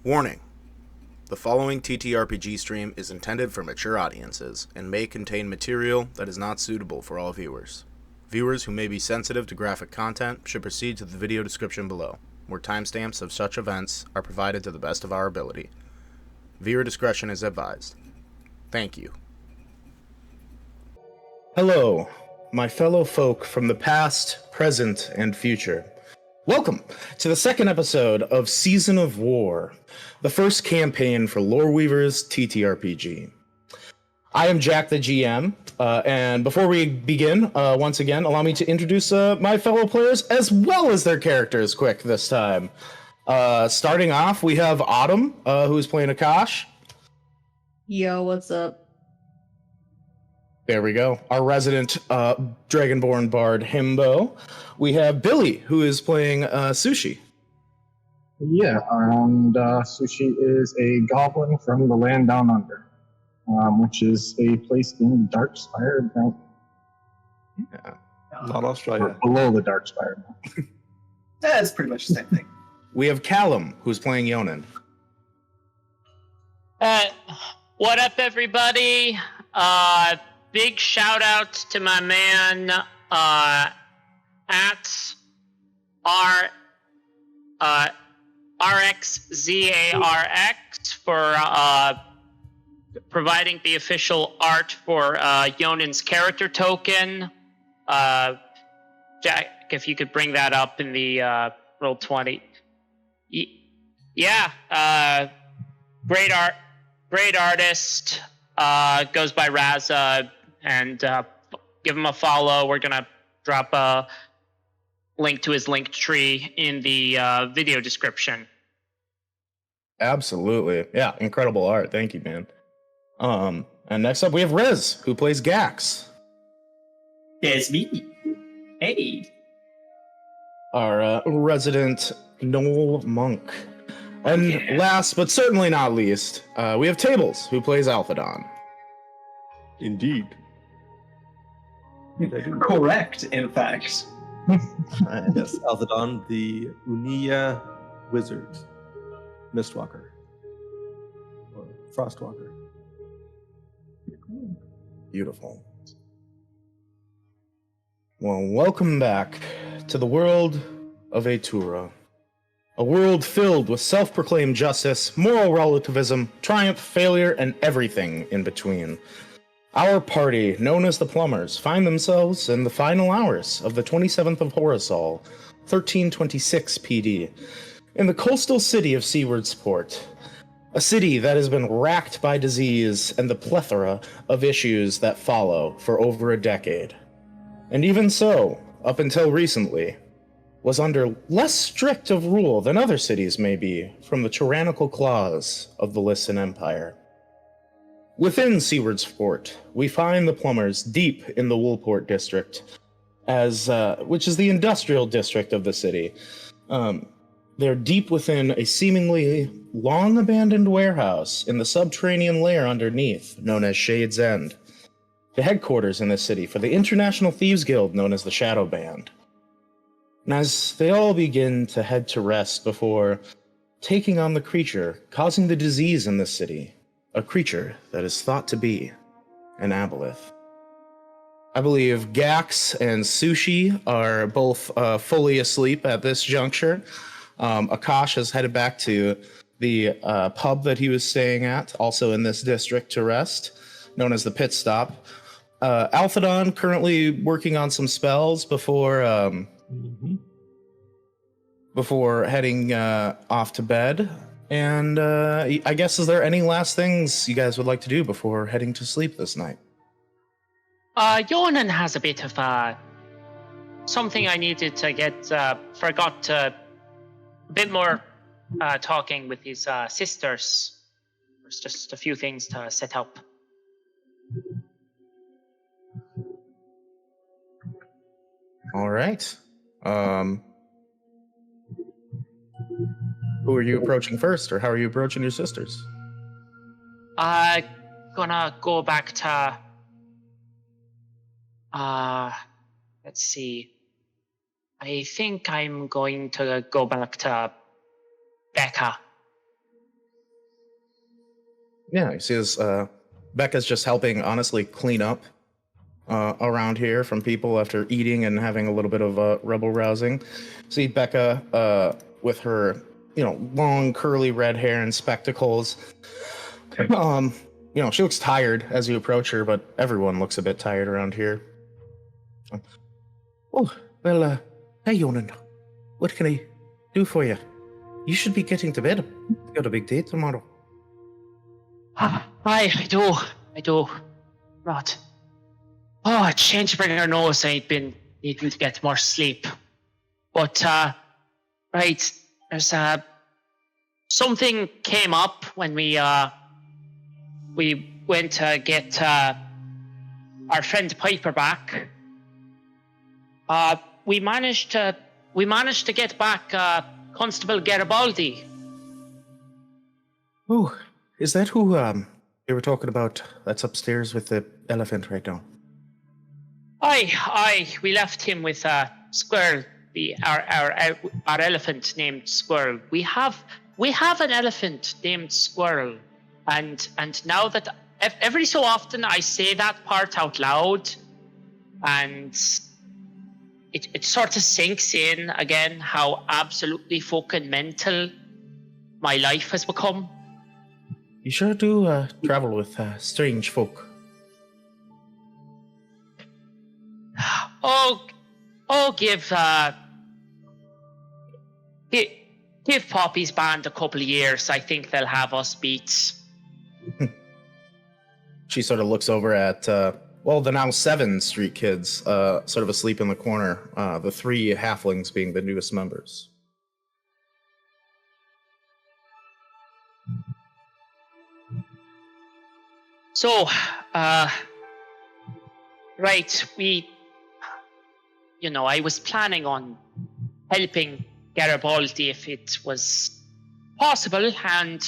Warning: the following TTRPG stream is intended for mature audiences and may contain material that is not suitable for all viewers. Viewers who may be sensitive to graphic content should proceed to the video description below, where timestamps of such events are provided to the best of our ability. Viewer discretion is advised. Thank you. Hello, my fellow folk from the past, present, and future. Welcome to the second episode of Season of War, the first campaign for Lore Weavers TTRPG. I am Jack the GM, and before we begin, once again, allow me to introduce my fellow players as well as their characters quick this time. Starting off, we have Autumn, who is playing Akash. Yo, what's up? There we go. Our resident Dragonborn bard, Himbo. We have Billy, who is playing Sushi. Yeah, and Sushi is a goblin from the land down under, which is a place in Darkspire Mountain. Yeah. Not Australia. Or below the Darkspire Mountain. That's pretty much the same thing. We have Callum, who's playing Yonan. What up, everybody? Big shout out to my man at RXZARX for providing the official art for Yonan's character token. Jack, if you could bring that up in the Roll20. Yeah, great artist. Goes by Raza, and give him a follow. We're gonna drop a link to his link tree in the video description. Absolutely. Yeah, incredible art. Thank you, man. And next up we have Rez, who plays Gax. It's me. Hey. Our resident Noel Monk. And last but certainly not least, we have Tables, who plays Alphadon. Indeed. Correct, in fact. Yes, Althadon, the Unia wizard, Mistwalker, or Frostwalker. Beautiful. Well, welcome back to the world of Atura. A world filled with self-proclaimed justice, moral relativism, triumph, failure, and everything in between. Our party, known as the Plumbers, find themselves in the final hours of the 27th of Horisol, 1326 PD, in the coastal city of Seawards Port. A city that has been racked by disease and the plethora of issues that follow for over a decade. And even so, up until recently, was under less strict of rule than other cities may be from the tyrannical claws of the Listen Empire. Within Seawards Port, we find the Plumbers deep in the Woolport district, which is the industrial district of the city. They're deep within a seemingly long-abandoned warehouse in the subterranean lair underneath, known as Shade's End, the headquarters in this city for the International Thieves Guild known as the Shadow Band. And as they all begin to head to rest before taking on the creature causing the disease in this city, a creature that is thought to be an Aboleth. I believe Gax and Sushi are both fully asleep at this juncture. Akash has headed back to the pub that he was staying at, also in this district, to rest, known as the Pit Stop. Alphadon currently working on some spells before heading off to bed. And I guess, is there any last things you guys would like to do before heading to sleep this night? Yonan has a bit of something I needed to get. Forgot a bit more talking with his sisters. There's just a few things to set up. All right. Who are you approaching first, or how are you approaching your sisters? Gonna go back to let's see. I think I'm going to go back to Becca. Yeah, he sees Becca's just helping, honestly, clean up around here from people after eating and having a little bit of rebel rousing. See Becca with her, long curly red hair and spectacles. She looks tired as you approach her, but everyone looks a bit tired around here. Oh, well, hey, Yonan. What can I do for you? You should be getting to bed. You got a big date tomorrow. I do. Right. Oh, Changebringer knows I've been needing to get more sleep. But, right, there's, something came up when we went to get, our friend Piper back. We managed to get back, Constable Garibaldi. Oh, is that who they were talking about that's upstairs with the elephant right now? Aye, we left him with Squirrel, our elephant named Squirrel. We have an elephant named Squirrel, and now that every so often I say that part out loud, and it sort of sinks in again how absolutely fucking mental my life has become. You sure do travel with strange folk. Give Poppy's band a couple of years. I think they'll have us beat. She sort of looks over at, the now 7 street kids, sort of asleep in the corner, the 3 halflings being the newest members. So, right, I was planning on helping Garibaldi if it was possible, and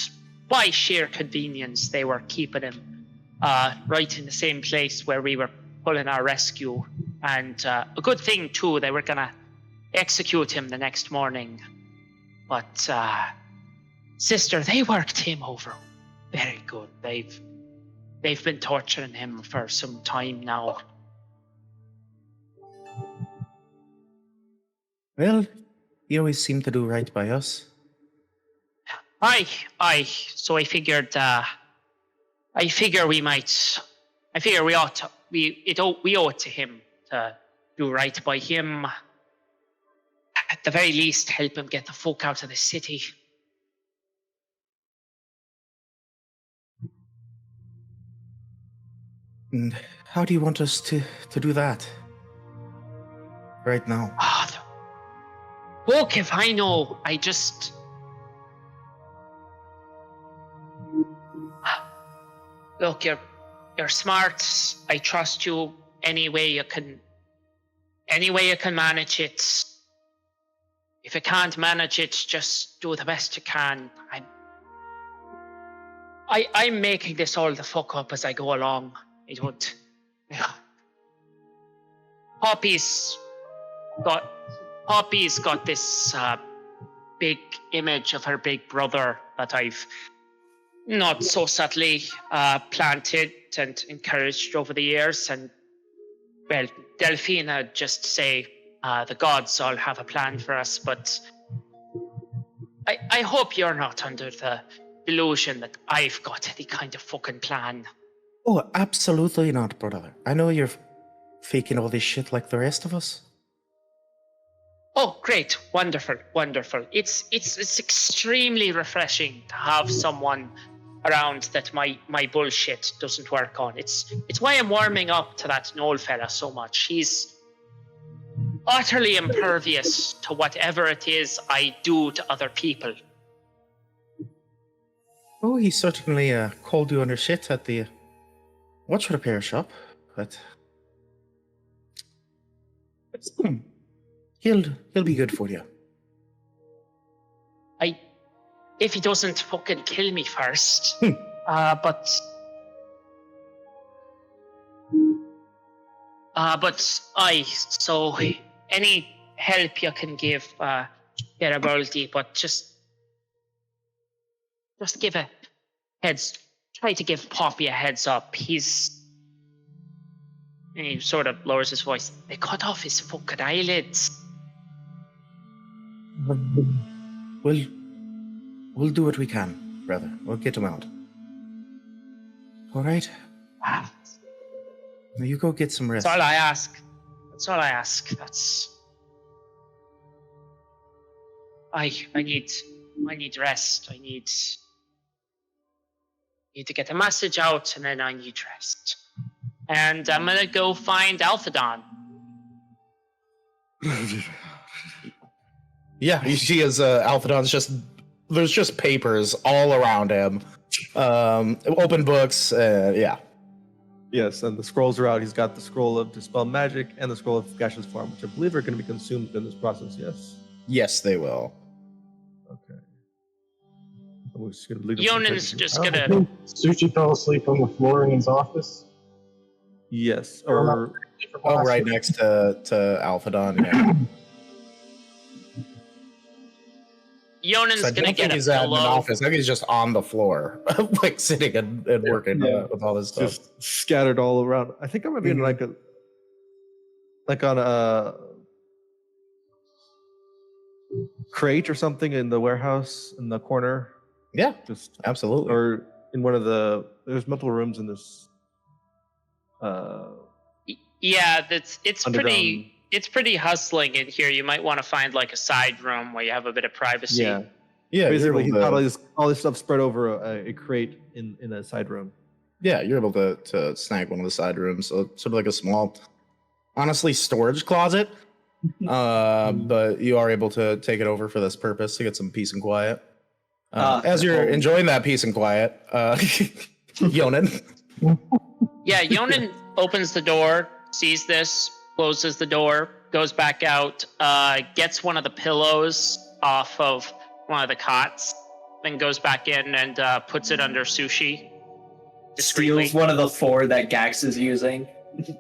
by sheer convenience, they were keeping him right in the same place where we were pulling our rescue. And a good thing, too, they were going to execute him the next morning. But, sister, they worked him over very good. They've been torturing him for some time now. Well, you always seem to do right by us. Aye. So I figured we owe it to him to do right by him. At the very least, help him get the fuck out of the city. And how do you want us to do that? Right now? Fuck if I know. Look, you're smart. I trust you any way you can manage it. If you can't manage it, just do the best you can. I'm making this all the fuck up as I go along. I don't. Poppy's got this big image of her big brother that I've not so subtly planted and encouraged over the years. And, well, Delphina just say the gods all have a plan for us, but I hope you're not under the delusion that I've got any kind of fucking plan. Oh, absolutely not, brother. I know you're faking all this shit like the rest of us. Oh, great. Wonderful. It's extremely refreshing to have someone around that my bullshit doesn't work on. It's why I'm warming up to that Noel fella so much. He's utterly impervious to whatever it is I do to other people. Oh, he certainly called you under shit at the watch repair shop, but he'll be good for you. If he doesn't fucking kill me first. But so any help you can give Garibaldi, but just give a heads try to give Poppy a heads up. And he sort of lowers his voice. They cut off his fucking eyelids. We'll do what we can, brother. We'll get him out. All right? Ah, Now you go get some rest. that's all I ask. That's all I ask. I need rest. I need to get the message out, and then I need rest. And I'm gonna go find Alphadon. Yeah, you see as Alphadon's there's just papers all around him. Open books, yeah. Yes, and the scrolls are out. He's got the scroll of Dispel Magic and the scroll of Gaseous Form, which I believe are going to be consumed in this process, yes? Yes, they will. Okay. I'm just gonna leave Yonan's just I gonna. think Sushi fell asleep on the floor in his office. Yes, or Oh, right next to Alphadon, yeah. Yonan's So I gonna don't get think a he's out in an pillow. office. I think he's just on the floor, like sitting and working with all this stuff. just scattered all around. I think I might be in like on a crate or something in the warehouse in the corner. Yeah, Just absolutely. or in one of there's multiple rooms in this Yeah, it's underground. it's pretty hustling in here. You might want to find like a side room where you have a bit of privacy. Yeah. Yeah, Basically, he's you're got able to, all this stuff spread over a crate in a side room. yeah, you're able to snag one of the side rooms. So sort of like a small, honestly, storage closet. But you are able to take it over for this purpose to get some peace and quiet. As you're enjoying that peace and quiet, Yonan. Yeah, Yonan opens the door, sees this, closes the door, goes back out, gets one of the pillows off of one of the cots, then goes back in and puts it under Sushi. Discreetly. Steals one of the 4 that Gax is using.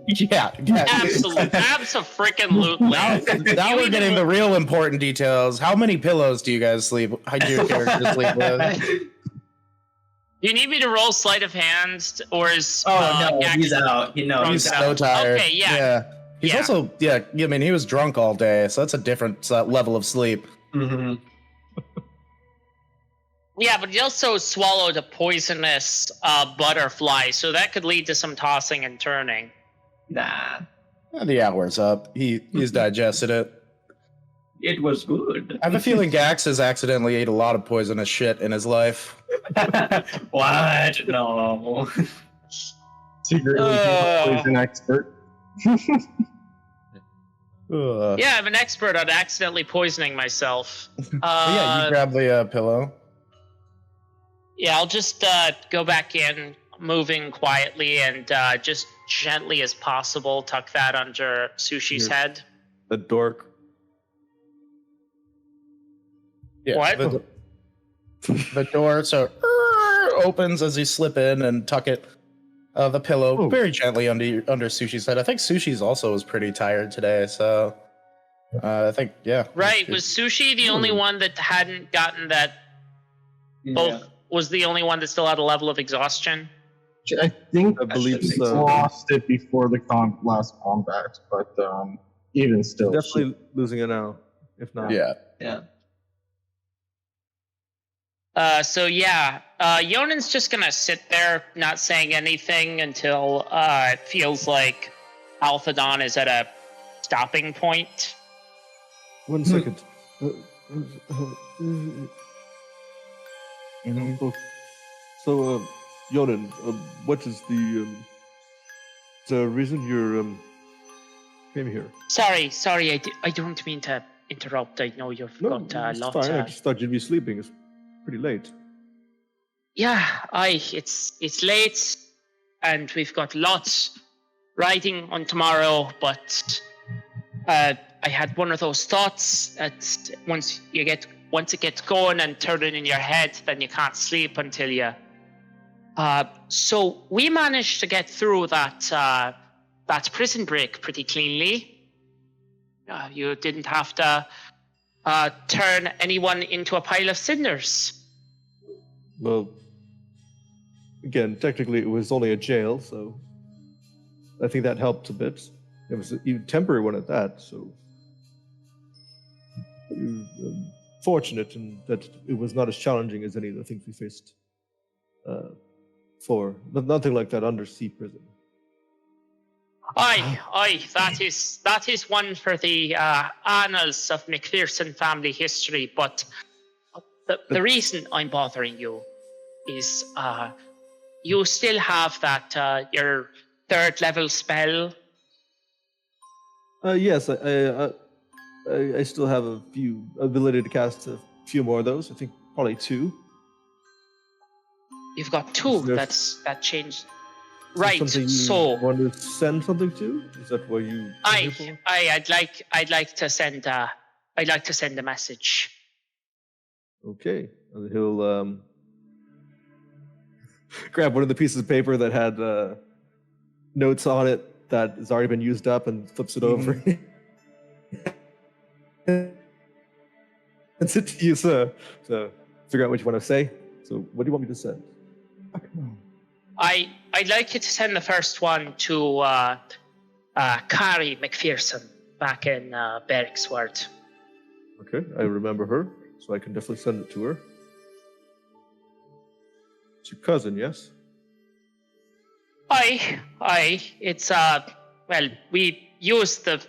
Yeah. Absolutely. Abso-freaking-lutely. Now we're getting the real important details. How many pillows do you guys sleep? How do your characters sleep with? Do you need me to roll sleight of hand, or is No, Gax- he's out. He's He's so out. tired. Okay, yeah. He's Yeah. also, I mean, he was drunk all day, so that's a different level of sleep. Mm-hmm. Yeah, but he also swallowed a poisonous butterfly, so that could lead to some tossing and turning. Nah, The hour's up. He's digested it. it was good. I have a feeling Gax has accidentally ate a lot of poisonous shit in his life. What? No. Secretly, he's an expert. Yeah, I'm an expert on accidentally poisoning myself. Yeah, you grab the pillow. Yeah, I'll just go back in, moving quietly, and just gently as possible tuck that under Sushi's head. The dork. Yeah, What? The door opens as you slip in and tuck it. The pillow Ooh. very gently under Sushi's head. I think Sushi's also was pretty tired today, so I think Right, was Sushi the only one that hadn't gotten that? Both was the only one that still had a level of exhaustion. I think I believe he so. lost it before the last combat, but even still, Definitely losing it now, if not. Yeah. Yeah. Yonan's just gonna sit there, not saying anything until it feels like Alphadon is at a stopping point. 1 second. So, Yonan, what is the reason you came here? Sorry, I don't mean to interrupt. I know you've got a it's lot. fine. I just thought you'd be sleeping. It's pretty late. Yeah, it's late, and we've got lots riding on tomorrow. But I had one of those thoughts that once it gets going and turning in your head, then you can't sleep until you. So we managed to get through that prison break pretty cleanly. You didn't have to turn anyone into a pile of cinders. Well, Again, technically it was only a jail, so I think that helped a bit. It was a temporary one at that, so fortunate in that it was not as challenging as any of the things we faced for. But nothing like that undersea prison. Aye, that is one for the annals of McPherson family history. But the reason I'm bothering you is you still have that your 3rd level spell. Yes, I still have a few ability to cast a few more of those. I think probably 2. You've got 2. That changed. Right. Something you So want to send something to? Is that what you? I'd like to send a message. Okay, and he'll grab one of the pieces of paper that had notes on it that has already been used up and flips it over. That's it to use to figure out what you want to say. So, what do you want me to send? I'd like you to send the first one to Carrie McPherson back in Berricksward. Okay, I remember her, so I can definitely send it to her. It's your cousin, yes? Aye. It's well, we use the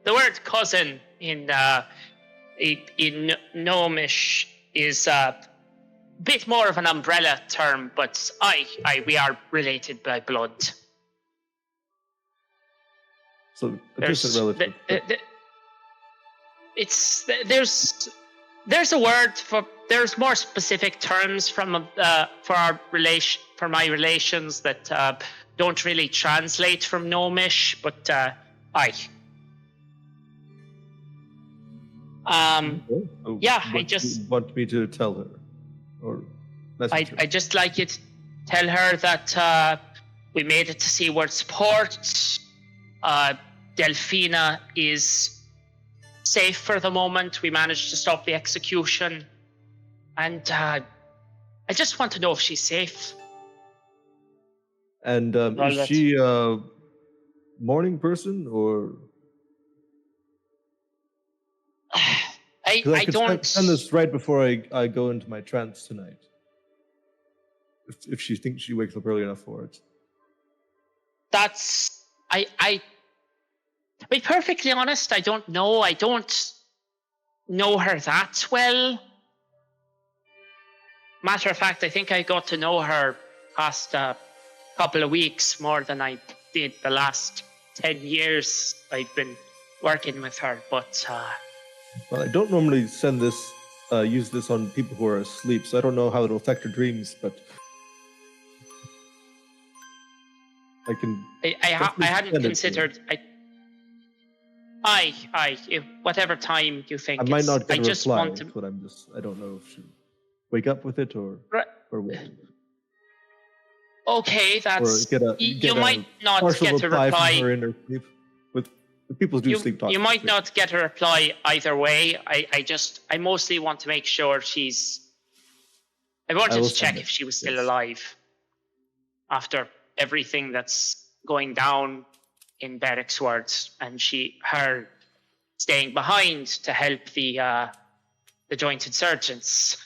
word cousin in Gnomish is bit more of an umbrella term, but we are related by blood. So a distant relative. There's a word for, there's more specific terms from for my relations that don't really translate from Gnomish, but aye. So yeah, what do you want me to tell her, or message her? I'd just like you to tell her that we made it to Seawards Port. Delphina is safe for the moment. We managed to stop the execution, and I just want to know if she's safe. And is she a morning person, or? I don't send this right before I go into my trance tonight. If she thinks she wakes up early enough for it. That's to be perfectly honest, I don't know. I don't know her that well. Matter of fact, I think I got to know her past a couple of weeks more than I did the last 10 years I've been working with her. But well, I don't normally send this, use this on people who are asleep, so I don't know how it'll affect your dreams, but I can. I hadn't considered. If whatever time you think. I might not get a just reply, want to. but I don't know if she wake up with it or what. Okay, that's. You might not get a reply. From her in her sleep. With people do sleep talk. You might not get a reply either way. I mostly want to make sure she's. I wanted to check if she was still alive. After everything that's going down in Berricksward, and her staying behind to help the joint insurgents.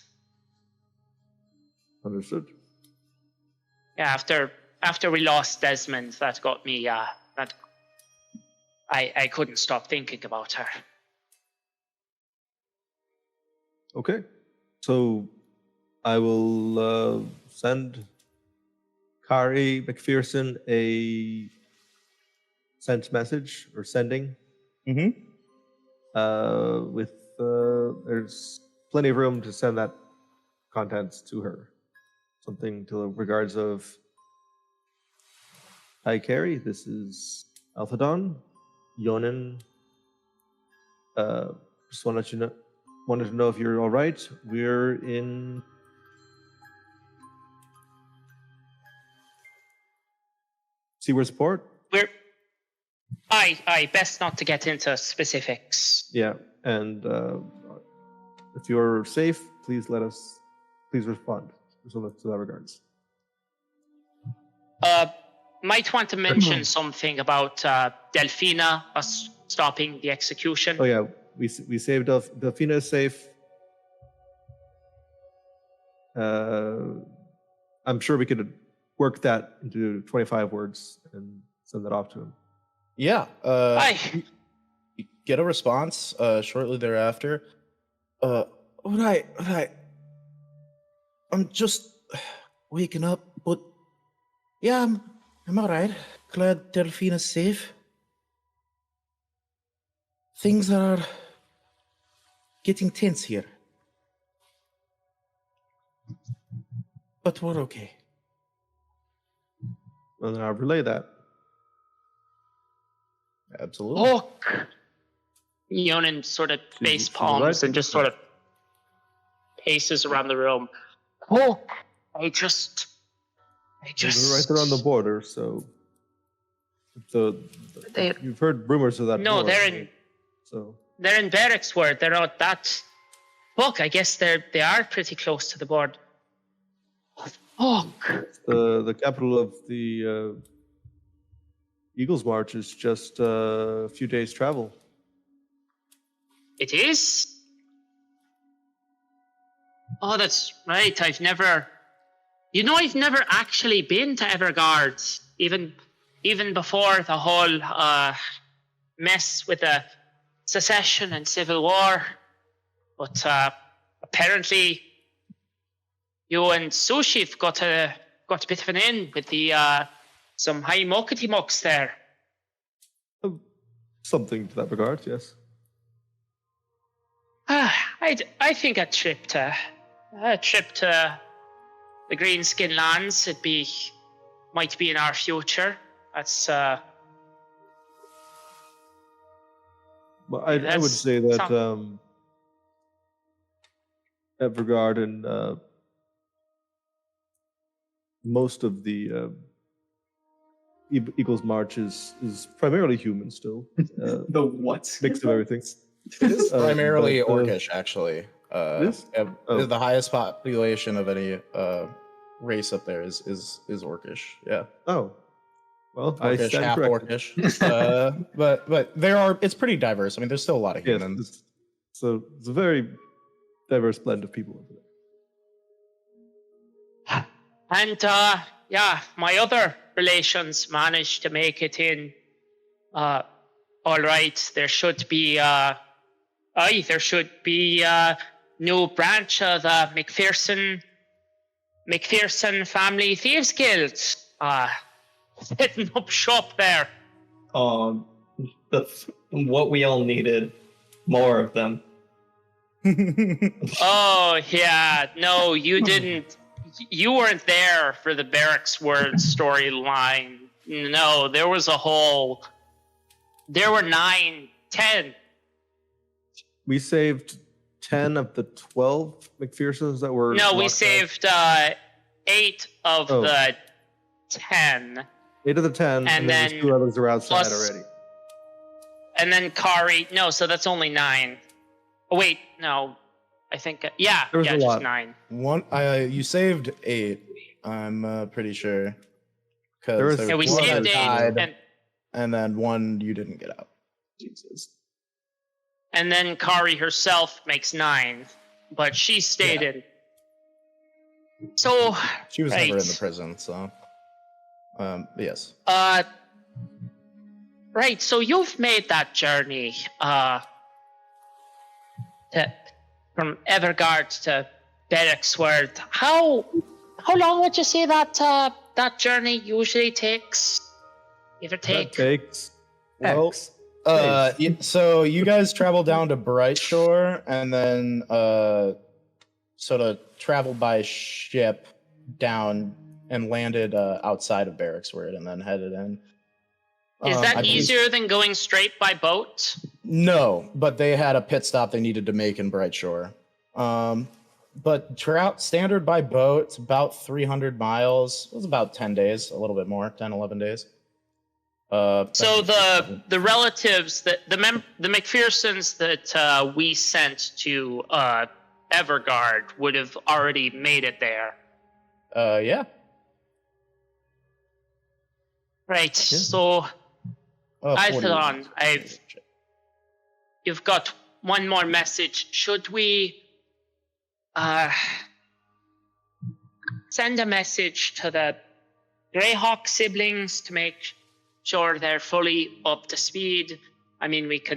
Understood. Yeah, after we lost Desmond, that got me. That I couldn't stop thinking about her. Okay, so I will send Kari McPherson a sent message or sending. Mm-hmm. There's plenty of room to send that contents to her. Something to the regards of, hi Carrie, this is Alphadon, Yonan. Just wanted to know if you're all right. We're in Seawards Port. Best not to get into specifics. Yeah, and if you're safe, please respond. to that regards. Might want to mention something about Delphina, us stopping the execution. Oh yeah, we saved Delphina is safe. I'm sure we could work that into 25 words and send that off to him. Yeah. Aye. You get a response shortly thereafter. Alright. I'm just waking up, but yeah, I'm alright. Glad Delphina's safe. Things are getting tense here. But we're okay. Well, then I'll relay that. Absolutely. Look! Yonan sort of face the palms right? and just sort of paces around the room. Look! I just... They're right there on the border, so you've heard rumors of that. No, before, So they're in Berwicksward. They're not that. Look, I guess they are pretty close to the board. Fuck. the capital of the Eagles March is just a few days' travel. It is? Oh, that's right. I've never actually been to Evergard, even before the whole mess with the secession and civil war. But apparently, you and Sushi got a bit of an in with the some high muckety mucks there. Something to that regard, yes. I think a trip to the Greenskin lands might be in our future. That's Well, I would say that Evergard and most of the Eagles March is primarily human still. The what? Mix of everything. It is primarily but, Orcish, actually. It is? Oh. The highest population of any race up there is Orcish. Yeah, Oh, well, I Orcish, stand half corrected. Orcish. But there are. It's pretty diverse. I mean, there's still a lot of Yes, humans. so it's a very diverse blend of people over there. and my other relations managed to make it in. All right, there should be new branch of the McPherson Family Thieves Guild. Setting up shop there. What we all needed. More of them. Oh yeah, no, you didn't. You weren't there for the Berwicksward storyline. No, there was a whole. There were 9, 10. We saved 10 of the 12 McPhersons that were. No, we locked up. saved 8 of the 10. 8 of the 10, and then then there's 2 others are outside plus- already. And then Kari. No, so that's only 9. Oh, wait, no. I think. Yeah, There was a just lot. 9. You saved 8. I'm pretty sure. There was- Because Yeah, we one saved that 8. died, and then 1 you didn't get out. Jesus. And then Kari herself makes 9. But she stayed in. So. She was never in Right. the prison, so. Yes. Right, so you've made that journey from Evergard to Berwicksward. How long would you say that journey usually takes? Give or take? That takes. Well, X. So you guys travel down to Bright Shore and then sort of traveled by ship down and landed outside of Berwicksward and then headed in. Is I that believe- easier than going straight by boat? No, but they had a pit stop they needed to make in Bright Shore. But standard by boat, it's about 300 miles. It was about 10 days, a little bit more, 10, 11 days. So the relatives that the McPhersons that we sent to Evergard would have already made it there. Yeah. Right. So, 40. Althadon, you've got one more message. Should we send a message to the Greyhawk siblings to make sure they're fully up to speed? I mean, we've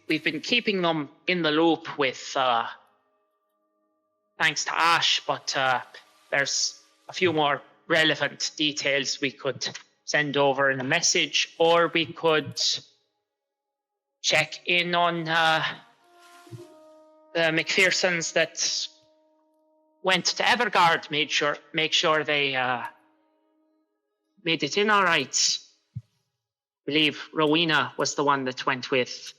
been keeping them in the loop with thanks to Ash, but there's a few more relevant details we could send over in a message, or we could check in on the McPhersons that went to Evergard, make sure they made it in all right. I believe Rowena was the one that went with.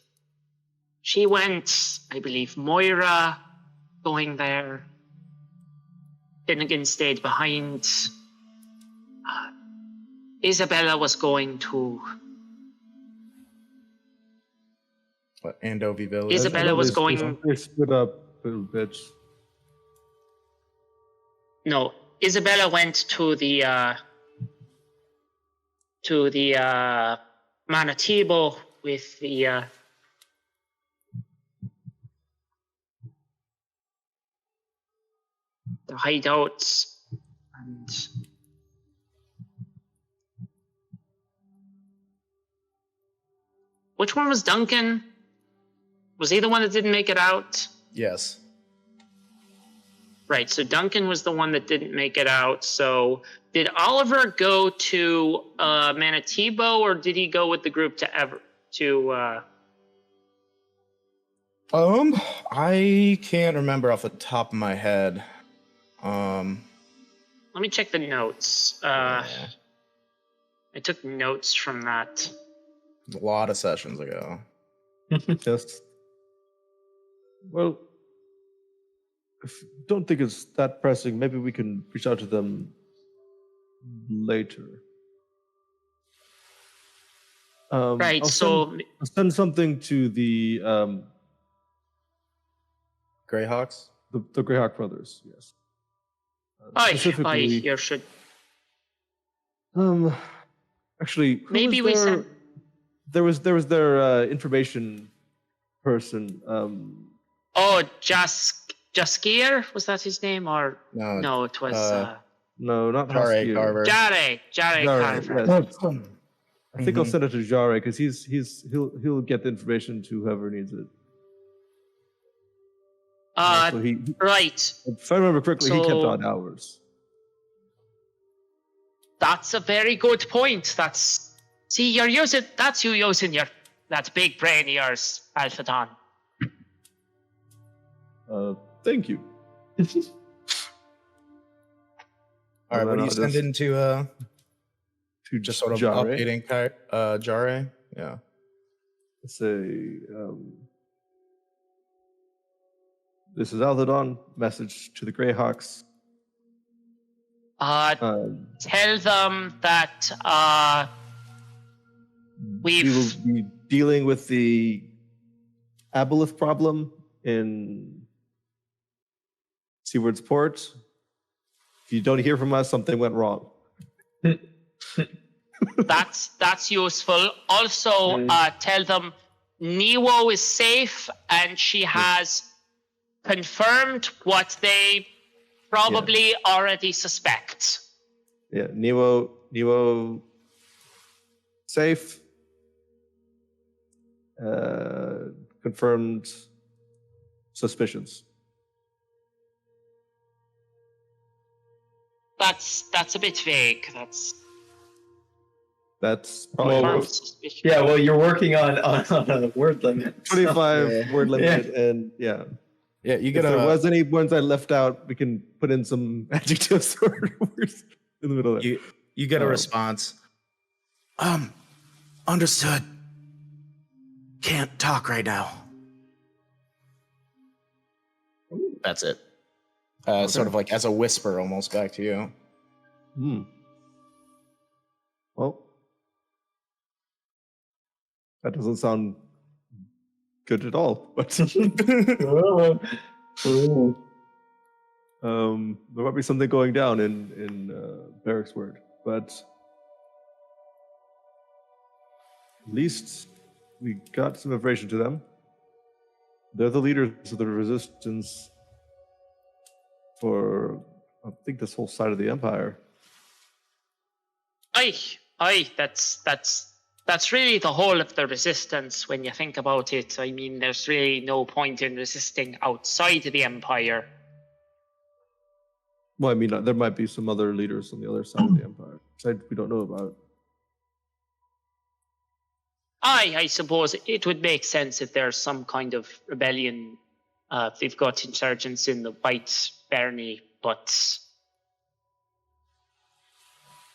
She went, I believe Moira going there. Finnegan stayed behind. Isabella was going to... What, Andovi Village? Isabella was going... They split up little bits. No, Isabella went to the Manatibo with the hideouts, and which one was Duncan? Was he the one that didn't make it out? Yes. Right, so Duncan was the one that didn't make it out. So did Oliver go to Manatibo, or did he go with the group to I can't remember off the top of my head. Let me check the notes. I took notes from that. A lot of sessions ago. Just well, if you don't think it's that pressing, maybe we can reach out to them later. Right, I'll send something to the Greyhawks? the Greyhawk brothers. Yes. Aye, you should. Actually, who Maybe was we their- sent. There was their information person. Oh, Jaskier? Was that his name? Or no, it was No, not Jare Husky. Carver. Jare Carver. Yes. I think I'll send it to Jare because he'll get the information to whoever needs it. So he, Right. if I remember correctly, he kept So- odd hours. That's a very good point. You're using that big brain of yours, Alphadon. Thank you. All right, And what do then you I'll send into to just sort of Jare. updating Jare? Yeah. Let's say this is Althadon. Message to the Greyhawks. Tell them that we will be dealing with the Aboleth problem in Seawards Port. If you don't hear from us, something went wrong. that's useful. Also, tell them Niwo is safe and she has confirmed what they probably already suspect. Yeah, Niwo safe. Confirmed suspicions. That's a bit vague. That's Well, probably Confirmed suspicion. Yeah, well, you're working on a word limit. so- 25 word limit, and Yeah, you if get there was any ones I left out, we can put in some adjectives or words in the middle of it. you get a response. Understood. Can't talk right now. That's it. Sort of like as a whisper almost back to you. Well, that doesn't sound good at all. But Ooh. There might be something going down in Barrack's word, but at least we got some information to them. They're the leaders of the resistance for, I think, this whole side of the empire. Aye, that's really the whole of the resistance when you think about it. I mean, there's really no point in resisting outside of the empire. Well, I mean, there might be some other leaders on the other side of the empire, which we don't know about. I suppose it would make sense if there's some kind of rebellion. If they've got insurgents in the White Barony, but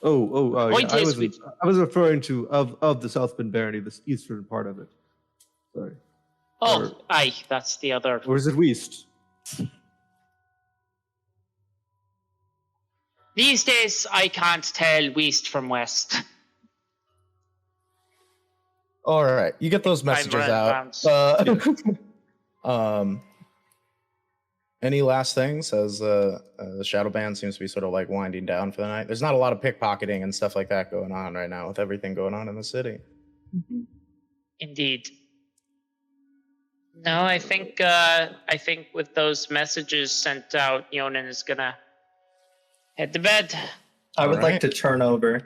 Yeah. Point is I was referring to of the Southbend Barony, this eastern part of it. Sorry. aye, that's the other. Or is it west? These days, I can't tell west from west. All right, you get those messages out. Any last things as the shadow band seems to be sort of like winding down for the night? There's not a lot of pickpocketing and stuff like that going on right now with everything going on in the city. Indeed. No, I think with those messages sent out, Yonan is gonna head to bed. I would Alright. like to turn over.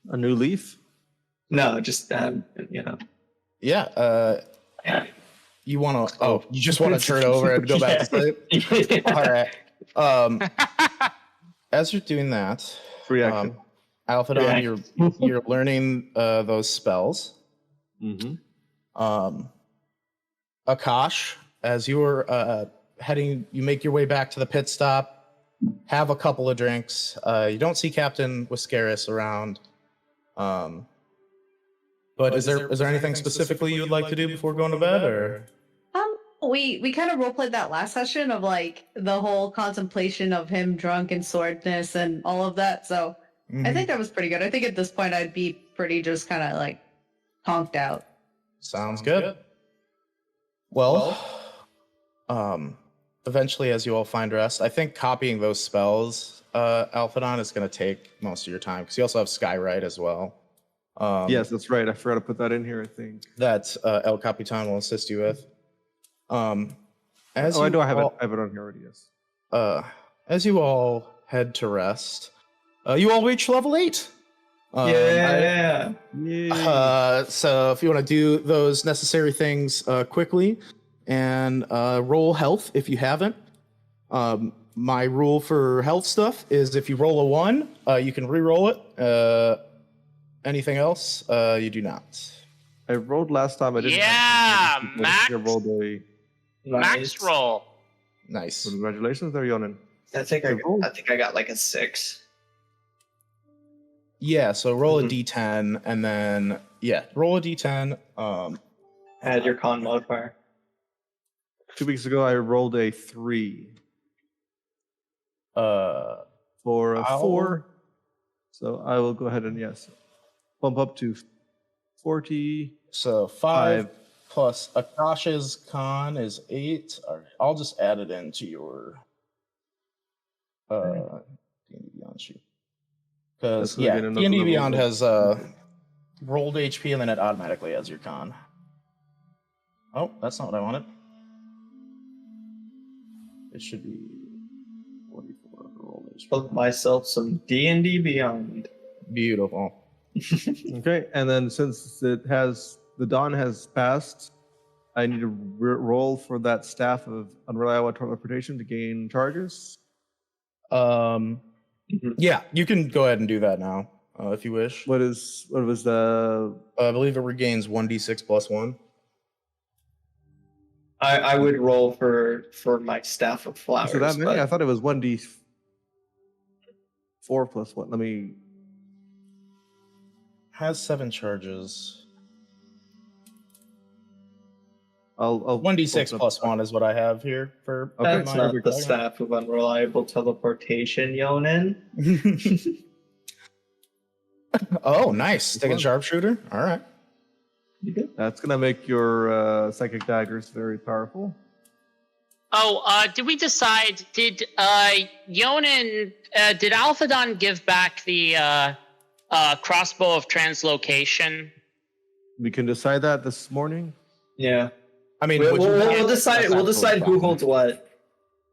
A new leaf? No, just Yeah. You want to? Oh, you just want to turn over and go back to sleep? All right. As you're doing that, Free action. Alphadon, you're learning those spells. Mm-hmm. Akash, as you were heading, you make your way back to the pit stop, have a couple of drinks. You don't see Captain Whiscaris around. But is there anything specifically you would like to do before going to bed, or? We kind of roleplayed that last session of like the whole contemplation of him drunk and swordness and all of that. So I think that was pretty good. I think at this point I'd be pretty just kind of like conked out. Sounds good. Well, eventually, as you all find rest, I think copying those spells, Alphadon, is going to take most of your time because you also have Skywrite as well. Yes, that's right. I forgot to put that in here, I think. That El Capitan will assist you with. As I you know I have all, it on here already, yes. As you all head to rest, you all reach level 8. Yeah. So if you want to do those necessary things quickly and roll health if you haven't. My rule for health stuff is if you roll a 1, you can re-roll it. Anything else, you do not. I rolled last time. I didn't. Yeah, I rolled a. Max roll. Nice. Congratulations, there, Yonan. I think I got like a 6. Yeah, so roll a d10 and then roll a d10. Add your con modifier. 2 weeks ago, I rolled a 3 for a 4. So I will go ahead and bump up to 40. So 5 plus Akash's con is 8. I'll just add it into your D&D Beyond sheet. Because D&D Beyond has rolled HP and then it automatically adds your con. Oh, that's not what I wanted. It should be 44 for rolled HP. Book myself some D&D Beyond. Beautiful. Okay, and then since the dawn has passed, I need to roll for that staff of unreliable teleportation to gain charges. Yeah, you can go ahead and do that now if you wish. What was the? I believe it regains 1d6 plus 1. I would roll for my staff of flowers. So that many? but- I thought it was 1d4 plus 1. Let me. Has 7 charges. I'll 1d6 plus 1 is what I have here for. Okay, That's not the staff of unreliable teleportation, Yonan. Oh, nice. Take a sharpshooter. All right. That's gonna make your psychic daggers very powerful. Did we decide? Did Yonan? Did Alphadon give back the crossbow of translocation? We can decide that this morning. Yeah. I mean, We'll decide. We'll decide who holds what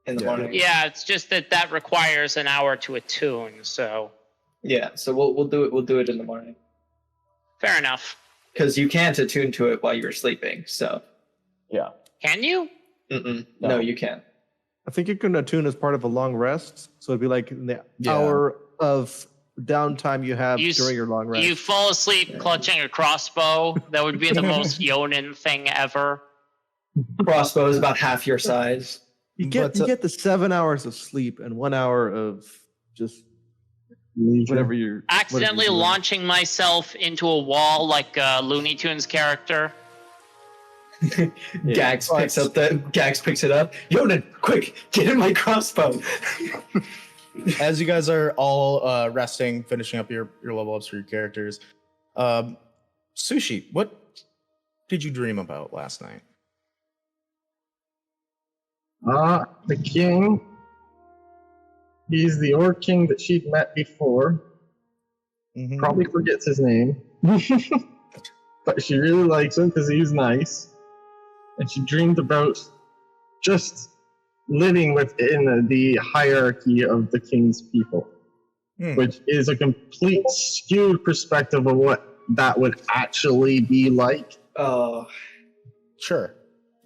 in the Yeah. morning. Yeah, it's just that requires an hour to attune. So Yeah. So we'll do it. We'll do it in the morning fair enough. because you can't attune to it while you're sleeping. So. Yeah. Can you? No, you can't. I think you can attune as part of a long rest, so it'd be like in the Yeah. hour of downtime you have You during your long rest. You fall asleep clutching a crossbow. That would be the most Yonan thing ever. Crossbow is about half your size. You get the 7 hours of sleep and 1 hour of just whatever you're Accidentally doing. launching myself into a wall like a Looney Tunes character. Gags picks it up. Yonan, quick, get in my crossbow. As you guys are all resting, finishing up your level ups for your characters, Sushi, what did you dream about last night? The king. He's the orc king that she'd met before. Mhm. Probably forgets his name. But she really likes him because he's nice. And she dreamed about just living within the hierarchy of the king's people, which is a complete skewed perspective of what that would actually be like. Oh, Sure.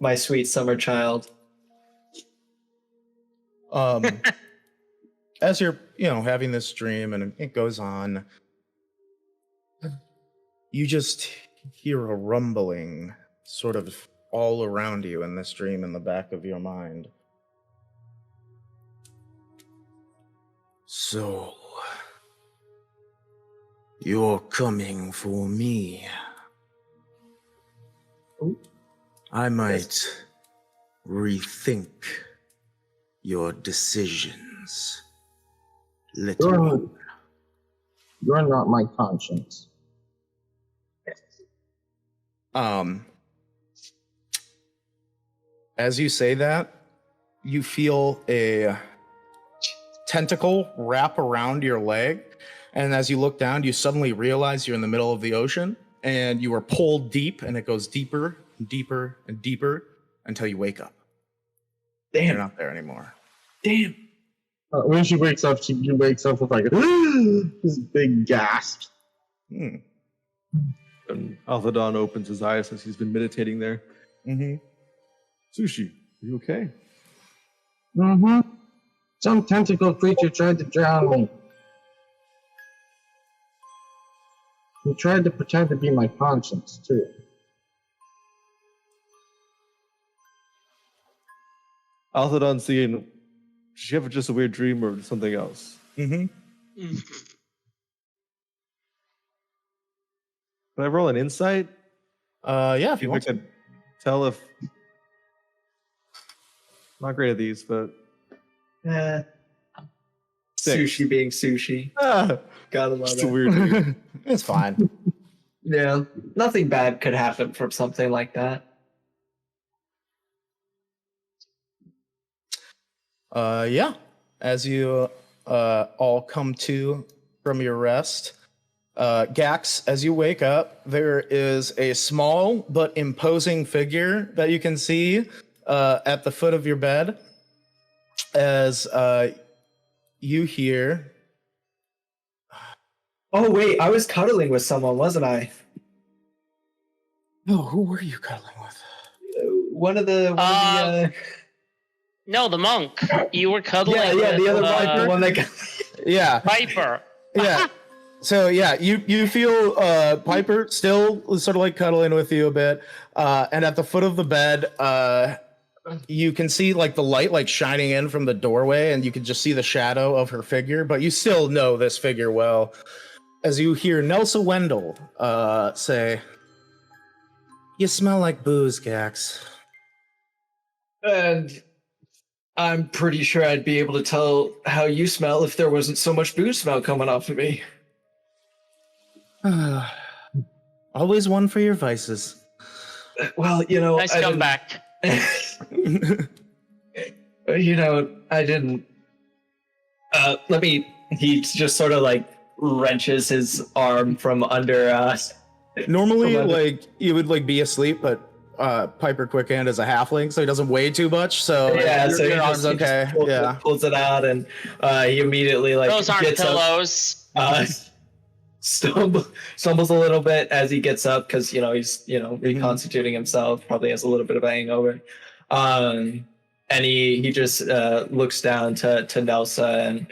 my sweet summer child. As you're, having this dream and it goes on, you just hear a rumbling sort of all around you in this dream in the back of your mind. So, you're coming for me. I might rethink your decisions. Little one. You're not my conscience. As you say that, you feel a tentacle wrap around your leg, and as you look down, you suddenly realize you're in the middle of the ocean, and you are pulled deep, and it goes deeper and deeper and deeper until you wake up. Damn. You're not there anymore. Damn. When she wakes up with like this big gasp. And Alphadon opens his eyes since he's been meditating there. Mm-hmm. Sushi, are you okay? Some tentacle creature tried to drown me. He tried to pretend to be my conscience, too. Alphadon's seeing, did she have just a weird dream or something else? Mm-hmm. Can I roll an insight? Yeah, if you want to. can tell if... Not great at these, but... Six. Sushi being sushi. Gotta love Just a it. weird dream. It's fine. Yeah, nothing bad could happen from something like that. Yeah. As you all come to from your rest, Gax, as you wake up, there is a small but imposing figure that you can see at the foot of your bed. As you hear... Oh wait, I was cuddling with someone, wasn't I? No, who were you cuddling with? One of the. No, the monk. You were cuddling. Yeah, the with, other Viper one that got. Yeah. Piper. Yeah. So yeah, you feel Piper still sort of like cuddling with you a bit, and at the foot of the bed, you can see like the light like shining in from the doorway, and you can just see the shadow of her figure, but you still know this figure well. As you hear Nelsa Wendell say, "You smell like booze, Gax." And I'm pretty sure I'd be able to tell how you smell if there wasn't so much booze smell coming off of me. Always one for your vices. Well, you know, Nice comeback. I didn't. He just sort of like wrenches his arm from under. Normally, From under- like you would like be asleep, but Piper Quickhand is a halfling, so he doesn't weigh too much. So Yeah, your, so your he arm's just okay. Yeah. pulls it out, and he immediately like Those aren't gets pillows. up, stumbles a little bit as he gets up because he's reconstituting himself, probably has a little bit of a hangover, and he just looks down to Nelsa, and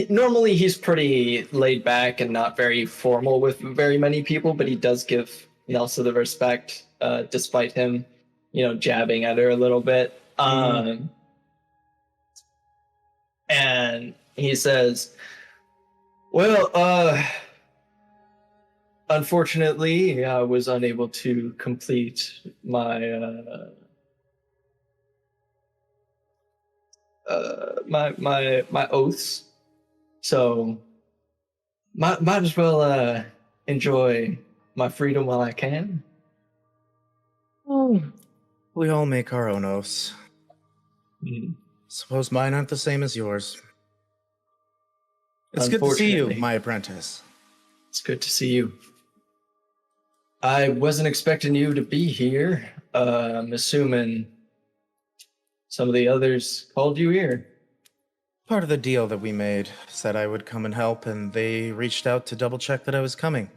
normally he's pretty laid back and not very formal with very many people, but he does give Nelsa the respect, despite him, jabbing at her a little bit. And he says, well, unfortunately, I was unable to complete my my oaths, so might as well enjoy my freedom while I can. We all make our own oaths. Suppose mine aren't the same as yours. It's good to see you, Unfortunately. my apprentice. It's good to see you. I wasn't expecting you to be here. I'm assuming some of the others called you here. Part of the deal that we made said I would come and help, and they reached out to double check that I was coming.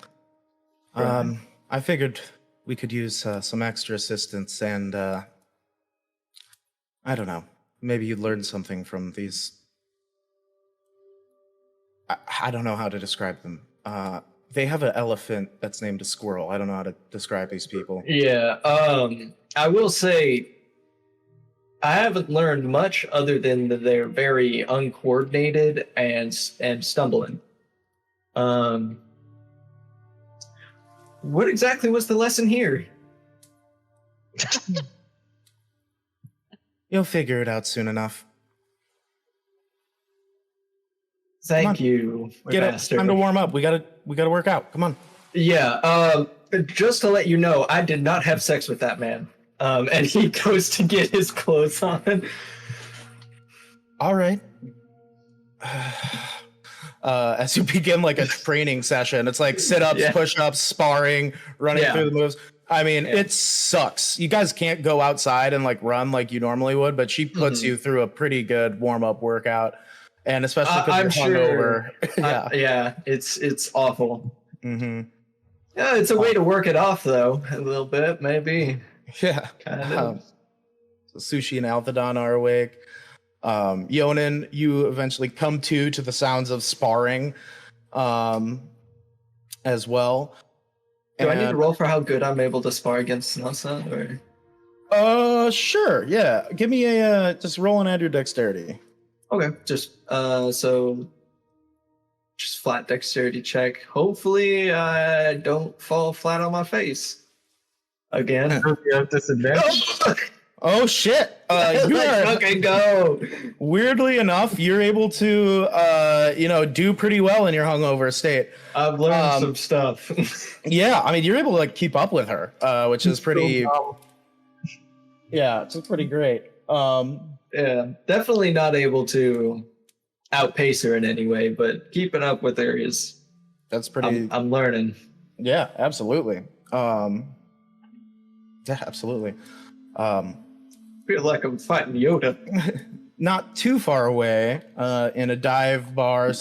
Right. I figured we could use some extra assistance, and I don't know. Maybe you'd learn something from these. I don't know how to describe them. They have an elephant that's named a squirrel. I don't know how to describe these people. Yeah, I will say I haven't learned much other than that they're very uncoordinated and stumbling. What exactly was the lesson here? You'll figure it out soon enough. Thank you, Get up. Master. Time to warm up. We gotta work out. Come on. Yeah, just to let you know, I did not have sex with that man. And he goes to get his clothes on. All right. As you begin like a training session, it's like sit-ups, Yeah. push-ups, sparring, running Yeah. through the moves. I mean, Yeah. it sucks. You guys can't go outside and like run like you normally would, but she puts you through a pretty good warm-up workout, and especially I'm because you're hungover. Yeah. Yeah, it's awful. Mm-hmm. Yeah, it's a way to work it off, though. A little bit, maybe. Yeah. Kind of. So Sushi and Althadon are awake. Yonan, you eventually come to the sounds of sparring as well. Do I need to roll for how good I'm able to spar against Nelsa? Or Sure, yeah. Give me a just roll and add your dexterity. okay, just flat dexterity check. Hopefully, I don't fall flat on my face again. You have disadvantage. Oh shit! You are Okay, go. weirdly enough, you're able to do pretty well in your hungover state. I've learned some stuff. Yeah, I mean you're able to like keep up with her, which is pretty. Yeah, it's pretty great. Yeah, definitely not able to outpace her in any way, but keeping up with her is. That's pretty. I'm learning. Yeah, absolutely. Yeah, absolutely. Feel like I'm fighting Yoda. Not too far away, in a dive bar / inn,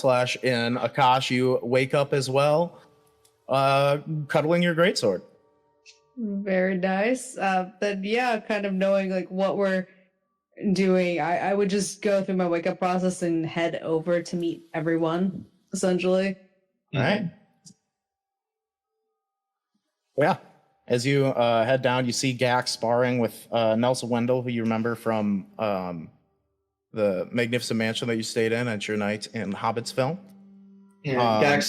Akash, you wake up as well, cuddling your greatsword. Very nice. Then yeah, kind of knowing like what we're doing, I would just go through my wake up process and head over to meet everyone, essentially. All right. Yeah. As you head down, you see Gax sparring with Nelson Wendell, who you remember from the magnificent mansion that you stayed in at your night in Hobbitsville. Yeah,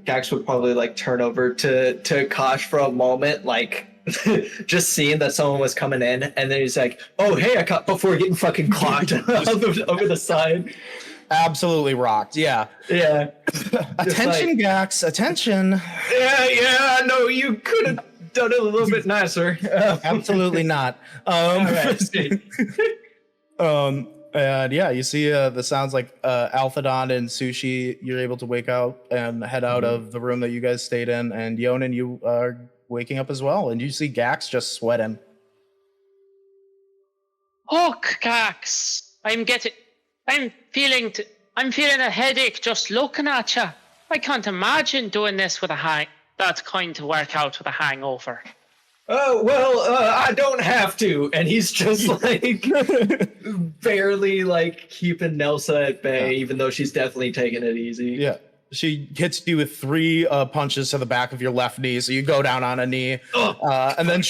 Gax would probably like turn over to Kosh for a moment, like just seeing that someone was coming in, and then he's like, "Oh, hey, I caught before getting fucking clocked over the side." Absolutely rocked. Yeah. Yeah. Attention, like- Gax. Attention. Yeah. No, you could have done it a little bit nicer. Absolutely not. Alright, sweet. And yeah, you see the sounds like Alphadon and Sushi, you're able to wake out and head out of the room that you guys stayed in, and Yonan, you are waking up as well, and you see Gax just sweating. Oh, Gax, I'm feeling a headache just looking at you. I can't imagine doing this with that's going to work out with a hangover. Oh, well, I don't have to. And he's just like barely like keeping Nelsa at bay, even though she's definitely taking it easy. Yeah. She hits you with 3 punches to the back of your left knee, so you go down on a knee. And then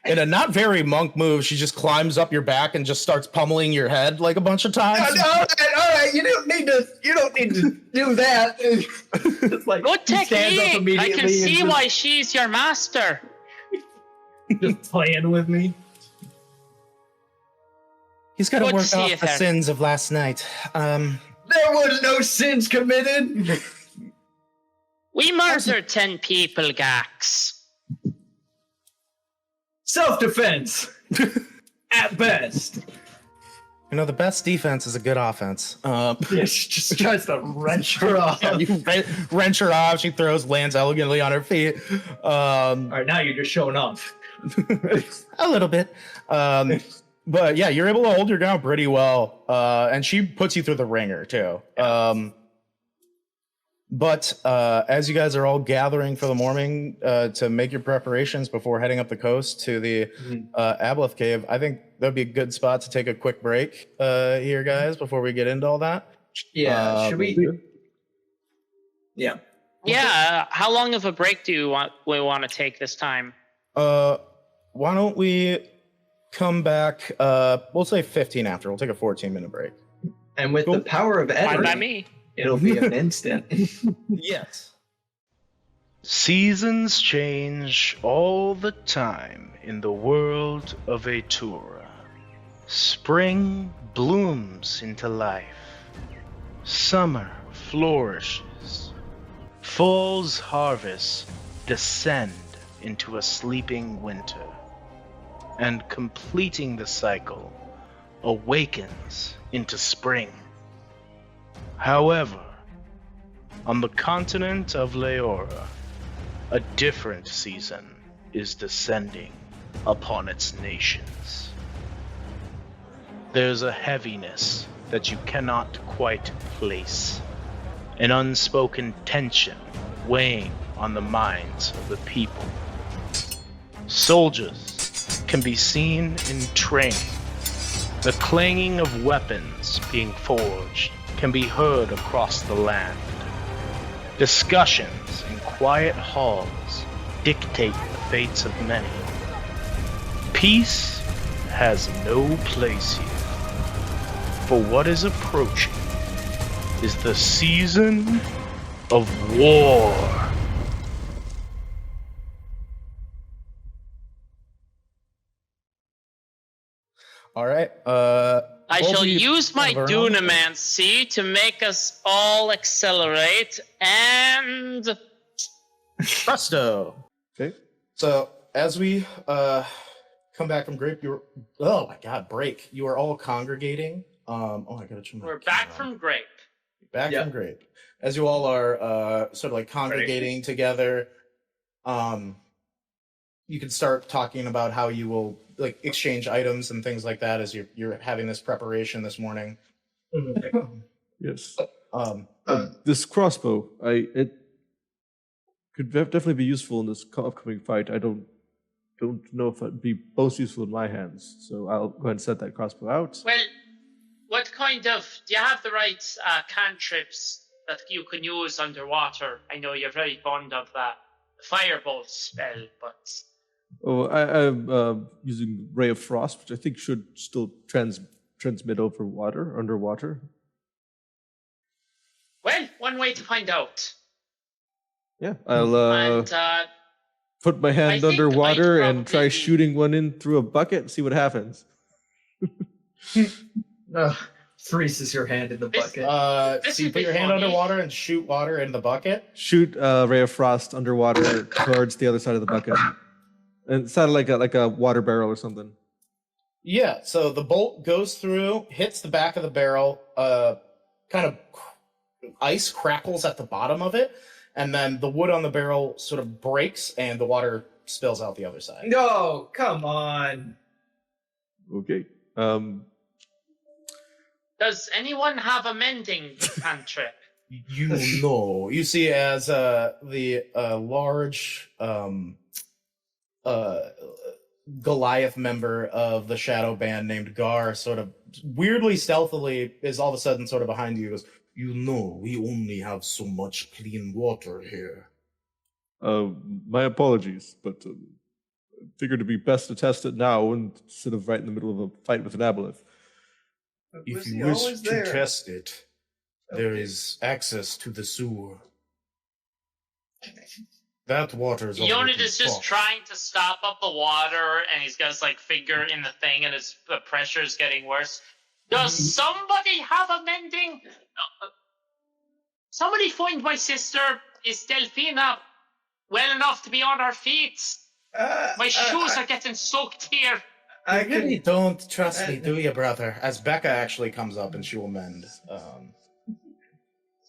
in a not very monk move, she just climbs up your back and just starts pummeling your head like a bunch of times. All right. You don't need to do that. It's like, Good he stands up technique. I immediately can and see just- why she's your master. just playing with me. He's got to Good to work see you off the there. sins of last night. There was no sins committed. We murdered 10 people, Gax. Self-defense, at best. You know, the best defense is a good offense. Yeah, she just tries to wrench her off. You wrench her off. She lands elegantly on her feet. All right, now you're just showing off. A little bit. But yeah, you're able to hold your ground pretty well. And she puts you through the ringer too. But as you guys are all gathering for the morning to make your preparations before heading up the coast to the Aboleth cave, I think that'd be a good spot to take a quick break here, guys, before we get into all that. Yeah, should we? Yeah. Yeah, how long of a break do we want to take this time? Why don't we come back? We'll say 15 after. We'll take a 14-minute break. And with the power of Fine by Edward, me. it'll be an instant. Yes. Seasons change all the time in the world of Atura. Spring blooms into life. Summer flourishes. Fall's harvests descend into a sleeping winter. And completing the cycle awakens into spring. However, on the continent of Leora, a different season is descending upon its nations. There's a heaviness that you cannot quite place, an unspoken tension weighing on the minds of the people. Soldiers can be seen in training. The clanging of weapons being forged can be heard across the land. Discussions in quiet halls dictate the fates of many. Peace has no place here, for what is approaching is the season of war. All right. I shall Colby, use my Vernon. dunamancy to make us all accelerate and... Presto. Okay. So as we come back from break, break. You are all congregating. I gotta turn my We're back camera from on. grape. Back Yeah. from grape. As you all are sort of like congregating together, you can start talking about how you will like exchange items and things like that as you're having this preparation this morning. Yes. Um, This crossbow, it could definitely be useful in this upcoming fight. I don't know if it'd be most useful in my hands, so I'll go ahead and set that crossbow out. Well, what kind of... Do you have the right cantrips that you can use underwater? I know you're very fond of the firebolt spell, but... Oh, I'm using Ray of Frost, which I think should still transmit underwater. Well, one way to find out. Yeah, I'll And put my hand think underwater I'd and try probably- shooting one in through a bucket and see what happens. Freezes your hand in the This- bucket. This so you would put be your hand funny. underwater and shoot water in the bucket. Shoot Ray of Frost underwater towards the other side of the bucket. And it sounded like a water barrel or something. Yeah, so the bolt goes through, hits the back of the barrel, kind of ice crackles at the bottom of it, and then the wood on the barrel sort of breaks and the water spills out the other side. No, come on. Okay. Does anyone have a mending cantrip? You know, you see as the large Goliath member of the shadow band named Gar sort of weirdly stealthily is all of a sudden sort of behind you. Goes, you know, we only have so much clean water here. My apologies, but I figured it'd be best to test it now instead of right in the middle of a fight with an Aboleth. If Was you he wish always to there? test it, there Okay. is access to the sewer. That water is Yonid already is just fucked. trying to stop up the water, and he's got his like finger in the thing, and the pressure is getting worse. Does somebody have a mending? Somebody find my sister, is Delphina well enough to be on her feet? My shoes are getting soaked here. I You really could. don't trust me, do you, brother? As Becca actually comes up and she will mend.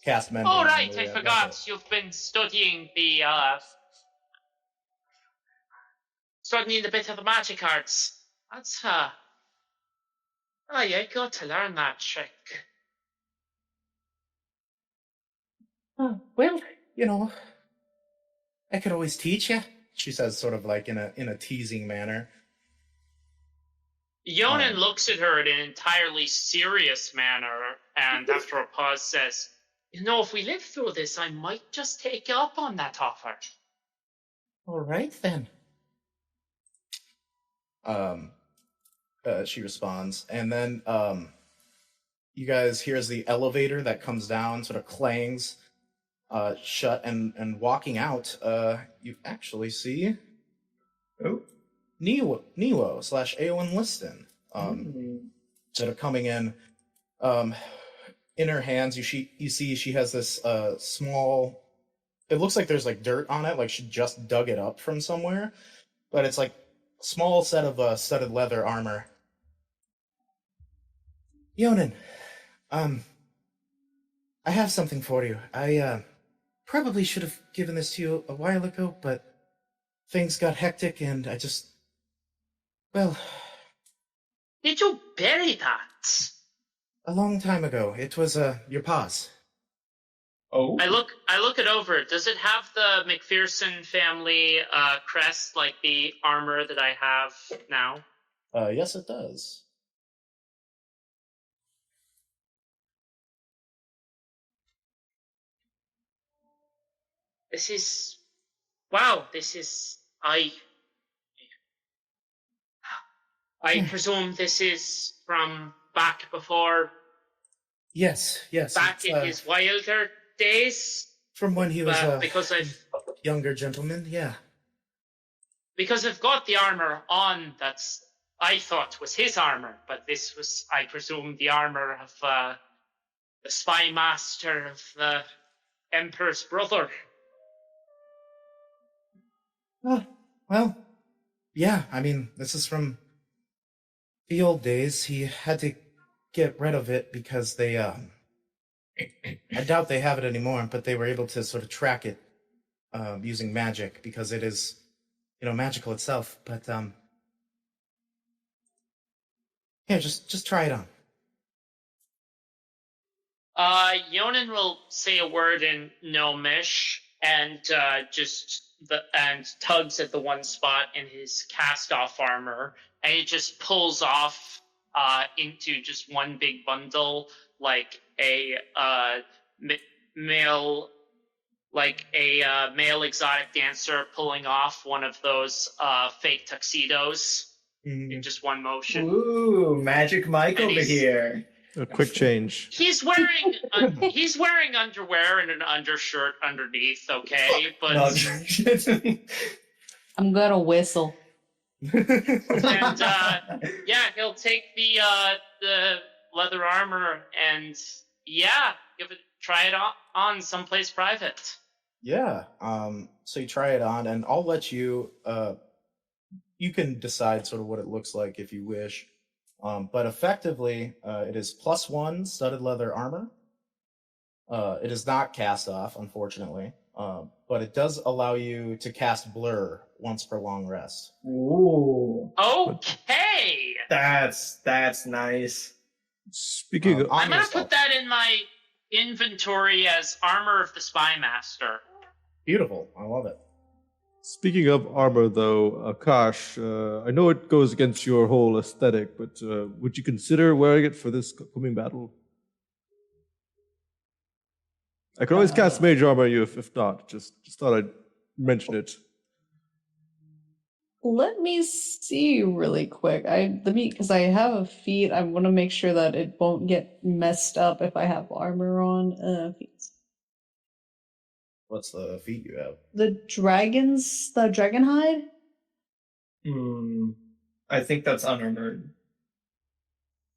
Cast mending. Oh on right, the, I vessel. forgot. You've been studying the bit of the magic arts. That's oh yeah, got to learn that trick. Well, you know, I could always teach you. She says, sort of like in a teasing manner. Yonan looks at her in an entirely serious manner, and after a pause says, "You know, if we live through this, I might just take you up on that offer." All right then. She responds, and then you guys hear as the elevator that comes down sort of clangs shut, and walking out, you actually see Oh. Nilo / Aowen Liston that are coming in. In her hands, you see she has this small. It looks like there's like dirt on it, like she just dug it up from somewhere, but it's like a small set of studded leather armor. Yonan, I have something for you. I probably should have given this to you a while ago, but things got hectic and I just. Well, Did you bury that? a long time ago. It was your pa's. Oh. I look it over. Does it have the McPherson family crest like the armor that I have now? Yes, it does. This is wow. This is I presume this is from back before, Yes. back It's, in his wilder days. from when he was Because a younger gentleman. Yeah. Because I've got the armor on that's I thought was his armor, but this was, I presume, the armor of the spy master of the Emperor's brother. Well, yeah. I mean, this is from the old days. He had to get rid of it because they. I doubt they have it anymore, but they were able to sort of track it using magic because it is, magical itself. But here, just try it on. Yonan will say a word in Gnomish and and tugs at the one spot in his cast-off armor, and it just pulls off into just one big bundle, like a male exotic dancer pulling off one of those fake tuxedos in just one motion. Ooh, Magic Mike And over he's- here. A quick change. He's wearing underwear and an undershirt underneath, okay? But No, I'm gonna whistle. and yeah, he'll take the leather armor and try it on someplace private. Yeah. So you try it on, and I'll let you you can decide sort of what it looks like if you wish. But effectively, it is +1 studded leather armor. It is not cast off, unfortunately, but it does allow you to cast Blur once per long rest. Ooh, Okay. that's nice. Speaking of, on I'm gonna yourself. put that in my inventory as armor of the spy master. Beautiful. I love it. speaking of armor, though, Akash, I know it goes against your whole aesthetic, but would you consider wearing it for this coming battle? I could always cast mage armor on you if not. Just thought I'd mention it. Let me see really quick. Because I have a feat. I want to make sure that it won't get messed up if I have armor on. Feats. What's the feat you have? The dragon hide. I think that's unarmored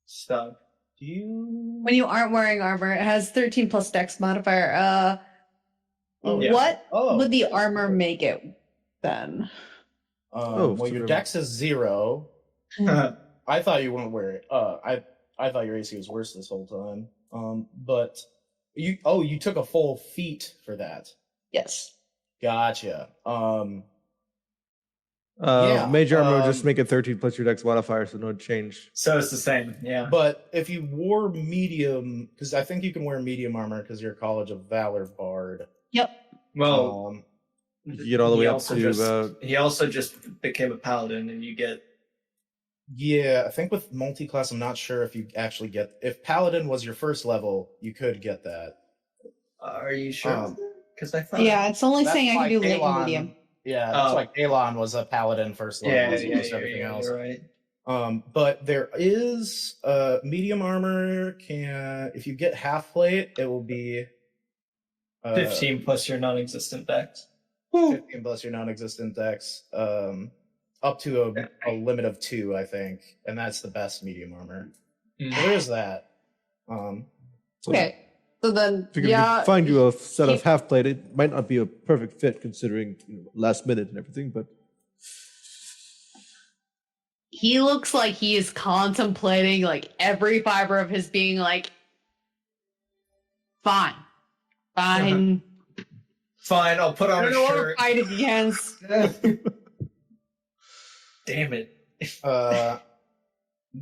stuff. Do you? When you aren't wearing armor, it has 13 plus dex modifier. Oh, yeah. What Oh. would the armor make it then? Well, so your from- dex is 0. I thought you wouldn't wear it. I thought your AC was worse this whole time. But you took a full feat for that. Yes. Gotcha. Yeah, Mage armor would just make it 13 plus your dex modifier, so no change. So it's the same, yeah. But if you wore medium, because I think you can wear medium armor because you're a College of Valor bard. Yep. Well, You get all the he way up also to just- about. he also just became a paladin, and you get Yeah, I think with multi-class, I'm not sure if you actually get. If Paladin was your first level, you could get that. Are you sure? Um, Because I thought. Yeah, it's only That's saying I why can do light and Kalon- medium. Yeah, that's Oh. why Kalon was a Paladin first level. Yeah, as yeah, opposed to yeah, everything yeah, else. you're right. But there is medium armor can if you get half plate, it will be 15 plus your non-existent dex. 15 plus your non-existent dex, up to a limit of 2, I think, and that's the best medium armor. So there's that. Okay. So then, If you yeah. can find you a set of keep- half plate, it might not be a perfect fit considering last minute and everything, but He looks like he is contemplating like every fiber of his being like, fine. Fine. Fine, I'll put I on don't a know what shirt. fight against. Damn it.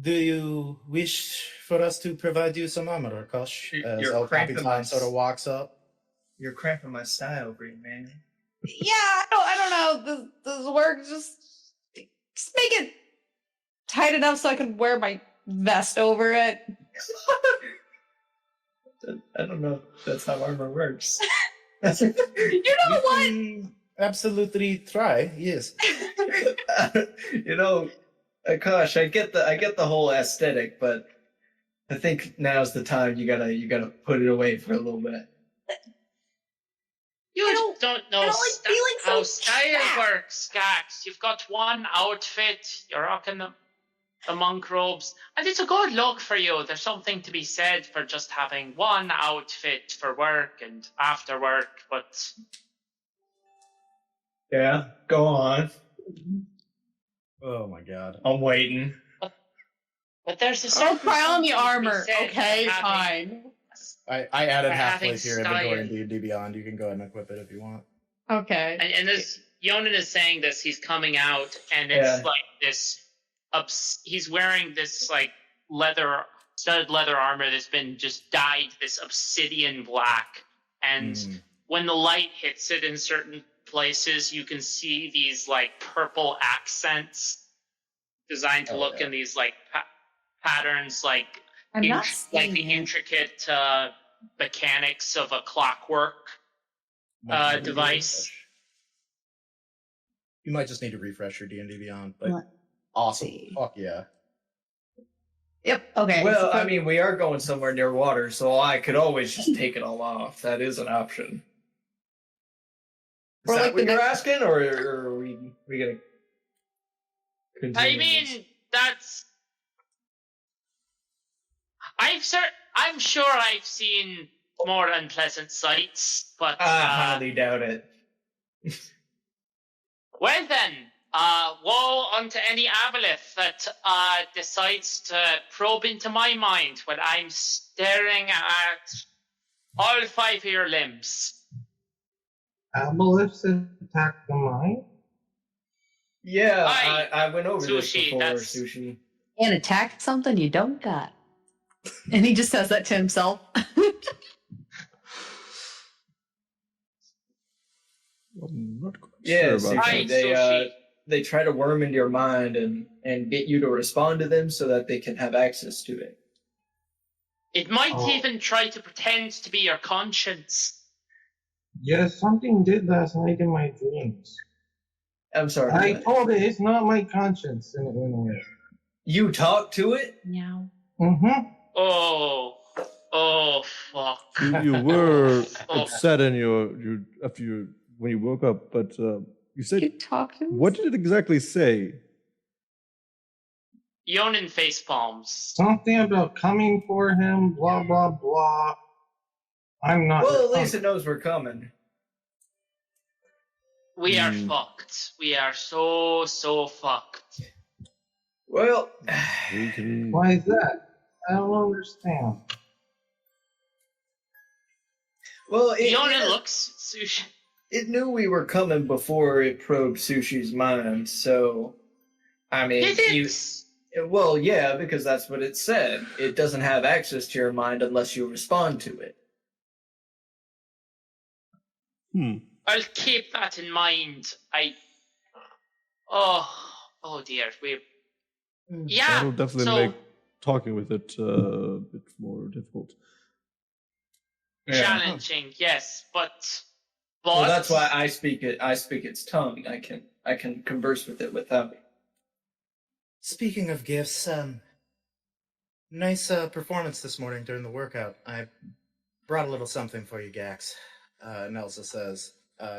Do you wish for us to provide you some armor, Kosh? You're As El cramping Capitan my sort of walks up. You're cramping my style, Green Man. Yeah, I don't know. This work just make it tight enough so I can wear my vest over it. I don't know if that's how armor works. You know what? can absolutely try, yes. Gosh, I get the whole aesthetic, but I think now's the time you gotta put it away for a little bit. You I don't know I don't like feeling so how style trapped. works, Gax. You've got one outfit, you're rocking the monk robes, and it's a good look for you. There's something to be said for just having one outfit for work and after work, but Yeah, go on. Oh my god. I'm waiting. there's a I'll certain try on the something to be armor. said Okay, for having- fine. I added For half having plate to your style. inventory in D&D Beyond. You can go ahead and equip it if you want. Okay. And this Yonan is saying this. He's coming out, and it's Yeah. like this. He's wearing this like studded leather armor that's been just dyed this obsidian black. And when the light hits it in certain places, you can see these like purple accents designed to look in these like patterns, like I'm not like seeing the it. intricate mechanics of a clockwork Might need to device. refresh. You might just need to refresh your D&D Beyond, but Let- awesome. see. Fuck yeah. Yep. Okay. Well, so- I mean, we are going somewhere near water, so I could always just take it all off. That is an option. Is Or that like what the you're next- asking, or are we gonna? I continue this? mean, that's. I'm sure I've seen more unpleasant sights, but I highly doubt it. well then, Woe unto any Aboleth that decides to probe into my mind when I'm staring at all 5 of your limbs. Aboleths attack the mine? Yeah, Aye, I went over this Sushi, before, that's- Sushi. And attack something you don't got. And he just says that to himself. I'm not quite Yeah, sure about Aye, Sushi, that. they try to worm into your mind and get you to respond to them so that they can have access to it. It might Oh. even try to pretend to be your conscience. Yes, something did last night in my dreams. I'm sorry. I what? told it it's not my conscience in a way. You talk to it? Meow. Mm-hmm. Oh, fuck. You were Oh. upset in your when you woke up, but you You said, talking? what did it exactly say? Yonin face palms. Something about coming for him, blah, blah, blah. I'm not. Well, at least it knows we're coming. We are Hmm. fucked. We are so fucked. Well, We can. Why is that? I don't understand. well, Yonin looks Sushi. it knew we were coming before it probed Sushi's mind, so I mean, Did it? well, yeah, because that's what it said. It doesn't have access to your mind unless you respond to it. I'll keep that in mind. Oh dear. Yeah. That'll definitely so make talking with it a bit more difficult. challenging, yes, but Well, that's why I speak it. I speak its tongue. I can converse with it without. Speaking of gifts, nice performance this morning during the workout. I brought a little something for you, Gax. Nelsa says.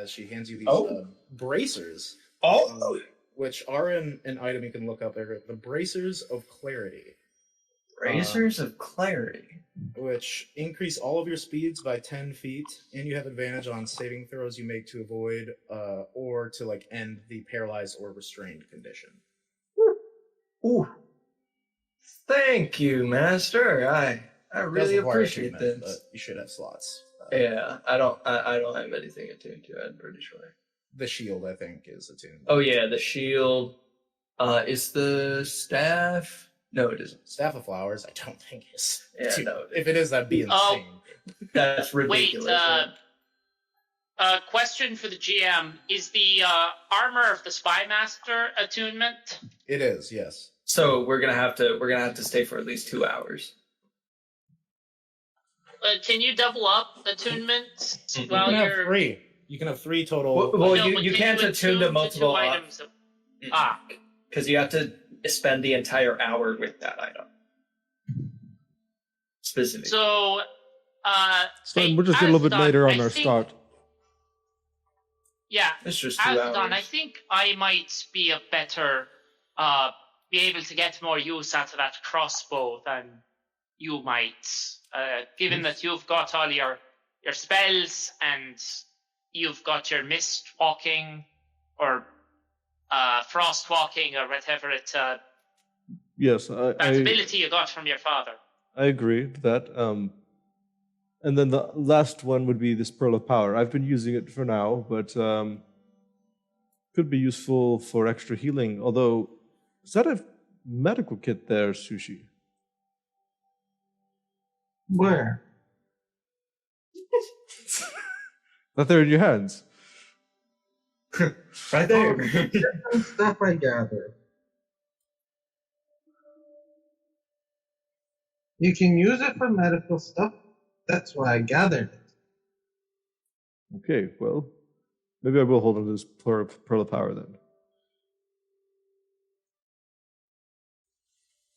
She hands you these Oh. bracers, Oh, which are an item you can look up there. The bracers of clarity, razors of clarity. which increase all of your speeds by 10 feet, and you have advantage on saving throws you make to avoid or to like end the paralyzed or restrained condition. Ooh, thank you, Master. I really Does require appreciate attunement, this. but you should have slots. Yeah, I don't have anything attuned to it, I'm pretty sure. The shield, I think, is attuned. Oh yeah, the shield. Is the staff? No, it isn't. Staff of Flowers, I don't think is. Yeah, attuned. no. If it is, that'd be Oh. insane. That's wait, ridiculous. right? question for the GM. Is the armor of the Spy Master attunement? It is, yes. So we're gonna have to stay for at least 2 hours. Can you double up attunement Mhm. while You can have you're... 3. You can have 3 total. Well, No, you but you can can't attune attune to the multiple two items items. because you have to spend the entire hour with that item specifically. So, So we're just a little bit Azadon, later on I our think- start. Yeah, It's just 2 Azadon, I hours. think I might be a better, be able to get more use out of that crossbow than you might, given that you've got all your spells and you've got your mist walking or frost walking or whatever Yes, that ability you got from your father. I agree with that. And then the last one would be this Pearl of Power. I've been using it for now, but could be useful for extra healing. Although, is that a medical kit there, Sushi? Where? That they're in your hands. Right there. Different stuff I gather. You can use it for medical stuff. That's why I gathered it. Okay, well, maybe I will hold on to this Pearl of Power then.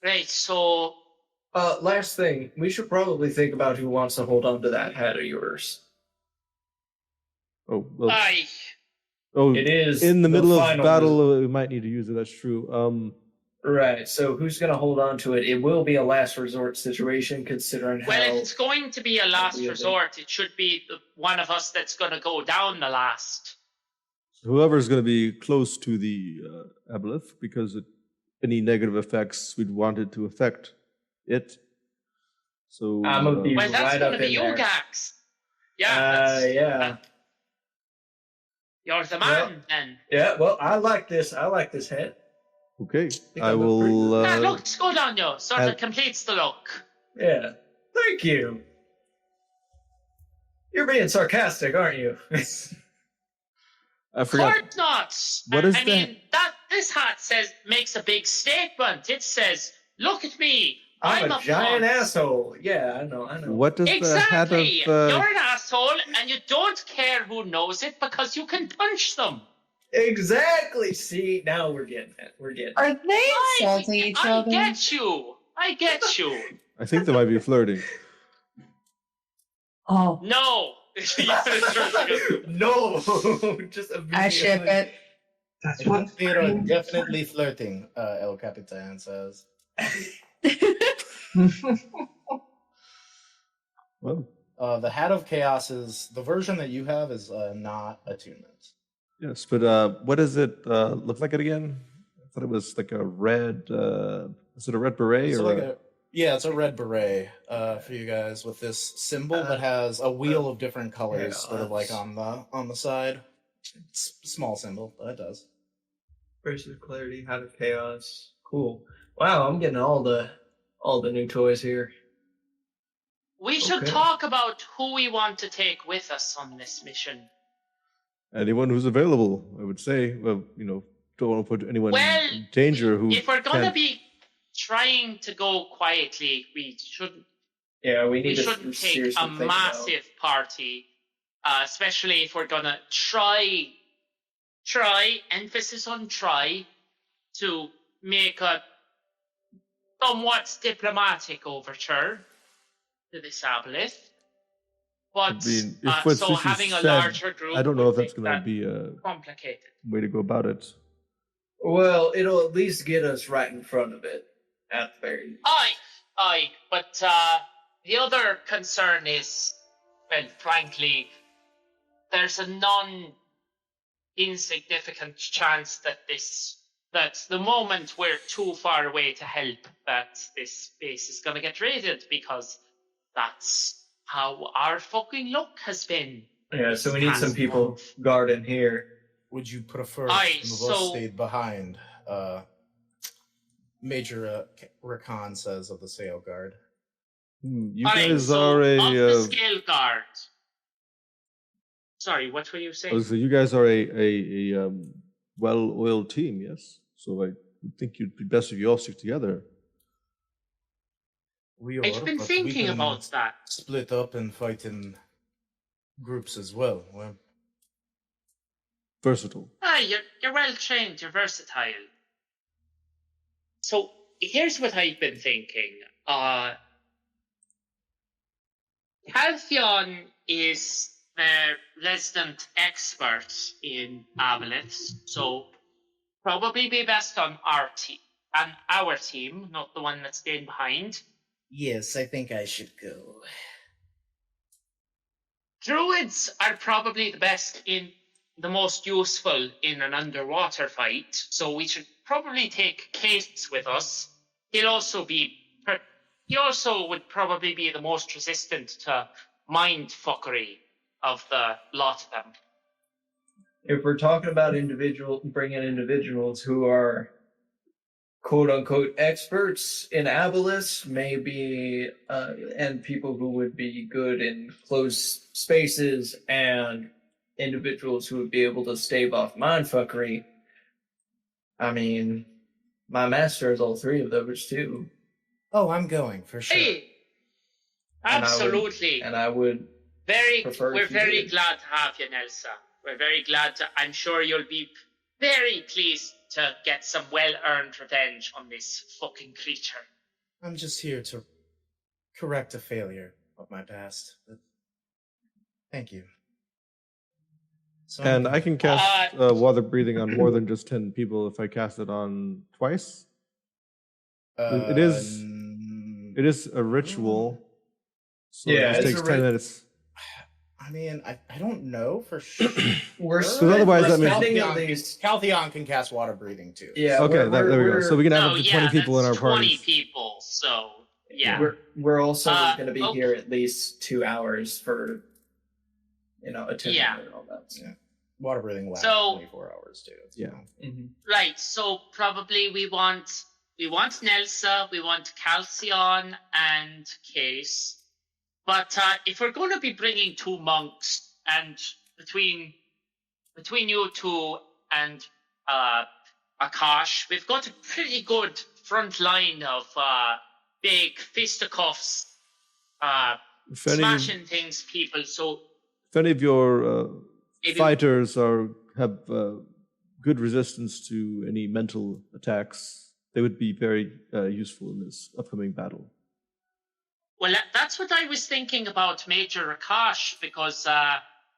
Right, so Last thing, we should probably think about who wants to hold on to that hat of yours. Oh, well. I It is in the middle of final battle, we might need to use it. That's true. Right, so who's going to hold on to it? It will be a last resort situation considering well, how... if it's going to be a last we have resort, it should be the one of us that's going to go down the last. So whoever's going to be close to the Aboleth, because any negative effects we'd want it to affect it. So I'm gonna be Well, that's right gonna up be in you, there. Gax. Yeah. Yeah. You're the man then. Yeah. Well, I like this. I like this head. okay, think I I look pretty will. good. That looks good on you. Sort of and- completes the look. Yeah. Thank you. You're being sarcastic, aren't you? I Of forgot. course not. What is I the- mean, this hat makes a big statement. It says, "Look at me. I'm a giant punk." asshole. Yeah, I know. What does the hat of? Exactly. You're an asshole, and you don't care who knows it because you can punch them. Exactly. See, now we're getting it. We're getting it. Are they insulting each I other? get you. I get you. I think they might be flirting. Oh, No. No, just I ship immediately. it. That's I what think they are definitely flirting, El Capitan says. Well, The Hat of Chaos is the version that you have is not attunement. yes, but what does it look like it again? I thought it was like a red. Is it a red beret It's or? like it's a red beret for you guys with this symbol that has a wheel of different colors, sort of like on the side. It's a small symbol, but it does. Versus clarity, how to chaos. Cool. Wow, I'm getting all the new toys here. We should Okay. talk about who we want to take with us on this mission. Anyone who's available, I would say. Well, don't want to put anyone Well, in danger who. If we're going to can't- be trying to go quietly, we shouldn't Yeah, we we need to shouldn't take seriously a think about- massive party, especially if we're gonna try, emphasis on try, to make a somewhat diplomatic overture to this Aboleth. But I mean, if what so Sushi having a said, larger group, I don't know if would that's make going to that be a complicated. way to go about it. Well, it'll at least get us right in front of it. At the very least. Aye, but the other concern is, well, frankly, there's a non-insignificant chance that the moment we're too far away to help, that this base is gonna get raided, because that's how our fucking luck has been. Yeah, so we need some Past people month. guarding here. Would you prefer Aye, some of us so- stayed behind? Major Rakan says of the Sail Guard. You Alright, guys so are of the a. scale guard. Sorry, what were you saying? So you guys are a well-oiled team, yes. So I would think you'd be best if you all stick together. We I've been but we thinking can about that. split up and fight in groups as well. Versatile. You're well trained, you're versatile. So here's what I've been thinking. Halcyon is the resident expert in Aboleths, so probably be best on our team, not the one that's staying behind. Yes, I think I should go. Druids are probably the most useful in an underwater fight, so we should probably take Case with us. He also would probably be the most resistant to mind fuckery of the lot of them. If we're talking about bringing individuals who are quote unquote experts in Aboleth, maybe, and people who would be good in closed spaces, and individuals who would be able to stave off mindfuckery. I mean, my master has all three of those too. Oh, I'm going for sure. Hey, absolutely. And I would prefer We're if you very did. glad to have you, Nelsa. We're very glad to. I'm sure you'll be very pleased to get some well-earned revenge on this fucking creature. I'm just here to correct a failure of my past. But thank you. So And I can cast Uh, water breathing on more than just 10 people if I cast it on twice. It is a ritual. So Yeah, it it's just takes a 10 minutes. I mean, I don't know for sure. We're So otherwise we're that means- spending at Caltheon, least. Caltheon can cast water breathing too. Yeah. Okay, there we go. So we can have No, up to yeah, 20 people in that's our 20 party. people, so yeah. We're also going to be okay. here at least 2 hours for, attunement Yeah. and all that. So. Yeah. Water breathing lasts So- 24 hours too. Yeah. Mhm. Right, so probably we want Nelsa, we want Calcion and Case. But if we're going to be bringing 2 monks, and between you two and Akash, we've got a pretty good front line of big fisticuffs, If any, smashing things, people. So if any of your maybe- fighters have good resistance to any mental attacks, they would be very useful in this upcoming battle. Well, that's what I was thinking about Major Akash, because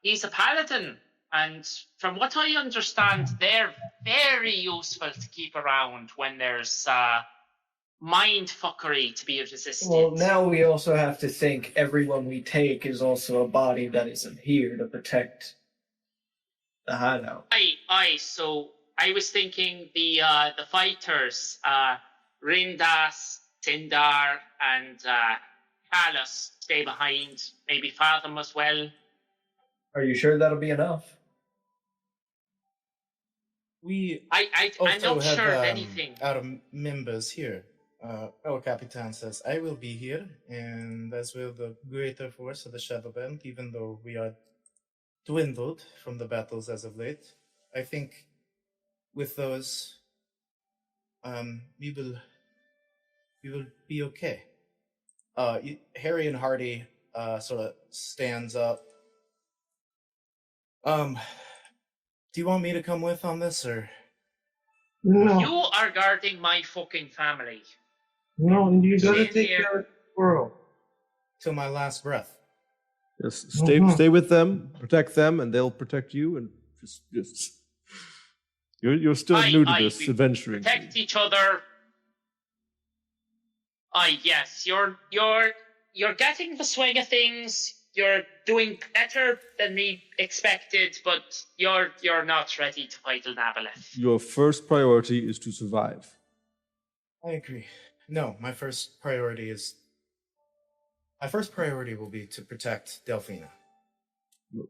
he's a paladin, and from what I understand, they're very useful to keep around when there's mind fuckery to be resisted. Well, now we also have to think everyone we take is also a body that isn't here to protect the hideout. So I was thinking the fighters, Rindas, Sindar, and Callus stay behind. Maybe Fathom as well. Are you sure that'll be enough? We I'm also not have sure of anything. our members here. Our Capitan says, I will be here, and as will the greater force of the Shadow Band, even though we are dwindled from the battles as of late. I think with those, we will be okay. Harry and Hardy sort of stands up. Do you want me to come with on this, or? No, You are guarding my fucking family. no, you gotta Stay take here. care of the world. Till my last breath. Just Mhm. stay with them, protect them, and they'll protect you. And just you're still new to this we adventuring. protect each other. Yes, you're getting the swing of things. You're doing better than me expected, but you're not ready to fight an Aboleth. Your first priority is to survive. I agree. No, my first priority will be to protect Delphina. You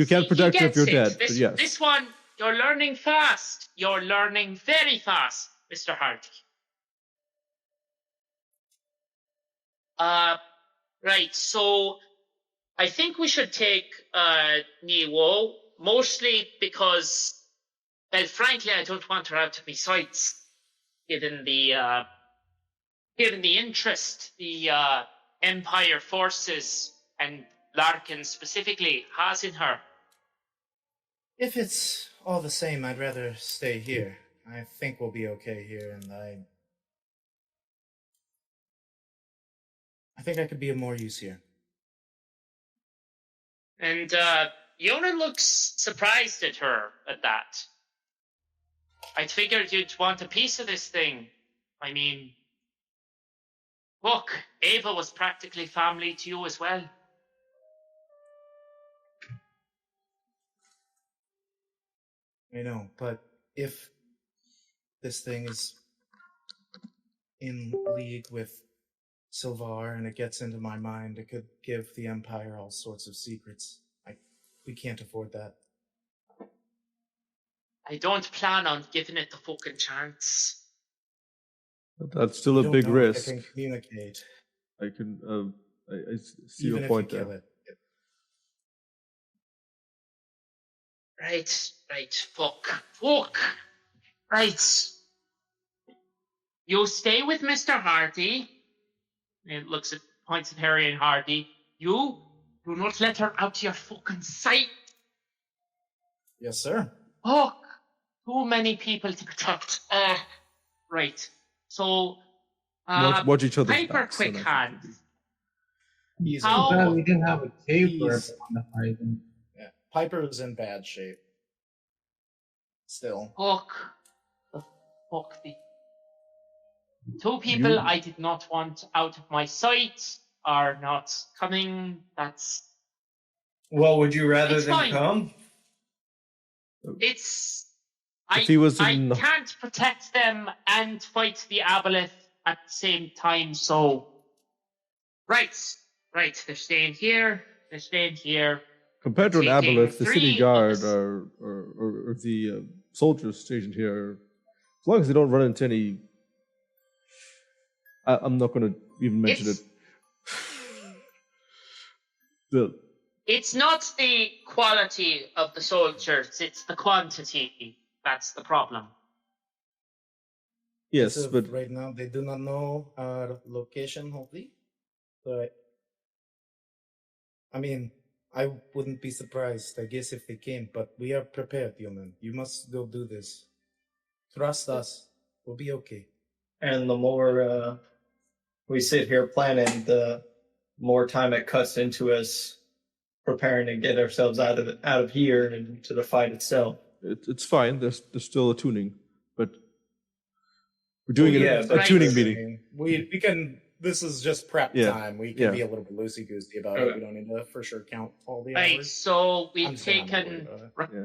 can't protect her if you're dead, but yes. This one, you're learning fast. You're learning very fast, Mr. Hardy. Right, so I think we should take Niwo, mostly because, well, frankly, I don't want her out of my sights, given the interest the Empire forces and Larkin specifically has in her. If it's all the same, I'd rather stay here. I think we'll be okay here, and I think I could be of more use here. And Yona looks surprised at her at that. I'd figured you'd want a piece of this thing. I mean, look, Ava was practically family to you as well. I know, but if this thing is in league with Sylvar and it gets into my mind, it could give the Empire all sorts of secrets. We can't afford that. I don't plan on giving it the fucking chance. That's still a Don't big know if risk. I can communicate, I can. I see even your if point you there. kill it. Right, fuck. Right. You stay with Mr. Hardy. It points at Harry and Hardy. You do not let her out of your fucking sight. Yes, sir. Fuck. Too many people to protect. Right. So, Watch each other's Piper backs, Quick so that's Hand. what it would He's How- Too bad we didn't have a cave for He's- everyone to hide in. Yeah, Piper's in bad shape. Still. Fuck me. Two people You- I did not want out of my sight are not coming. That's Well, would you rather It's them fine. come? It's If he was I in- can't protect them and fight the Aboleth at the same time, so right. They're staying here. They're staying here. Compared to an Taking aboleth, the city 3 of guard us. or the soldiers stationed here, as long as they don't run into any. I'm not going to even mention It's- it. The It's not the quality of the soldiers; it's the quantity that's the problem. yes, As of but right now they do not know our location, hopefully. But I mean, I wouldn't be surprised, I guess, if they came, but we are prepared, human. You must go do this. Trust us. We'll be okay. And the more we sit here planning, the more time it cuts into us preparing to get ourselves out of here and to the fight itself. it's fine. There's still a tuning, but we're doing Well, it yeah, a but- tuning I meeting. mean, we can. This is just prep Yeah, time. We can yeah. be a little bit loosey goosey about Okay. it. We don't need to for sure count all the Right, hours. so I'm we've just saying I'm not worried taken about it.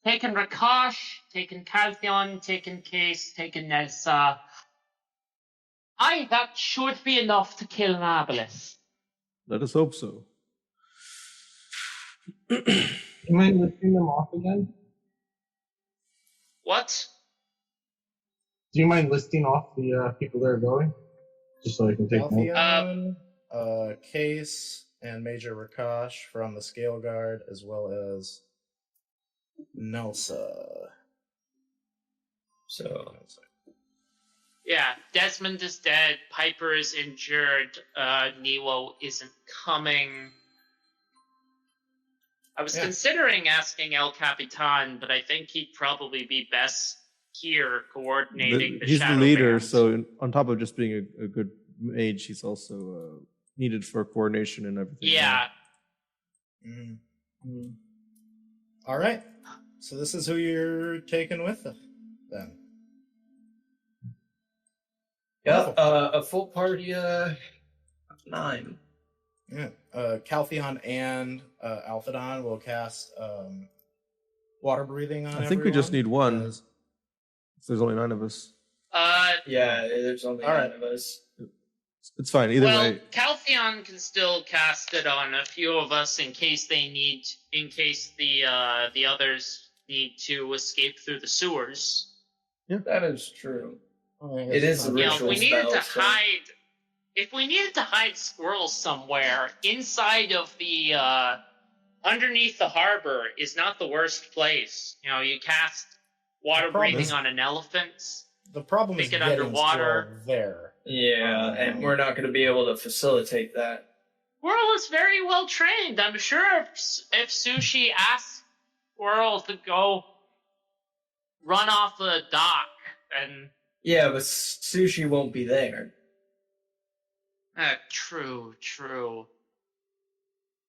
Yeah. taken Rakash, taken Caltheon, taken Case, taken Nessa. That should be enough to kill an Aboleth. Let us hope so. You mind listing them off again? What? Do you mind listing off the people that are going? Just so I can take notes. Altheon, Case, and Major Rakash from the Scale Guard, as well as Nelsa. So Yeah, Desmond is dead, Piper is injured, Neo isn't coming. I was Yeah. considering asking El Capitan, but I think he'd probably be best here coordinating the He's the Shadow leader, Band. so on top of just being a good mage, he's also needed for coordination and everything. Yeah, Mm. All right. So this is who you're taking with us, then. yeah, a full party 9. Yeah. Caltheon and Alphadon will cast water breathing on I think we just everyone, need one. as- If there's only 9 of us, Yeah, there's only All 9 right. of us. it's fine. Either well, way, Caltheon can still cast it on a few of us in case the others need to escape through the sewers. That is true. Oh, I It guess is not. the You know, ritual if we needed to spell, so- hide, if we needed to hide squirrels somewhere inside of the underneath the harbor is not the worst place. You know, you cast water The problem breathing is- on an elephant. The problem is Stick it getting underwater. Squirrel there. Yeah, and we're not going to be able to facilitate that. Squirrel is very well trained. I'm sure if Sushi asked Squirrel to go run off the dock, and Yeah, but Sushi won't be there. true.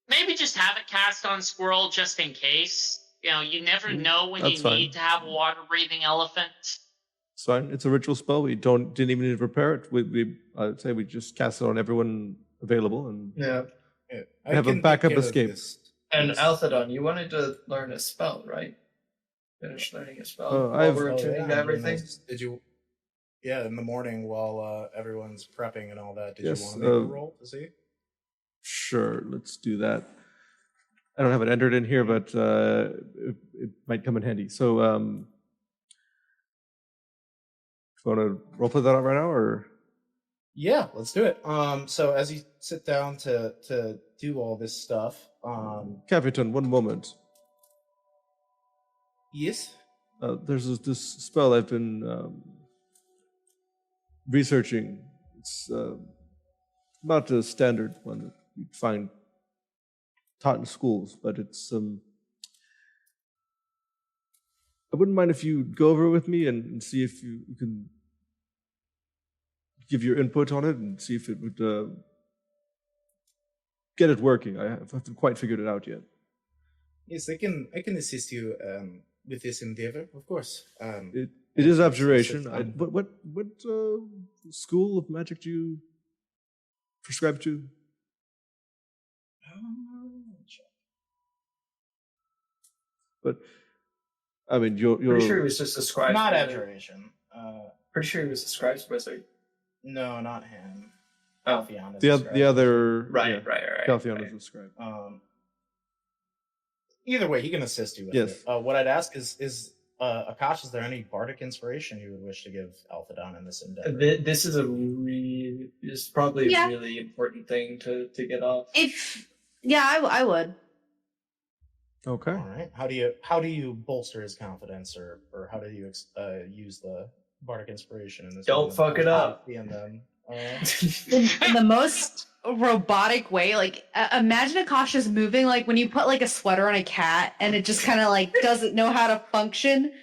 Maybe just have it cast on Squirrel just in case. You know, you never know when that's you fine. need to have a water-breathing elephant. it's fine. It's a ritual spell. We didn't even need to prepare it. I'd say we just cast it on everyone available, and Yeah. Yeah, Have a can take backup care of escape. this. And Yes. Althadon, you wanted to learn a spell, right? Finish learning a spell Oh, while I've- we're Oh, attuning yeah, to everything. Did you? Yeah, in the morning while everyone's prepping and all that. Did Yes, you want to make a roll to see? sure, let's do that. I don't have it entered in here, but it might come in handy. So, you want to roleplay that out right now, or? Yeah, let's do it. So as you sit down to do all this stuff, Capitan, one moment. yes. There's this spell I've been researching. It's not a standard one that you'd find taught in schools, but it's I wouldn't mind if you go over it with me and see if you can give your input on it and see if it would get it working. I haven't quite figured it out yet. Yes, I can assist you with this endeavor, of course. It is abjuration. It's- What school of magic do you prescribe to? But I mean, you're Pretty sure he was just a scribe. Not wizard. abjuration. Pretty sure he was a scribe's wizard. No, not him. Oh, Alpheon is the described. other right. Caltheon right. is described. Either way, he can assist you with Yes. it. What I'd ask is Akash, is there any bardic inspiration you would wish to give Alphadon in this endeavor? This is probably Yeah. a really important thing to get off. I would. Okay. All right. How do you bolster his confidence, or how do you use the bardic inspiration in this? Don't fuck it up. And then, In the most robotic way, like imagine Akash is moving like when you put like a sweater on a cat and it just kind of like doesn't know how to function.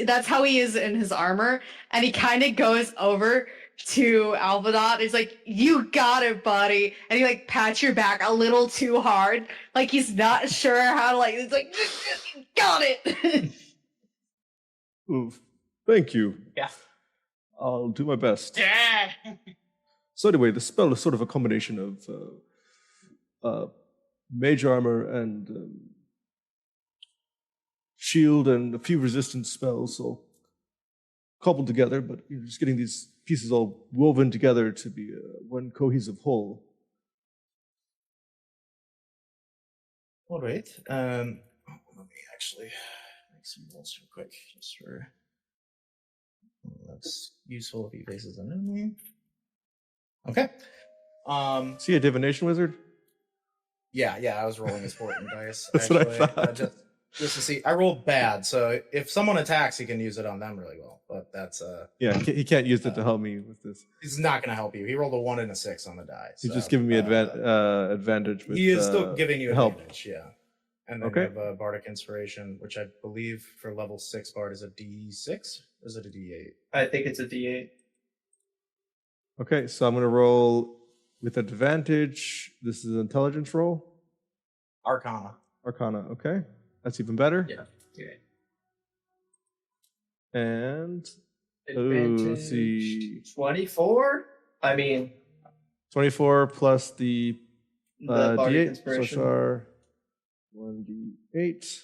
That's how he is in his armor, and he kind of goes over to Alvadot. He's like, "You got it, buddy," and he like pats your back a little too hard, like he's not sure how to like. It's like, "Got it." Oof. Thank you. Yeah. I'll do my best. Yeah. So anyway, the spell is sort of a combination of mage armor and shield and a few resistance spells, all cobbled together. But you're just getting these pieces all woven together to be one cohesive whole. All right. Let me actually make some rolls real quick, just for that's useful if he faces an enemy. Okay. Is he a divination wizard? Yeah, I was rolling his fortune dice. That's what I thought. Just to see, I rolled bad, so if someone attacks, he can use it on them really well. But that's Yeah, he can't use it to help me with this. he's not going to help you. He rolled a 1 and a 6 on the die. He's so, just giving me advantage. With, he is still giving you help. advantage, yeah. And then Okay. you have a bardic inspiration, which I believe for level 6 bard is a D6, or is it a D8? I think it's a D8. Okay, so I'm going to roll with advantage. This is an intelligence roll. Arcana. Arcana, okay. That's even better. Yeah. Okay. And let's see. 24. I mean, 24 plus the the bardic D8, so inspiration. far 1d8.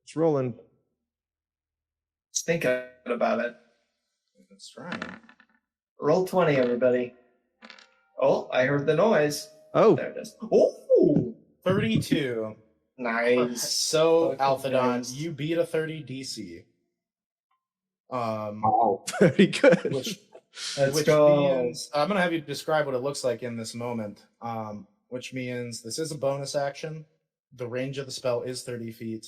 It's rolling. Just think about it. That's right. Roll 20, everybody. Oh, I heard the noise. Oh, There it is. Oh, 32. nice. So, Fucking Alphadon, nice. you beat a 30 DC. very good. Which Let's go. means I'm gonna have you describe what it looks like in this moment. Which means this is a bonus action. The range of the spell is 30 feet,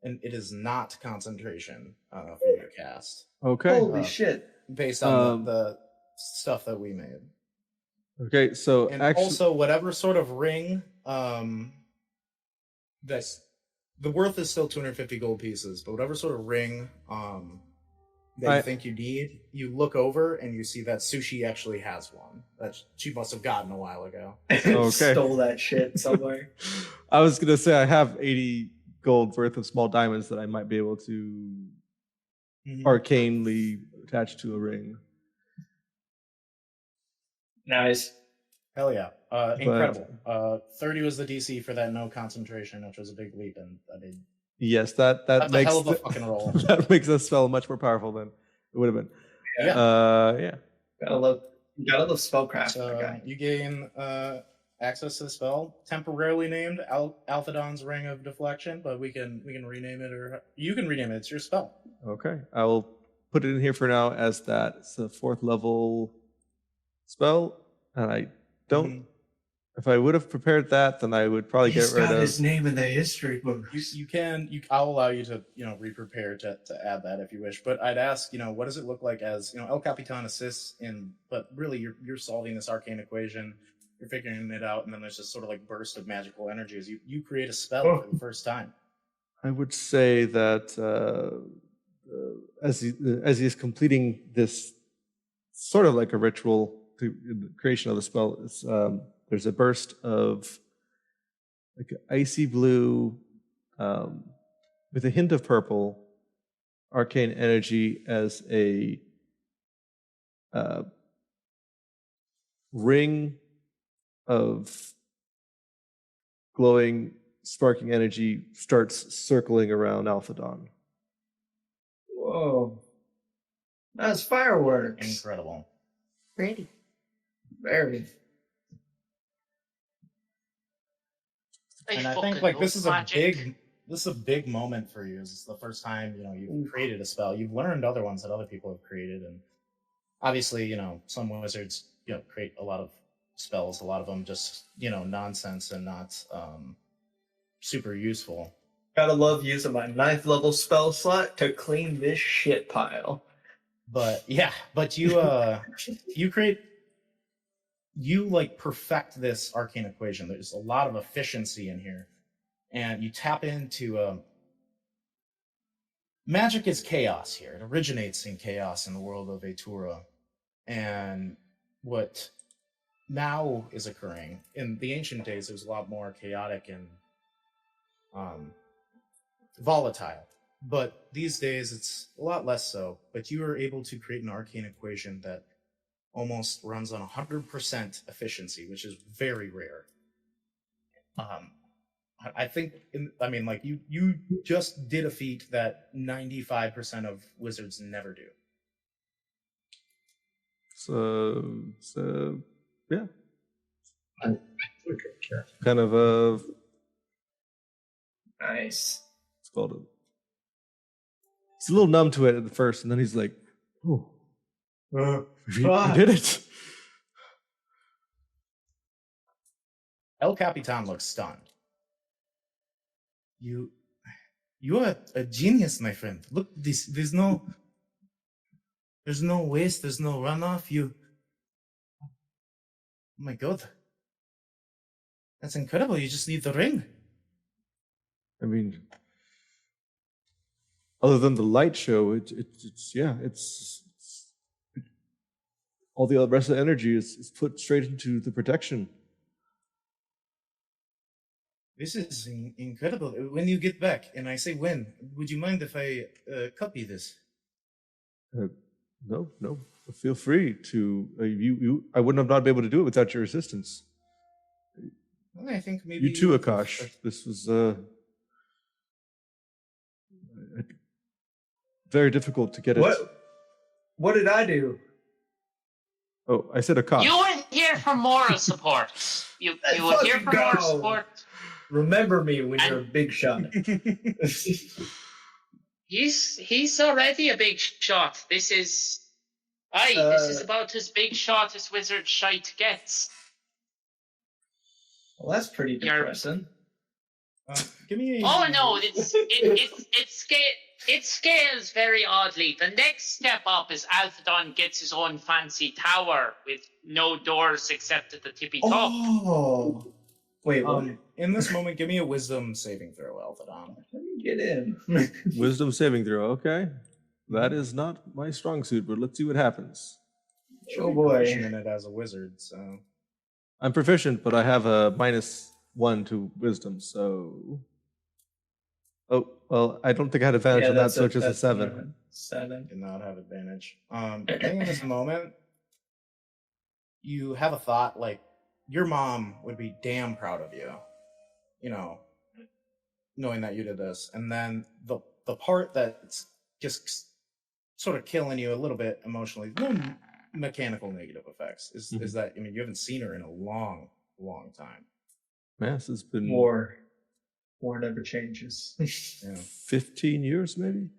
and it is not concentration for you to cast, Okay. Holy shit. based on Um, the stuff that we made. Okay, so And actually, also, whatever sort of ring, that's the worth is still 250 gold pieces, but whatever sort of ring that I- you think you need, you look over and you see that Sushi actually has one that she must have gotten a while ago. Okay. Stole that shit somewhere. I was going to say I have 80 gold worth of small diamonds that I might be able to arcanely attach to a ring. Nice. Hell yeah. Incredible. 30 was the DC for that no concentration, which was a big leap, and I mean, Yes, that that's makes a hell of a fucking roll. that makes the spell much more powerful than it would have been. Yeah. Yeah. Gotta love spellcraft. So Okay. you gain access to the spell, temporarily named Alphadon's Ring of Deflection, but we can rename it, or you can rename it. It's your spell. Okay. I will put it in here for now as that. It's a 4th level spell, and I don't. Mhm. If I would have prepared that, then I would probably He's get rid got of. his name in the history book. I'll allow you to re-prepare to add that if you wish, but I'd ask, what does it look like as El Capitan assists in, but really you're solving this arcane equation, you're figuring it out, and then there's this sort of like burst of magical energy as you create a spell for the first time. I would say that as he is completing this sort of like a ritual to the creation of the spell, there's a burst of like icy blue with a hint of purple arcane energy as a ring of glowing, sparking energy starts circling around Alphadon. Whoa. That's fireworks. Incredible. Pretty. Very. And I think like this is a big moment for you. This is the first time you've created a spell. You've learned other ones that other people have created, and obviously some wizards create a lot of spells. A lot of them just nonsense and not super useful. Gotta love using my 9th level spell slot to clean this shit pile. But yeah, but you perfect this arcane equation. There's a lot of efficiency in here, and you tap into magic is chaos here. It originates in chaos in the world of Atura, and what now is occurring in the ancient days, it was a lot more chaotic and volatile. But these days, it's a lot less so. But you are able to create an arcane equation that almost runs on 100% efficiency, which is very rare. I think, you just did a feat that 95% of wizards never do. So yeah. Okay. Kind of a... Nice. It's called a... He's a little numb to it at first, and then he's like, oh, we did it. El Capitan looks stunned. You are a genius, my friend. Look, there's no waste, there's no runoff. Oh my God. That's incredible. You just need the ring. I mean, other than the light show, it's all the rest of the energy is put straight into the protection. This is incredible. When you get back, and I say when, would you mind if I copy this? No. Feel free to. I wouldn't have not been able to do it without your assistance. Well, I think maybe You too, Akash. This was very difficult to get it. What did I do? Oh, I said Akash. You were here for moral support. You were here for moral support. Remember me when you're a big shot. He's already a big shot. This is about as big shot as Wizard Shite gets. Well, that's pretty depressing. Give me. Oh no, it scales very oddly. The next step up is Alphadon gets his own fancy tower with no doors except at the tippy top. Oh, wait, what? In this moment, give me a wisdom saving throw, Alphadon. Let me get in. Wisdom saving throw. Okay, that is not my strong suit, but let's see what happens. Oh boy. In it as a wizard, so I'm proficient, but I have a -1 to wisdom, so. Oh, well, I don't think I had advantage on that, so it's just a 7. 7. did not have advantage. I think in this moment, you have a thought like your mom would be damn proud of you, knowing that you did this. And then the part that's just sort of killing you a little bit emotionally, no mechanical negative effects, is that, you haven't seen her in a long, long time. Yes, it's been War never changes. Yeah. 15 years, maybe?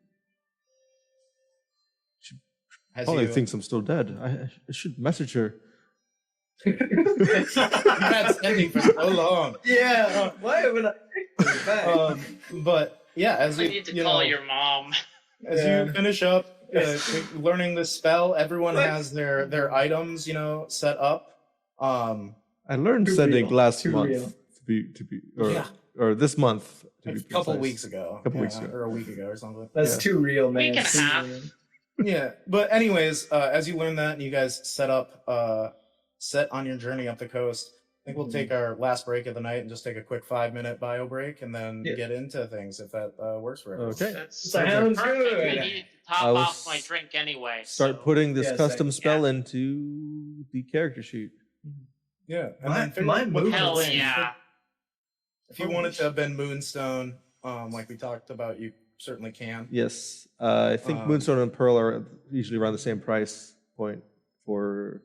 She Has probably you- thinks I'm still dead. I should message her. You've been sending for so long. Yeah. Why would I? But yeah, as I you need to you call know, your mom. as you finish up learning this spell, everyone has their items set up. I learned Too sending real. last Too month real. to be or, Yeah. or this month to A be couple precise. weeks ago. Couple weeks ago. Or a week ago or something. That's Yeah. too real, man. Week and a Too half. real. Yeah. But anyways, as you learn that and you guys set on your journey up the coast, I think we'll take our last break of the night and just take a quick 5-minute bio break and then Yeah. get into things if that works for everyone. Okay. That's Sounds perfect. good. I needed to top I will off my drink anyway. Start so- putting this Yes, custom I- spell into the character sheet. Yeah, and My- then figure my out what move kind of Hell ring. yeah. If you want it to have been Moonstone, like we talked about, you certainly can. Yes, I think Moonstone and Pearl are usually around the same price point for.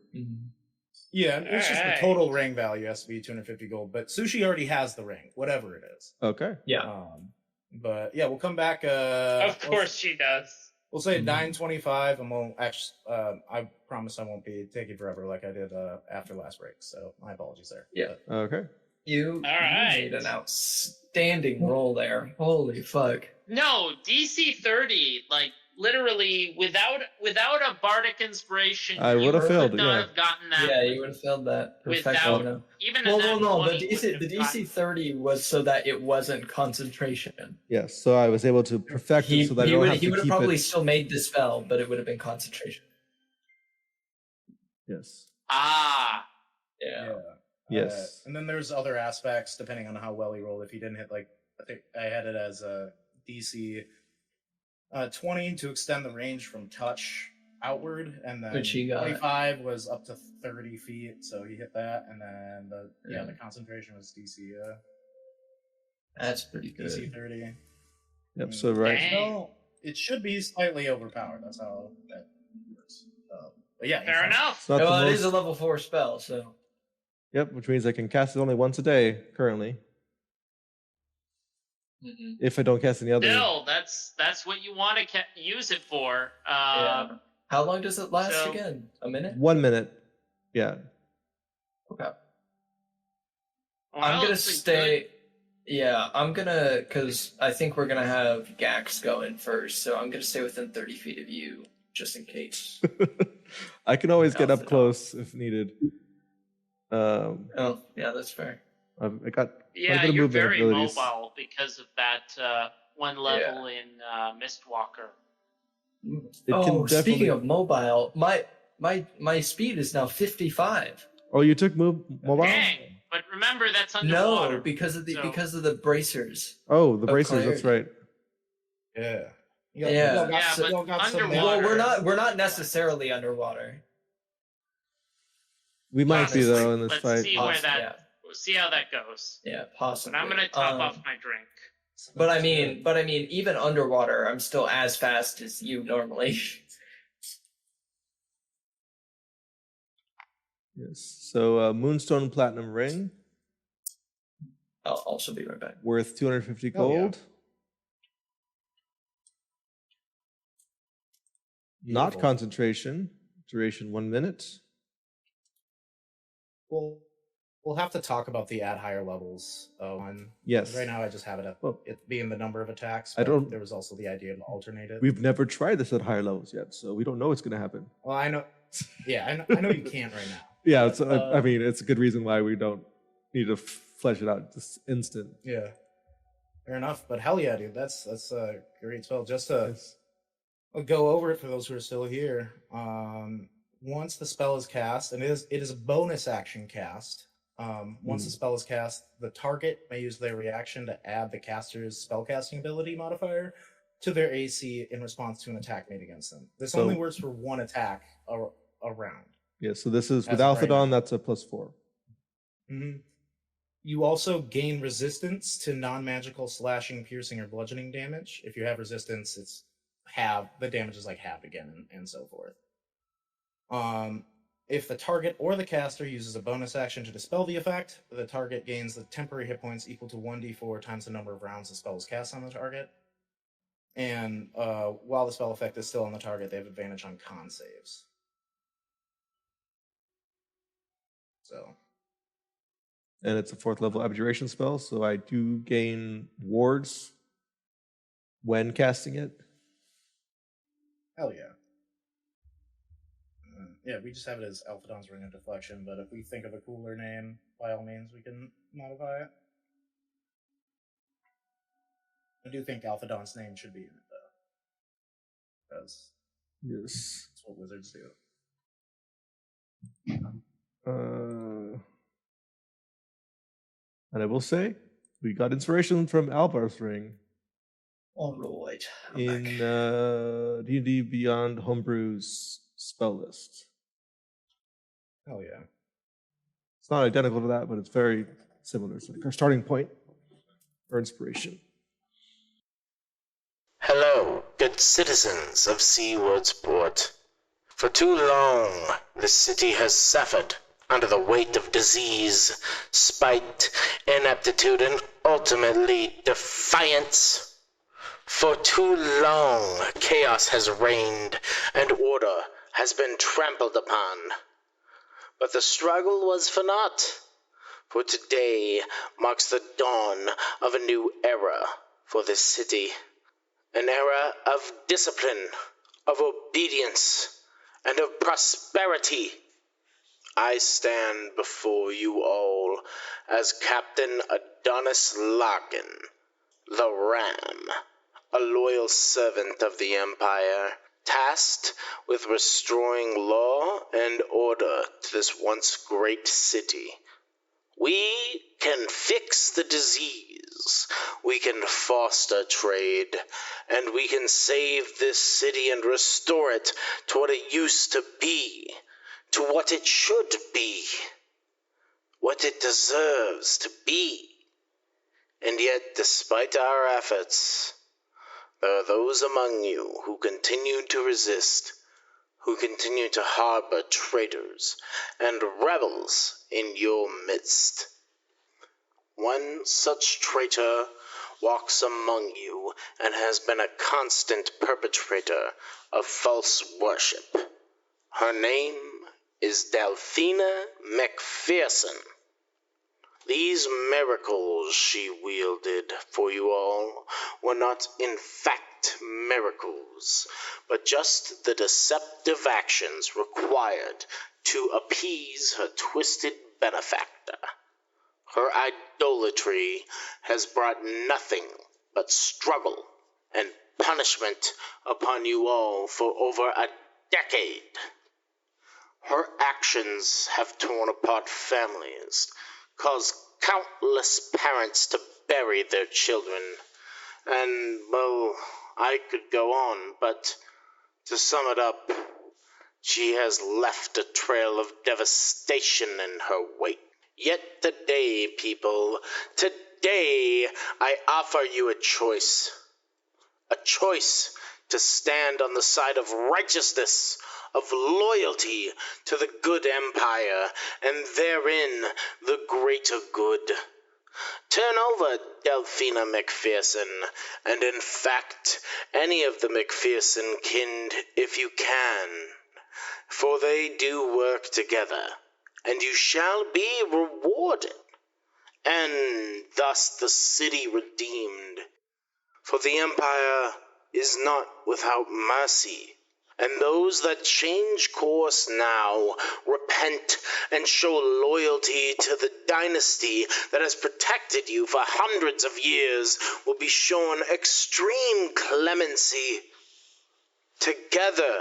Yeah, it's just the Alright. total ring value has to be 250 gold, but Sushi already has the ring, whatever it is. Okay. Yeah. But yeah, we'll come back. Of course she does. We'll say 925, and we'll actually. I promise I won't be taking forever like I did after last break. So my apologies there. Yeah. But Okay. You Alright. made an outstanding roll there. Holy fuck. No, DC 30, like literally without a bardic inspiration, I you would've could failed, not yeah. have gotten that. Yeah, you would have failed that. Without Perfection. even Well, a nat no. 20 The wouldn't DC, have the gotten- DC 30 was so that it wasn't concentration. Yes, so I was able to perfect it so that I don't have He to would have keep probably it. still made the spell, but it would have been concentration. Yes. Ah, Yeah. Yes. and then there's other aspects depending on how well he rolled. If he didn't hit, like I think I had it as a DC 20 to extend the range from touch outward, and then Which he got. 25 was up to 30 feet, so he hit that, and then Yeah. the concentration was DC That's pretty good. DC 30. Yep. So right. Dang. So it should be slightly overpowered. That's how that works. But yeah, fair enough. It's not the Well, it is most- a level 4 spell, so. Yep, which means I can cast it only once a day currently. If I don't cast any other. Still, that's what you want to use it for. Yeah. How long does it last so- again? A minute? 1 minute. Yeah. Okay. Well, I'm gonna it's a stay. Yeah, I'm gonna, because I think we're gonna have Gax go in first, so I'm gonna stay within 30 feet of you, just in case. I can always get up Alpha close if needed. Oh, yeah, that's fair. I got quite a Yeah, bit of you're movement very abilities. mobile because of that one level in Mistwalker. It can Speaking definitely- of mobile, my speed is now 55. Oh, you took mobile? Dang, but remember that's underwater. No, because of so- the bracers. Oh, the bracers. That's right. Yeah. Yeah. Yeah, but underwater- Well, we're not necessarily underwater. We might be though in this Let's fight. see where that. Yeah, We'll see how that goes. yeah, But possibly. I'm gonna top off my drink. But I mean, even underwater, I'm still as fast as you normally. Yes. So Moonstone Platinum Ring I'll also be right back. worth 250 Oh, yeah. gold. Not Beautiful. concentration. Duration 1 minute. We'll have to talk about the at higher levels one. Yes. Right now, I just have it at Well, it being the number of attacks. I but don't- There was also the idea to alternate it. We've never tried this at higher levels yet, so we don't know what's going to happen. Well, I know. Yeah, I know you can't right now. Yeah, it's, I Uh, mean, it's a good reason why we don't need to flesh it out this instant. Yeah. Fair enough, but hell yeah, dude, that's a great spell. Just to go over it for those who are still here. Once the spell is cast, and it is a bonus action cast. Once the spell is cast, the target may use their reaction to add the caster's spellcasting ability modifier to their AC in response to an attack made against them. This So- only works for one attack a round. Yeah, so this is As with of right Alphadon, now. that's a +4. You also gain resistance to non-magical slashing, piercing, or bludgeoning damage. If you have resistance, it's the damage is like halved again, and so forth. If the target or the caster uses a bonus action to dispel the effect, the target gains the temporary hit points equal to 1d4 times the number of rounds the spell is cast on the target. And while the spell effect is still on the target, they have advantage on con saves. So, And it's a 4th level abjuration spell, so I do gain wards when casting it. hell yeah. Yeah, we just have it as Alphadon's Ring of Deflection, but if we think of a cooler name, by all means, we can modify it. I do think Alphadon's name should be in it, though. Because Yes. that's what wizards do. And I will say, we got inspiration from Alvar's Ring All right. I'm in back. D&D Beyond Homebrew's spell list. Hell yeah. It's not identical to that, but it's very similar. It's like our starting point for inspiration. Hello, good citizens of Seawards Port. For too long, the city has suffered under the weight of disease, spite, ineptitude, and ultimately defiance. For too long, chaos has reigned and order has been trampled upon. But the struggle was for naught, for today marks the dawn of a new era for this city. An era of discipline, of obedience, and of prosperity. I stand before you all as Captain Adonis Larkin, the Ram, a loyal servant of the Empire, tasked with restoring law and order to this once great city. We can fix the disease, we can foster trade, and we can save this city and restore it to what it used to be, to what it should be, what it deserves to be. And yet, despite our efforts, there are those among you who continue to resist, who continue to harbor traitors and rebels in your midst. One such traitor walks among you and has been a constant perpetrator of false worship. Her name is Delphina McPherson. These miracles she wielded for you all were not in fact miracles, but just the deceptive actions required to appease her twisted benefactor. Her idolatry has brought nothing but struggle and punishment upon you all for over a decade. Her actions have torn apart families, caused countless parents to bury their children, and, well, I could go on, but to sum it up, she has left a trail of devastation in her wake. Yet today, people, today I offer you a choice to stand on the side of righteousness, of loyalty to the good empire, and therein the greater good. Turn over Delphina McPherson, and in fact, any of the McPherson kind, if you can, for they do work together, and you shall be rewarded, and thus the city redeemed. For the empire is not without mercy, and those that change course now, repent, and show loyalty to the dynasty that has protected you for hundreds of years will be shown extreme clemency. Together,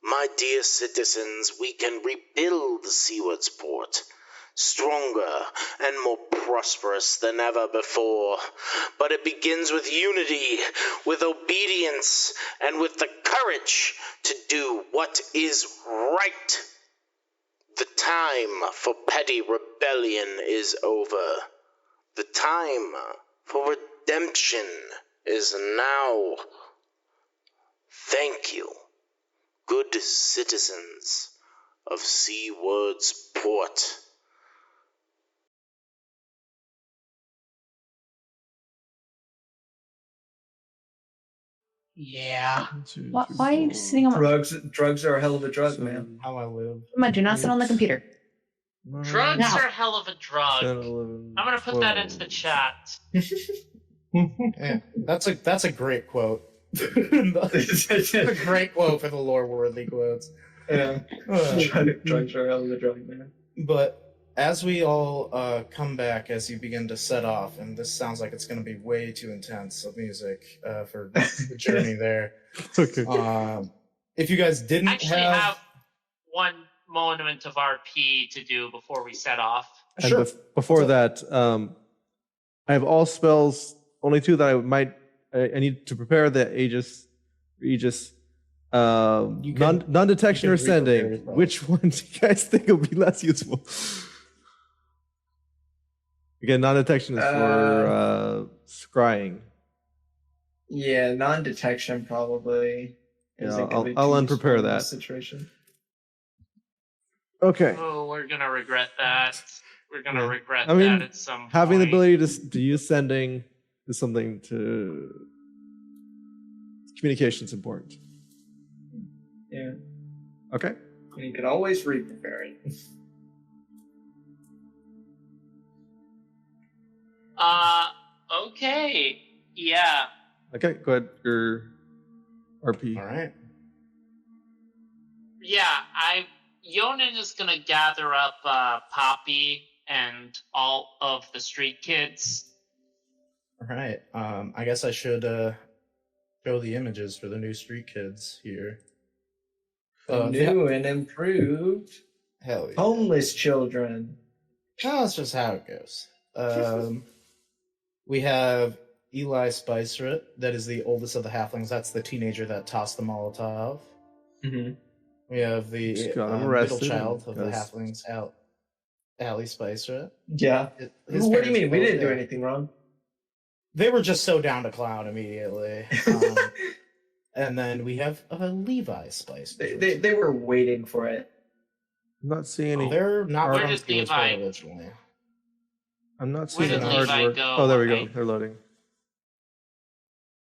my dear citizens, we can rebuild Seawards Port, stronger and more prosperous than ever before. But it begins with unity, with obedience, and with the courage to do what is right. The time for petty rebellion is over. The time for redemption is now. Thank you, good citizens of Seawards Port. Yeah. Why are you sitting on my... Drugs are a hell of a drug, So- man. How I live. Come on, do not sit on the computer. Drugs Now. are a hell of a drug. 10, 11, I'm gonna put that into the 12. chat. Yeah, that's a great quote. That's a great quote for the lore-worthy quotes. Yeah. Uh, Drugs are a hell of a drug, man. But as we all come back, as you begin to set off, and this sounds like it's going to be way too intense of music for the journey there. It's okay. If you guys didn't I actually have one moment of RP to do before we set off. And Sure. before that, I have all spells, only two that I need to prepare the Aegis, You can- non-detection you or can re-prepare sending. as well. Which one do you guys think will be less useful? Again, non-detection is for scrying. Yeah, non-detection probably Yeah, isn't going to be I'll too unprepare useful in that. this situation. Okay. Oh, we're gonna regret that. We're gonna Yeah. regret I mean, that at some having the point. ability to use sending is something to communication's important. Yeah. Okay. You can always re-prepare it. Okay. Yeah. Okay, go ahead. Your RP. All right. Yeah, Yonin is gonna gather up Poppy and all of the street kids. All right. I guess I should show the images for the new street kids here. New and improved Hell yeah. homeless children. Well, that's just how it goes. We have Eli Spicerett, that is the oldest of the halflings. That's the teenager that tossed the Molotov. Mm-hmm. We have the Just got him middle arrested child of the because- halflings, Allie Spicerett. Yeah. His What do you parents mean? We both- didn't do yeah. anything wrong. They were just so down to clown immediately. And then we have Levi Spicerett. They were waiting for it. I'm not seeing any. They're not Where from did Seawards Levi- originally. I'm not Where seeing did the hard Levi work. go? Oh, there we Okay. go. They're loading.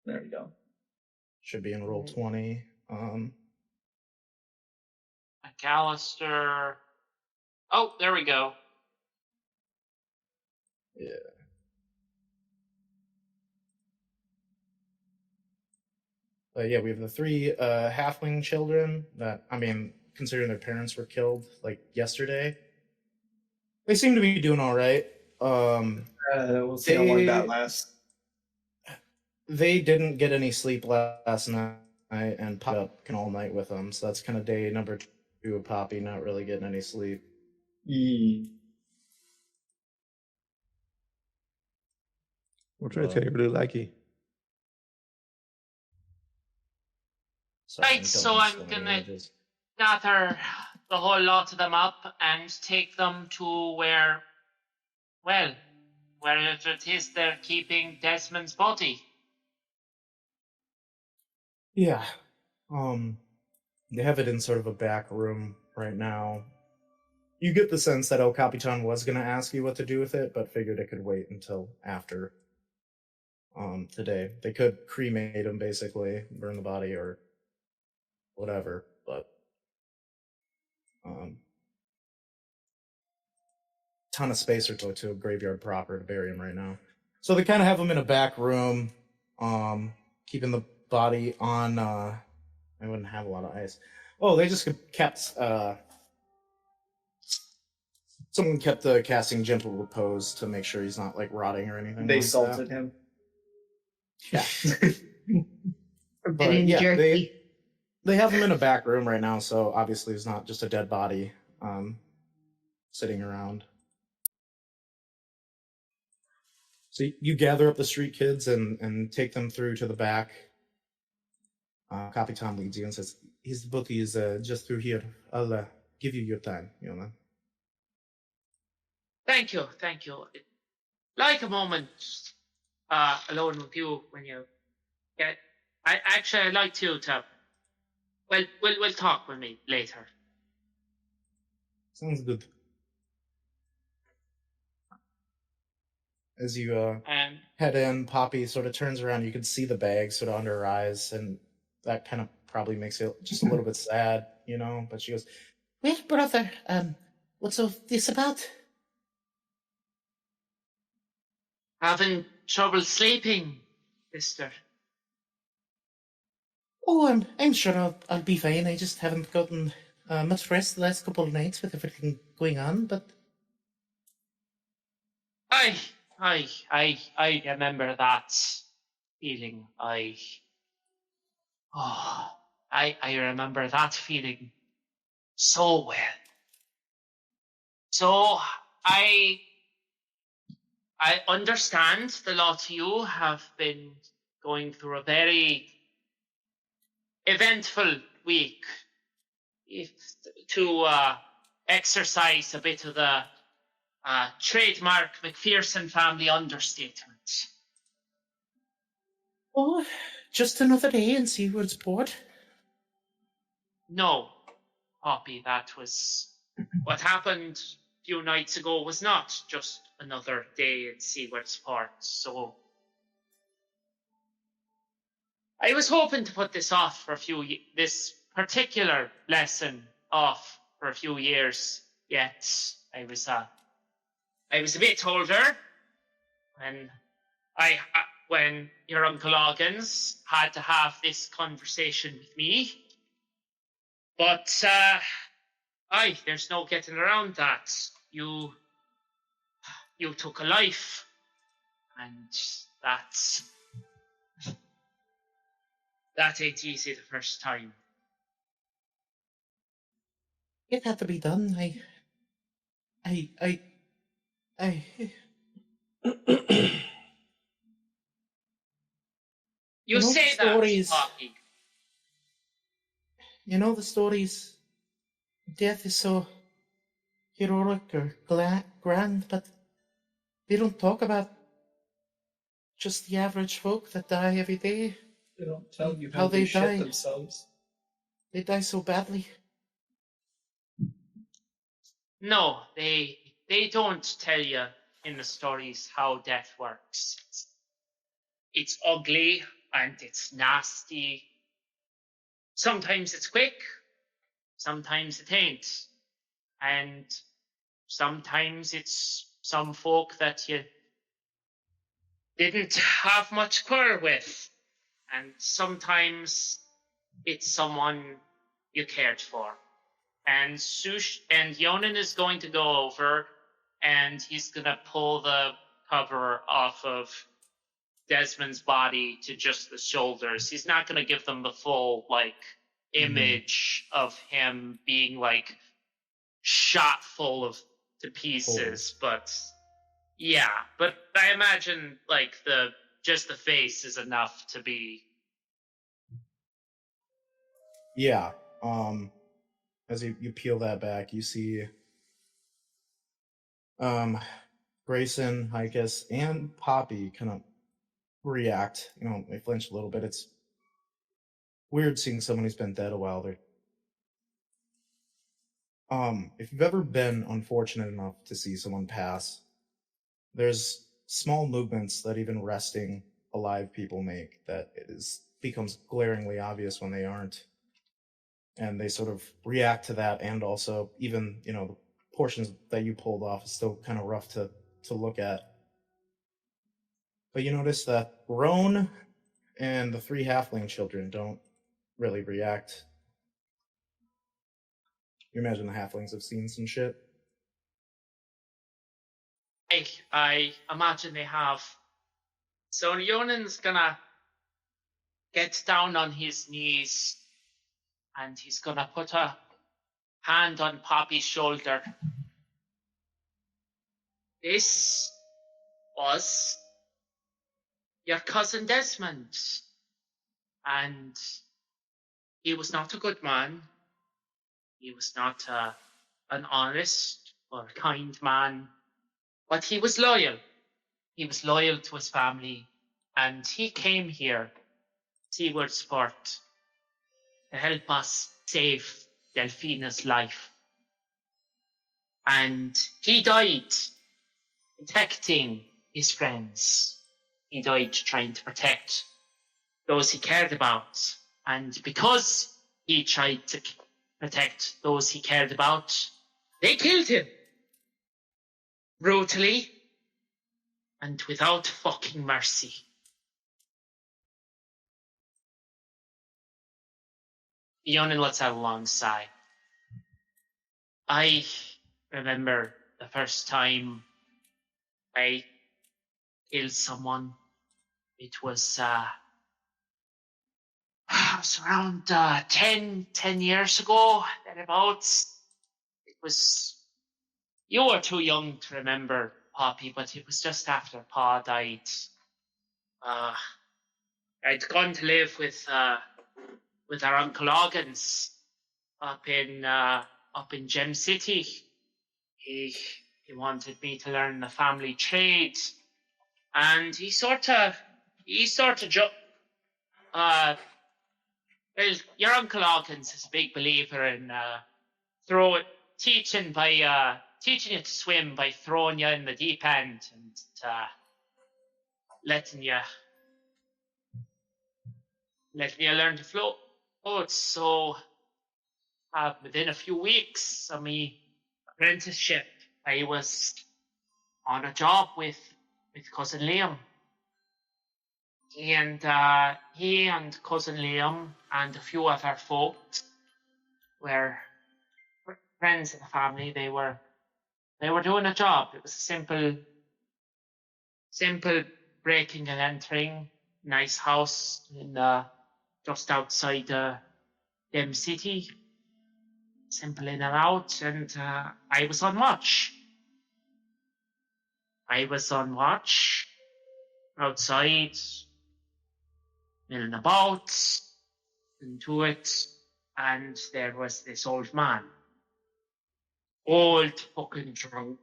There we go. Should be in roll 20. McAllister. Oh, there we go. Yeah. Yeah, we have the three halfling children that, I mean, considering their parents were killed like yesterday, they seem to be doing all right. We'll see how long that lasts. They didn't get any sleep last night and popped up all night with them, so that's kind of day number 2 of Poppy not really getting any sleep. We're trying to tell you really lucky. Sorry, Right, don't so use I'm so many gonna images. gather the whole lot of them up and take them to where it is they're keeping Desmond's body. Yeah. They have it in sort of a back room right now. You get the sense that El Capitan was going to ask you what to do with it, but figured it could wait until after today. They could cremate him, basically, burn the body or whatever, but ton of space or to a graveyard proper to bury him right now. So they kind of have him in a back room, keeping the body on. I wouldn't have a lot of ice. Oh, they just kept. Someone kept casting gentle repose to make sure he's not like rotting or anything. They like salted him. Yeah. Forbidden yeah, jerky. they have him in a back room right now, so obviously it's not just a dead body sitting around. So you gather up the street kids and take them through to the back. Capitan leads you and says, his body is just through here. I'll give you your time, you know. Thank you. Like a moment alone with you when you get. I'd like you to. Well, we'll talk with me later. Sounds good. As you head in, Poppy sort of turns around. You can see the bag sort of under her eyes, and that kind of probably makes it just a little bit sad, you know. But she goes, "Well, brother, what's all this about?" Having trouble sleeping, sister. Oh, I'm sure I'll be fine. I just haven't gotten much rest the last couple of nights with everything going on, but I remember that feeling. I remember that feeling so well. So I understand the lot of you have been going through a very eventful week. To exercise a bit of the Trademark McPherson family understatement. Oh, just another day in Seawards Port. No, Poppy, that was what happened a few nights ago was not just another day in Seawards Port, so I was hoping to put this off for this particular lesson off for a few years, yet I was a bit older when your Uncle Oggins had to have this conversation with me. But there's no getting around that. You took a life, and that ain't easy the first time. It had to be done. I. You know say the that, stories. Poppy. You know the stories. Death is so heroic or grand, but they don't talk about just the average folk that die every day. They don't tell you How how they they shit die. themselves. They die so badly. No, they don't tell you in the stories how death works. It's ugly and it's nasty. Sometimes it's quick, sometimes it ain't. And sometimes it's some folk that you didn't have much quarrel with. And sometimes it's someone you cared for. And Yonan is going to go over and he's going to pull the cover off of Desmond's body to just the shoulders. He's not going to give them the full, image of him being, shot full of to pieces. But, yeah. But I imagine, just the face is enough to be... Yeah. As you peel that back, you see Grayson, Hikus, and Poppy kind of react. They flinch a little bit. It's weird seeing someone who's been dead a while. If you've ever been unfortunate enough to see someone pass, there's small movements that even resting alive people make that becomes glaringly obvious when they aren't. And they sort of react to that, and also even, the portions that you pulled off is still kind of rough to look at. But you notice that Roan and the 3 halfling children don't really react. You imagine the halflings have seen some shit? I imagine they have. So Yonan's gonna get down on his knees and he's gonna put a hand on Poppy's shoulder. This was your cousin Desmond, and he was not a good man. He was not an honest or kind man, but he was loyal. He was loyal to his family, and he came here, Seawards Port, to help us save Delphina's life. And he died protecting his friends. He died trying to protect those he cared about. And because he tried to protect those he cared about, they killed him. Brutally and without fucking mercy. Yonan lets out a long sigh. I remember the first time I killed someone. It was around 10 years ago, thereabouts. It was... You were too young to remember, Poppy, but it was just after Pa died. I'd gone to live with our Uncle Oggins up in Gem City. He wanted me to learn the family trade, and he sort of well, your Uncle Hawkins is a big believer in teaching you to swim by throwing you in the deep end and letting you learn to float. So within a few weeks of me apprenticeship, I was on a job with cousin Liam. He and cousin Liam and a few other folks were friends of the family. They were doing a job. It was a simple breaking and entering. Nice house in just outside Dem City. Simple in and out, and I was on watch. Outside, milling about, into it, and there was this old man. Old fucking drunk.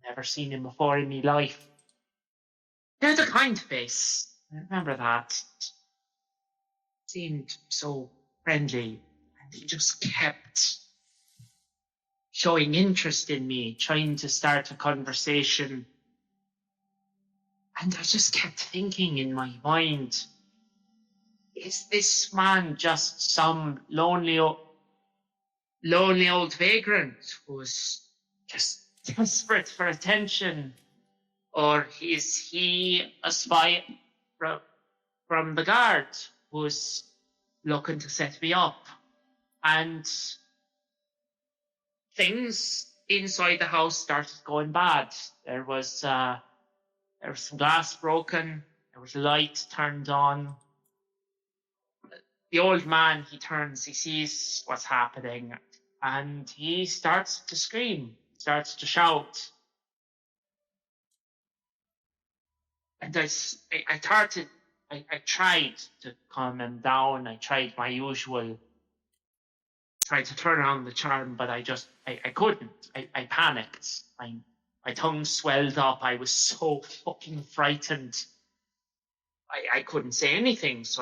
Never seen him before in my life. He had a kind face. I remember that. Seemed so friendly, and he just kept showing interest in me, trying to start a conversation. And I just kept thinking in my mind, is this man just some lonely old vagrant who's just desperate for attention? Or is he a spy from the guard who's looking to set me up? And things inside the house started going bad. There was some glass broken. There was a light turned on. The old man, he turns, he sees what's happening, and he starts to scream, starts to shout. And I tried to calm him down. I tried my usual, tried to turn on the charm, but I couldn't. I panicked. My tongue swelled up. I was so fucking frightened. I couldn't say anything, so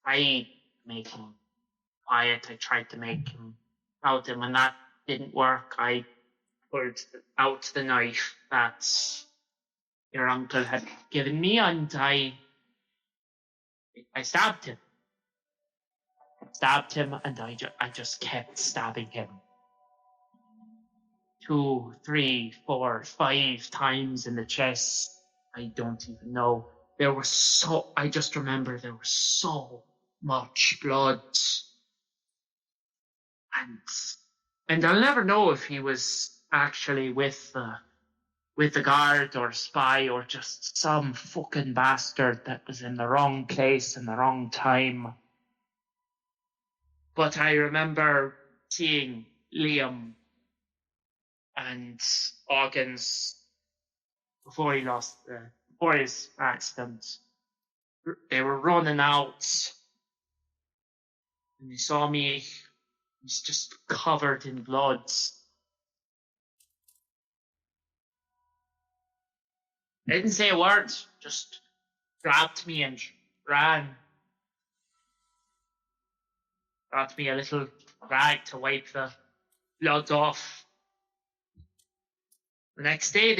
I make him quiet. I tried to make him out, and when that didn't work, I pulled out the knife that your uncle had given me, and I stabbed him. And I just kept stabbing him. 2, 3, 4, 5 times in the chest. I don't even know. I just remember there was so much blood. And I'll never know if he was actually with the guard or spy or just some fucking bastard that was in the wrong place in the wrong time. But I remember seeing Liam and Hawkins before his accident. They were running out, and they saw me. He's just covered in blood. They didn't say a word, just grabbed me and ran. Got me a little rag to wipe the blood off. The next day,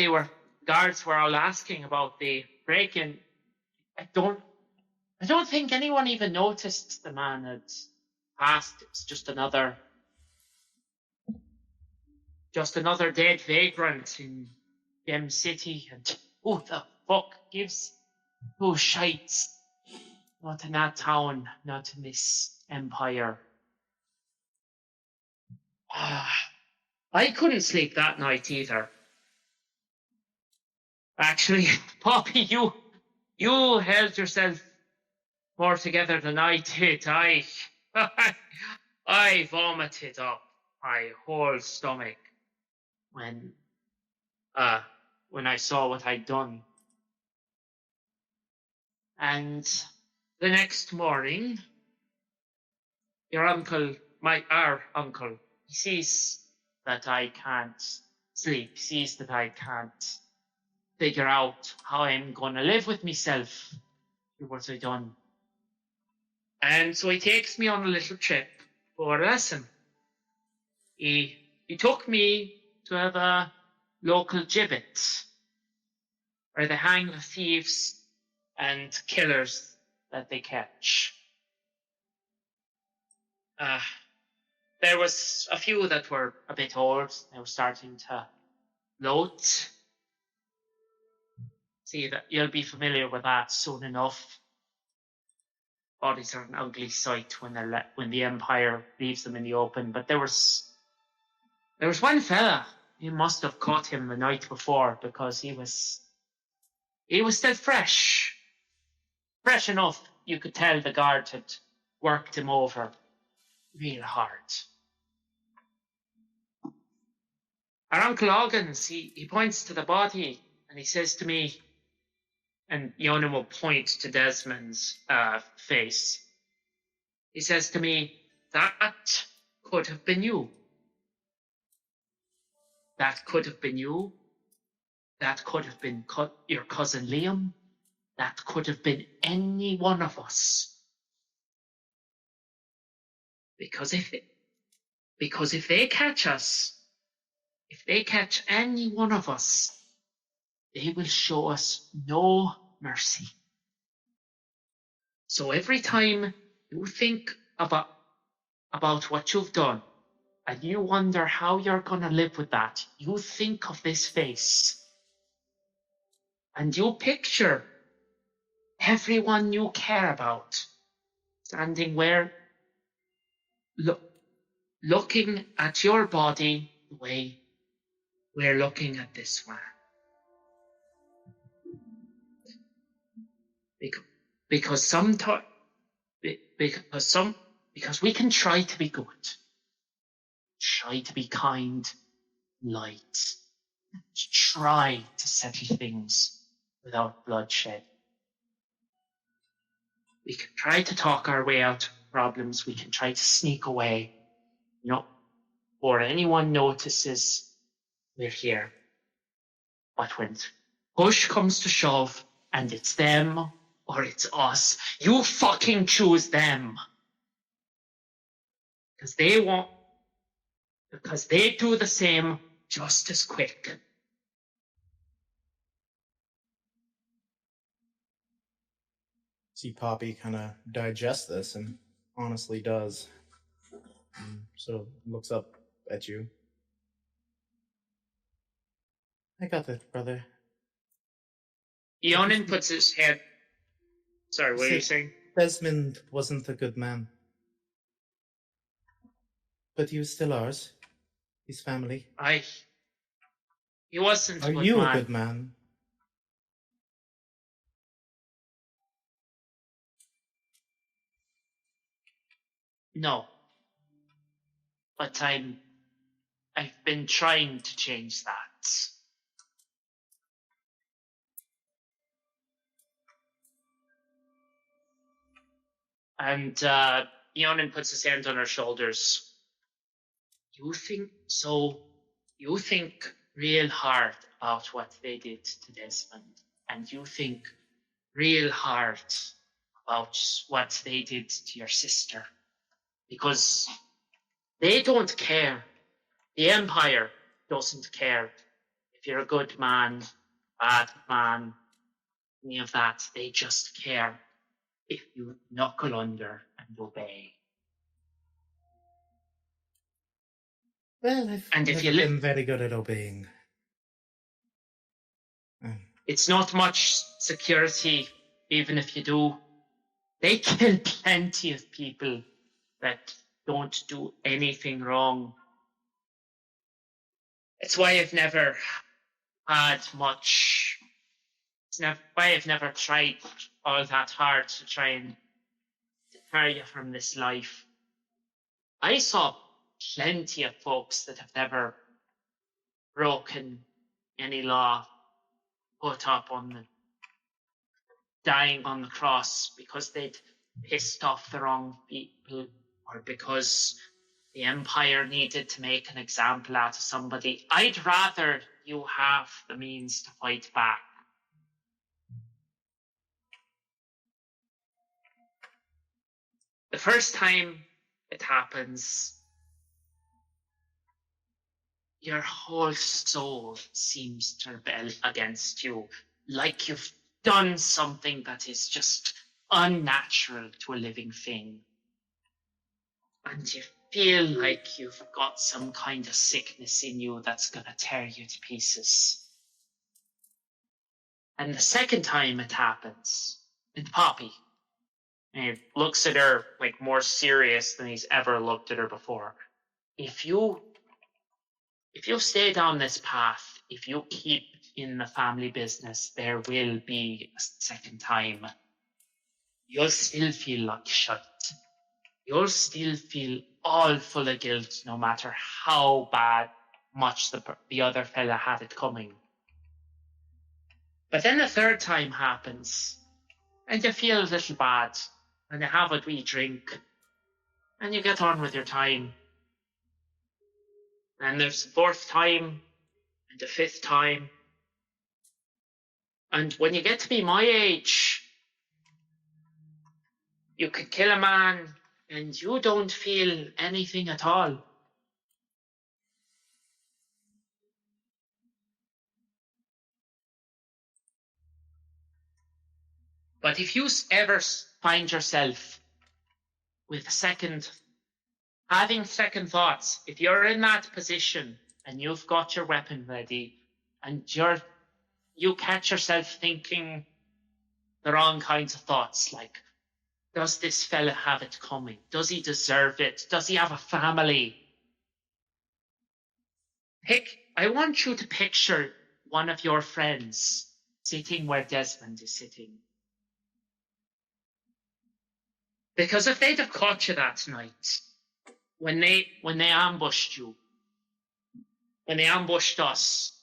guards were all asking about the break-in. I don't think anyone even noticed the man had passed. It's just another dead vagrant in Gem City, and who the fuck gives those shites? Not in that town, not in this empire. I couldn't sleep that night either. Actually, Poppy, you held yourself more together than I did. I vomited up my whole stomach when I saw what I'd done. And the next morning, our uncle, he sees that I can't sleep, sees that I can't figure out how I'm gonna live with myself through what I done. And so he takes me on a little trip for a lesson. He took me to the local gibbet, where they hang the thieves and killers that they catch. There was a few that were a bit old. They were starting to bloat. See, that you'll be familiar with that soon enough. Bodies are an ugly sight when the Empire leaves them in the open. But there was one fella. You must have caught him the night before, because he was still fresh enough. You could tell the guard had worked him over real hard. Our Uncle Oggins, he points to the body and he says to me, and Yonan will point to Desmond's face. He says to me, that could have been you. That could have been you. That could have been your cousin Liam. That could have been any one of us. Because if they catch us, if they catch any one of us, they will show us no mercy. So every time you think about what you've done, and you wonder how you're going to live with that, you think of this face. And you picture everyone you care about standing where, looking at your body the way we're looking at this one. Because we can try to be good, try to be kind, light, try to settle things without bloodshed. We can try to talk our way out of problems. We can try to sneak away, before anyone notices we're here. But when push comes to shove, and it's them or it's us, you fucking choose them. Because they do the same just as quick. See Poppy kind of digest this, and honestly does. Sort of looks up at you. I got this, brother. Ionin puts his head... Sorry, what are you saying? Desmond wasn't a good man. But he was still ours. His family. He wasn't a Are good you man. a good man? No. But I've been trying to change that. And Ionin puts his hand on her shoulders. You think real hard about what they did to Desmond, and you think real hard about what they did to your sister, because they don't care. The Empire doesn't care if you're a good man, bad man, any of that. They just care if you knuckle under and obey. Well, I've never been very good at obeying. It's not much security, even if you do. They kill plenty of people that don't do anything wrong. It's why I've never had much. Why I've never tried all that hard to try and deter you from this life. I saw plenty of folks that have never broken any law put up on the dying on the cross because they'd pissed off the wrong people, or because the Empire needed to make an example out of somebody. I'd rather you have the means to fight back. The first time it happens, your whole soul seems to rebel against you, like you've done something that is just unnatural to a living thing. And you feel like you've got some kind of sickness in you that's gonna tear you to pieces. And the second time it happens, with Poppy, and he looks at her like more serious than he's ever looked at her before. If you stay down this path, if you keep in the family business, there will be a second time. You'll still feel like shit. You'll still feel all full of guilt, no matter how bad much the other fella had it coming. But then the third time happens, and you feel a little bad, and you have a wee drink, and you get on with your time. And there's the fourth time, and the fifth time. And when you get to be my age, you could kill a man, and you don't feel anything at all. But if you ever find yourself with having second thoughts, if you're in that position and you've got your weapon ready and you catch yourself thinking the wrong kinds of thoughts, like, does this fella have it coming? Does he deserve it? Does he have a family? I want you to picture one of your friends sitting where Desmond is sitting. Because if they'd have caught you that night, when they ambushed you, when they ambushed us,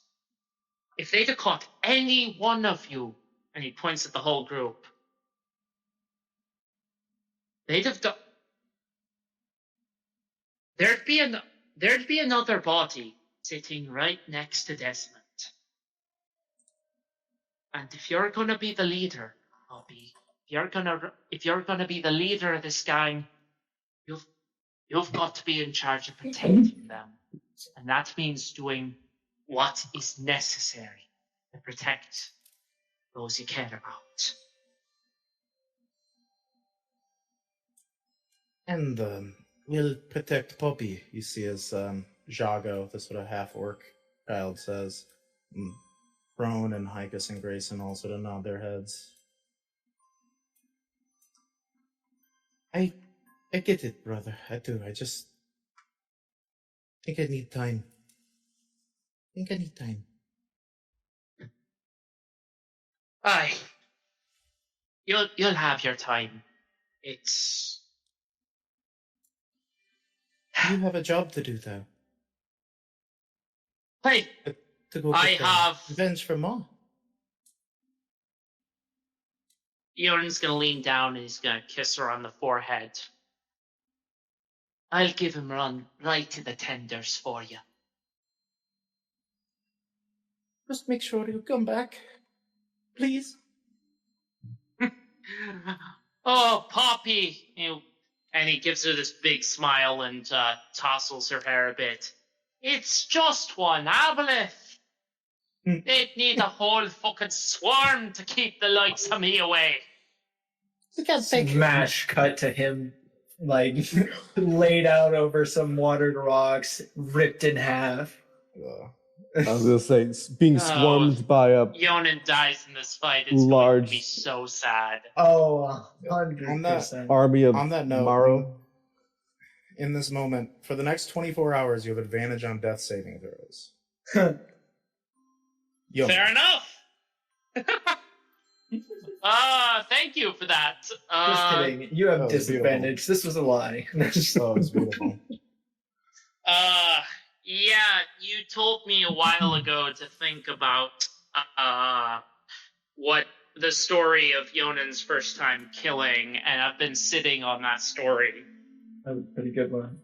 if they'd have caught any one of you, and he points at the whole group, they'd have done. There'd be another body sitting right next to Desmond. And if you're gonna be the leader, Bobby, if you're gonna be the leader of this gang, you've got to be in charge of protecting them. And that means doing what is necessary to protect those you care about. And we'll protect Poppy, you see, as Jago, the sort of half-orc child, says. Roan and Hikus and Grayson all sort of nod their heads. I get it, brother. I do. I just think I need time. Aye. You'll have your time. It's... You have a job to do, though. Hey, To go I get have... revenge for Ma. Eon's gonna lean down and he's gonna kiss her on the forehead. I'll give him run right to the tenders for you. Just make sure you come back. Please. Oh, Poppy! And he gives her this big smile and tousles her hair a bit. It's just one Aboleth. They'd need a whole fucking swarm to keep the likes of me away. Smash cut to him, like, laid out over some watered rocks, ripped in half. I was gonna say, being swarmed by a Yonan dies in this fight. It's large going to be so sad. Oh, 100%. army of On that note, Morrow. in this moment, for the next 24 hours, you have advantage on death saving throws. Yo. Fair enough. Thank you for that. Just kidding. You have was disadvantage. This was a lie. Oh, it's beautiful. Yeah, you told me a while ago to think about what the story of Yonan's first time killing, and I've been sitting on that story. That was a pretty good one.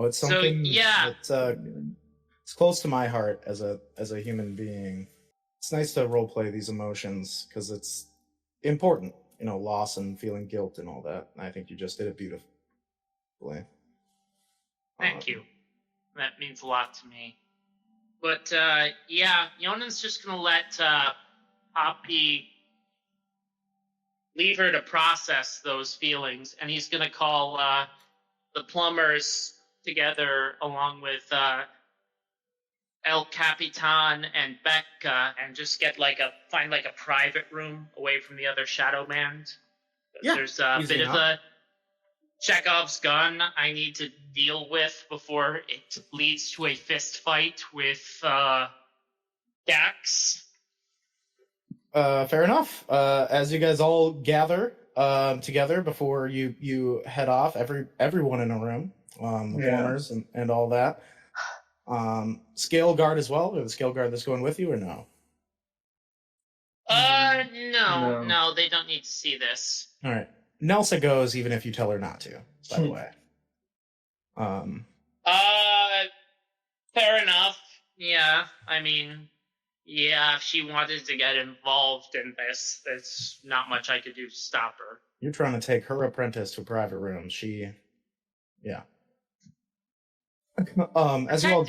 Oh, it's So, something yeah. it's close to my heart as a human being. It's nice to roleplay these emotions because it's important, loss and feeling guilt and all that. And I think you just did it beautifully. Thank you. That means a lot to me. But, yeah, Yonan's just gonna let Poppy leave her to process those feelings, and he's gonna call the plumbers together along with El Capitan and Becca, and just find a private room away from the other Shadow Band. Yeah, There's a easy bit enough. of a Chekhov's gun I need to deal with before it leads to a fist fight with Dax. Fair enough. As you guys all gather together before you head off, everyone in a room, the plumbers and all that. Scale guard as well, or the scale guard that's going with you, or no? No, they don't need to see this. All right. Nelsa goes even if you tell her not to, by the way. Fair enough. Yeah, I mean, yeah, if she wanted to get involved in this, there's not much I could do to stop her. You're trying to take her apprentice to a private room. Yeah. As you all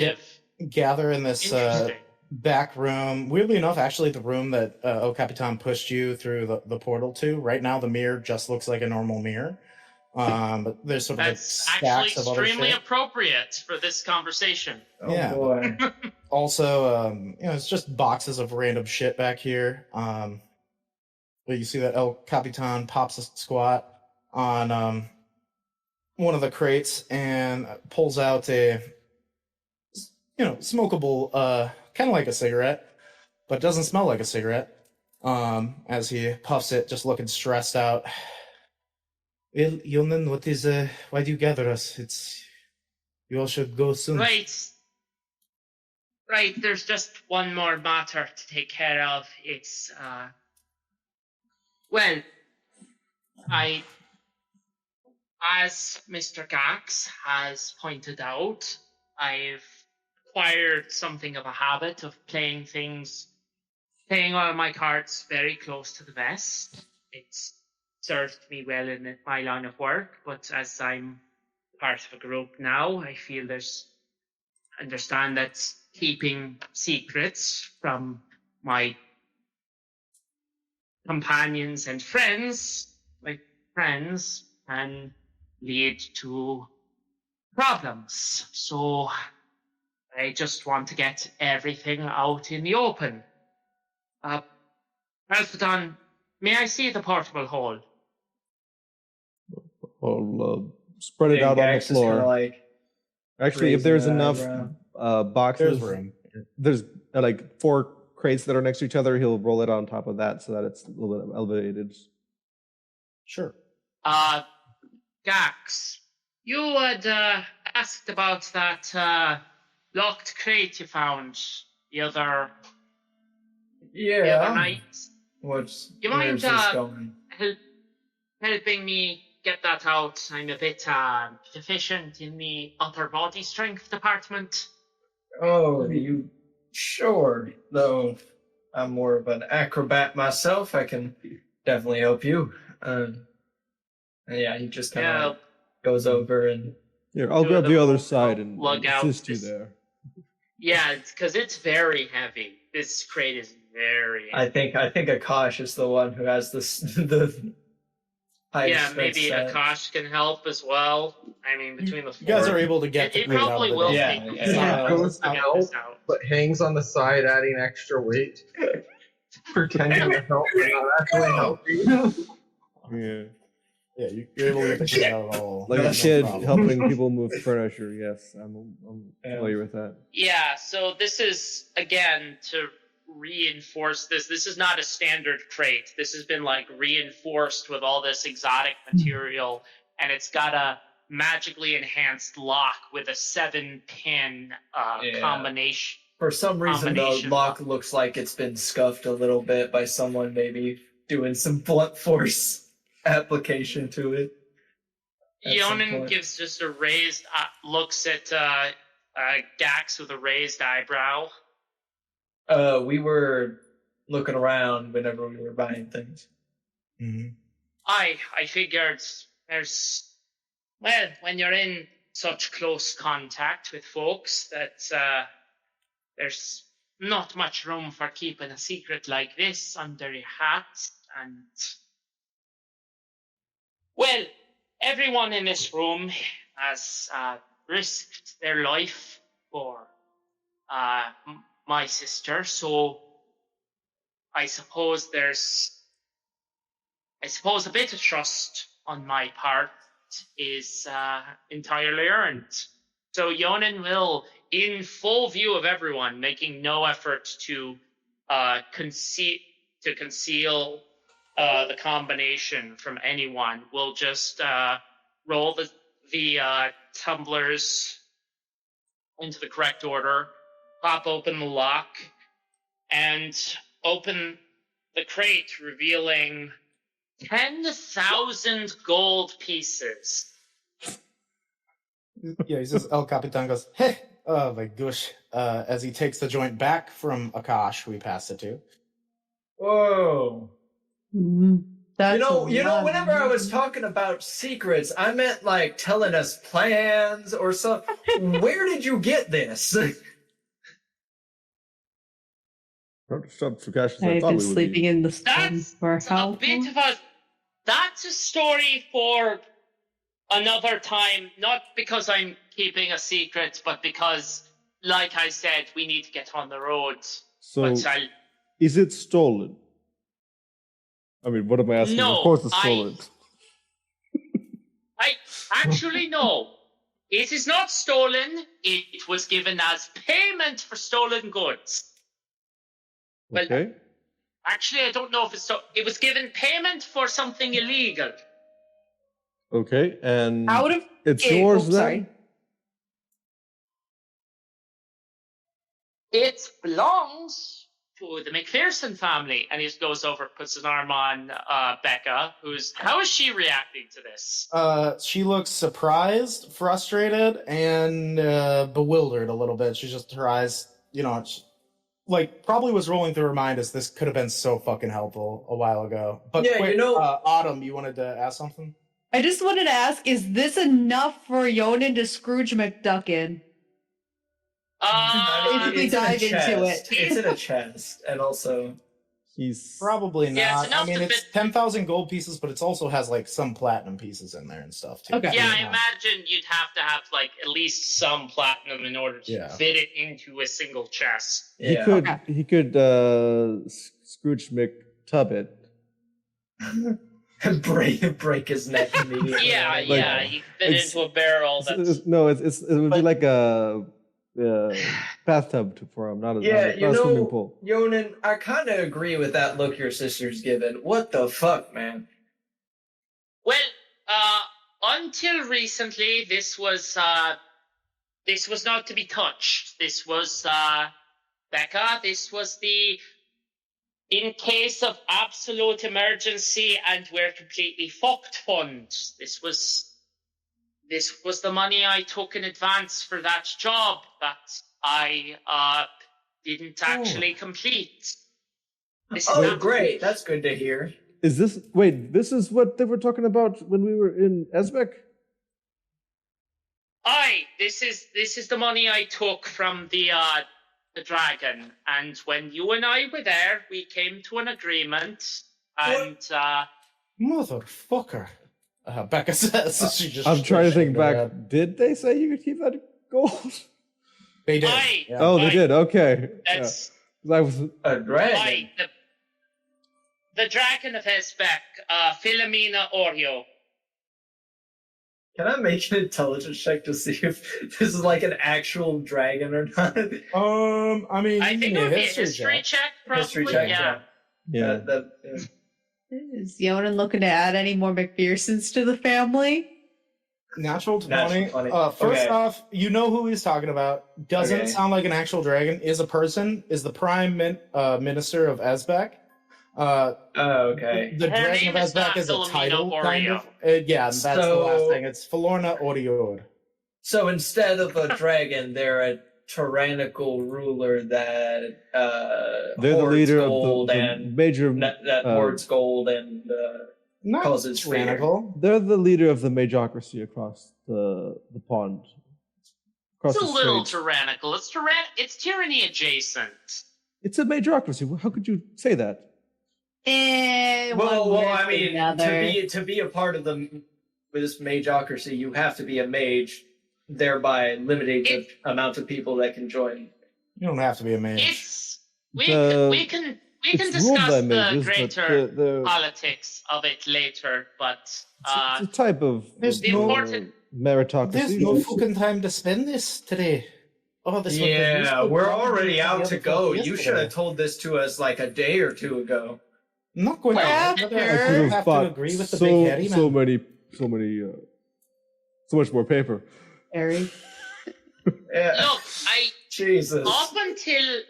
gather in this Interesting. back room, weirdly enough, actually the room that El Capitan pushed you through the portal to, right now the mirror just looks like a normal mirror. But there's sort of That's stacks actually of other extremely shit. appropriate for this conversation. Yeah. Boy. Also, it's just boxes of random shit back here. But you see that El Capitan pops a squat on one of the crates and pulls out a smokable, kind of like a cigarette, but doesn't smell like a cigarette. As he puffs it, just looking stressed out. Well, Yonan, why do you gather us? You all should go soon. Right, there's just one more matter to take care of. It's, as Mr. Gax has pointed out, I've acquired something of a habit of playing all of my cards very close to the vest. It's served me well in my line of work, but as I'm part of a group now, I feel understand that keeping secrets from my companions and friends, can lead to problems. So I just want to get everything out in the open. Alphaton, may I see the portable hole? I'll spread it out on the floor. Actually, if there's enough boxes, There's room. there's 4 crates that are next to each other, he'll roll it on top of that so that it's a little bit elevated. Sure. Gax, you had asked about that locked crate you found the other night. Where's You mind this going? helping me get that out? I'm a bit deficient in the upper body strength department. Oh, you sure? Though I'm more of an acrobat myself, I can definitely help you. Yeah, he just kind of goes over and Here, I'll grab the other side and lug out assist you this- there. Yeah, because it's very heavy. This crate is very heavy. I think Akash is the one who has the highest Yeah, maybe strength set. Akash can help as well. I mean, between the You guys four, are able to get it the crate out probably of the will deck. take Yeah, a yeah. while Goes to get out. this out. But hangs on the side, adding extra weight. Pretending to help, but not actually helping. Yeah. Yeah, you're able to get the crate out at all. Like a No kid problem. helping people move furniture. Yes, I'm familiar with that. Yeah, so this is, again, to reinforce this. This is not a standard crate. This has been, reinforced with all this exotic material, and it's got a magically enhanced lock with a 7-pin combination. For some reason, the Combination. lock looks like it's been scuffed a little bit by someone maybe doing some blunt force application to it. at some Yonan point. gives just a raised, looks at Gax with a raised eyebrow. We were looking around whenever we were buying things. Mm-hmm. I figured when you're in such close contact with folks that there's not much room for keeping a secret like this under your hat, and well, everyone in this room has risked their life for my sister, so I suppose a bit of trust on my part is entirely earned. So Yonan will, in full view of everyone, making no effort to conceal the combination from anyone, will just roll the tumblers into the correct order, pop open the lock, and open the crate, revealing 10,000 gold pieces. Yeah, he says, El Capitan goes, hey, oh my gosh, as he takes the joint back from Akash, who he passed it to. Whoa. That's You know, whenever I was talking about secrets, I meant like telling us plans or something. Where did you get this? Not for cash as I I've thought been we would sleeping be. in the sun That's for a how bit long? of a... That's a story for another time, not because I'm keeping a secret, but because, like I said, we need to get on the road. So, But is it stolen? I mean, what am I asking? No, Of course it's stolen. I actually no. It is not stolen. It was given as payment for stolen goods. Well, Okay. actually, I don't know if it's it was given payment for something illegal. Okay, and Out of it's it- yours oh, then? sorry. It belongs to the McPherson family, and he just goes over, puts an arm on Becca. How is she reacting to this? She looks surprised, frustrated, and bewildered a little bit. She's just, her eyes, probably was rolling through her mind as this could have been so fucking helpful a while ago. But Yeah, quick, you know- Autumn, you wanted to ask something? I just wanted to ask, is this enough for Yonan to Scrooge McDuck in? Basically It's in a dive into chest. it. It's in a chest, and also He's Probably Yeah, not. it's enough I mean, to it's fit- 10,000 gold pieces, but it also has some platinum pieces in there and stuff too. Okay. Yeah, I Yeah. imagine you'd have to have at least some platinum in order to Yeah. fit it into a single chest. yeah. he could Scrooge McTub it. break his neck immediately. Yeah, Like, yeah, you fit it's- into a barrel that's... It would be like a bathtub for him, not a, Yeah, not you a swimming know, pool. Yonan, I kind of agree with that look your sister's given. What the fuck, man? Well, until recently, this was not to be touched. This was, Becca, this was in case of absolute emergency and we're completely fucked fund. This was the money I took in advance for that job that I didn't actually complete. This is Oh, not- great. That's good to hear. Is this this is what they were talking about when we were in Esbeck? Aye, this is the money I took from the dragon, and when you and I were there, we came to an agreement, and Motherfucker. Becca says. She just I'm trying to think shaking her back. head. Did they say you could keep that gold? They did. Aye. Yeah. Oh, they Aye. did. Okay. that's Yeah. I was. A dragon. aye, the dragon of Hesbeck, Philomena Oreo. Can I make an intelligence check to see if this is like an actual dragon or not? I mean, I you think need it a would be a history history check. check, probably. History check, Yeah. Yeah. Yeah. Is Yonan looking to add any more McPhersons to the family? Natural 20. Natural 20. First Okay. off, you know who he's talking about. Doesn't Okay. sound like an actual dragon. Is a person. Is the prime minister of Esbeck. Okay. The Her Dragon name of is Azbek not is a Philomena title, kind Oreo. of. Yeah, that's the last So- thing. It's Felorna Orior. So instead of a dragon, they're a tyrannical ruler that They're the hoards leader of gold the and major. that hoards gold and Not causes fear. tyrannical. They're the leader of the majocracy across the pond. Across It's a the little straits. tyrannical. It's tyranny adjacent. It's a majocracy. How could you say that? Well, I mean, together. to be a part of this mageocracy, you have to be a mage, thereby limiting the amount of people that can join. You don't have to be a mage. It's we The- can It's discuss ruled by the mages, but greater the politics of it later, but it's a type of There's the important meritocracy. There's no fucking time to spend this today. Oh, this was the Yeah, useful we're problem already the out other to go. folk You should yesterday. have told this to us like a day or two ago. I'm not going Well, to. after- I I could have have to bought agree with the so big heady man. so much more paper. Harry. Yeah. look. Jesus. Up until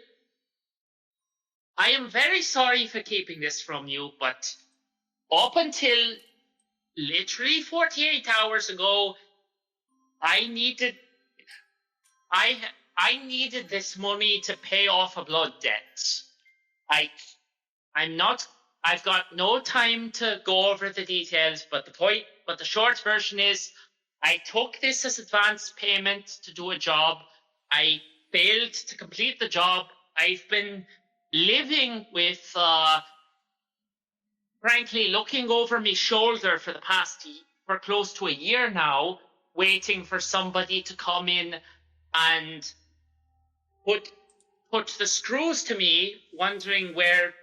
I am very sorry for keeping this from you, but up until literally 48 hours ago, I needed this money to pay off a blood debt. I've got no time to go over the details, but the short version is I took this as advance payment to do a job. I failed to complete the job. I've been living with, frankly, looking over my shoulder for close to a year now, waiting for somebody to come in and put the screws to me, wondering where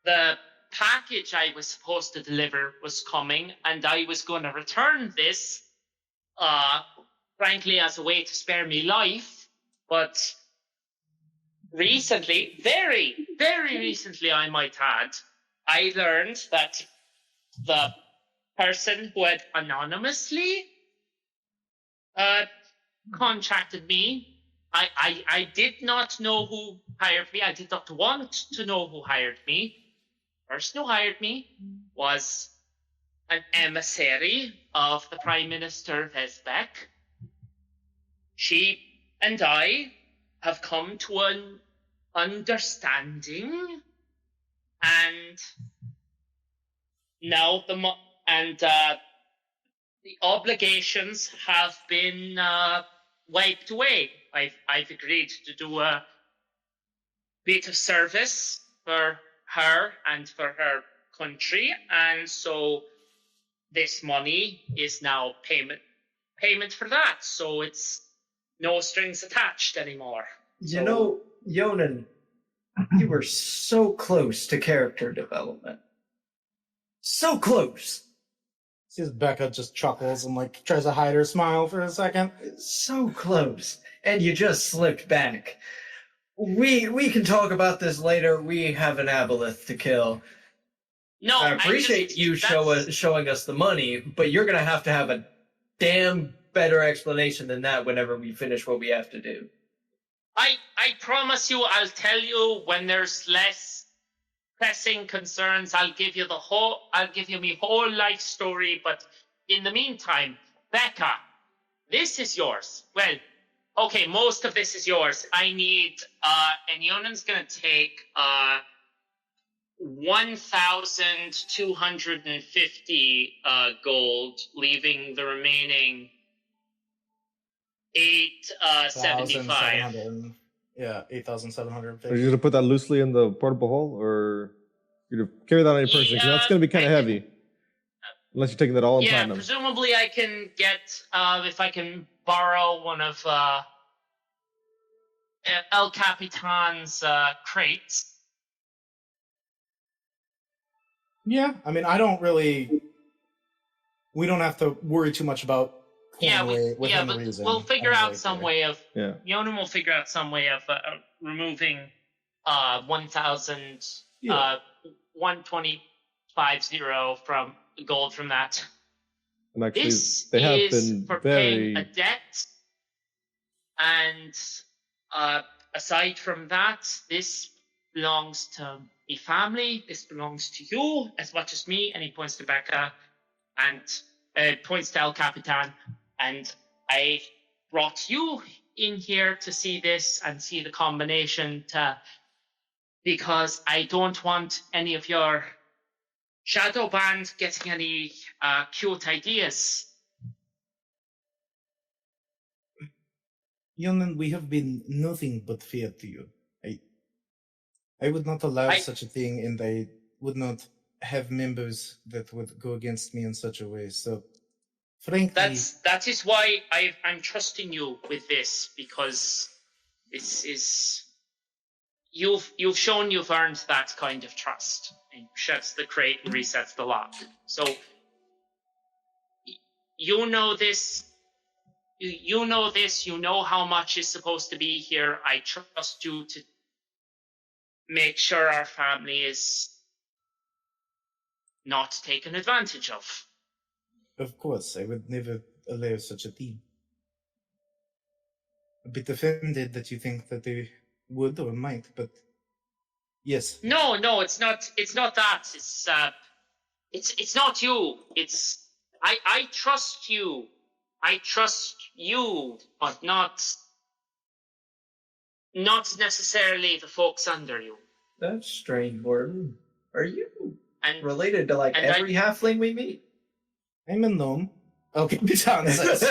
the package I was supposed to deliver was coming, and I was going to return this, frankly, as a way to spare me life. But recently, very, very recently, I might add, I learned that the person who had anonymously contacted me, I did not know who hired me. I did not want to know who hired me. The person who hired me was an emissary of the Prime Minister Vesbeck. She and I have come to an understanding, and now the obligations have been wiped away. I've agreed to do a bit of service for her and for her country, and so this money is now payment for that. So it's no strings attached anymore. You know, Yonan, you were so close to character development. So close. Sees Becca just chuckles and like tries to hide her smile for a second. So close. And you just slipped back. We can talk about this later. We have an Aboleth to kill. No, I appreciate you showing us the money, but you're going to have a damn better explanation than that whenever we finish what we have to do. I promise you, I'll tell you when there's less pressing concerns. I'll give you my whole life story. But in the meantime, Becca, this is yours. Well, okay, most of this is yours. I need, and Yonan's gonna take 1,250 gold, leaving the remaining 875. 1,700. Yeah, 8,750. Are you gonna put that loosely in the portable hole, or you gonna carry that on your person? 'Cause that's gonna be kind of heavy, unless you're taking that all in Yeah, platinum. presumably I can get if I can borrow one of El Capitan's crates. Yeah, I mean, we don't have to worry too much about Yeah, within but reason. we'll figure out Like, some way of. Yeah. Yonan will figure out some way of removing 1,000 Yeah. 1,250 from gold from that. And actually, This they have is been for very. paying a debt, and aside from that, this belongs to me family. This belongs to you as much as me. And he points to Becca and points to El Capitan. And I brought you in here to see this and see the combination because I don't want any of your shadow band getting any cute ideas. Yonan, we have been nothing but fair to you. I would not allow such a thing, and I would not have members that would go against me in such a way. So, frankly, that is why I'm trusting you with this, because this is you've shown you've earned that kind of trust. And shuts the crate and resets the lock. So you know this. You know this. You know how much is supposed to be here. I trust you to make sure our family is not taken advantage of. of course, I would never allow such a thing. A bit offended that you think that they would or might, but yes. No, it's not. It's not that. It's not you. It's I trust you. I trust you, but not necessarily the folks under you. That's strange, Gordon. Are you And related to like and every halfling we meet? I'm a gnome. El Capitan says.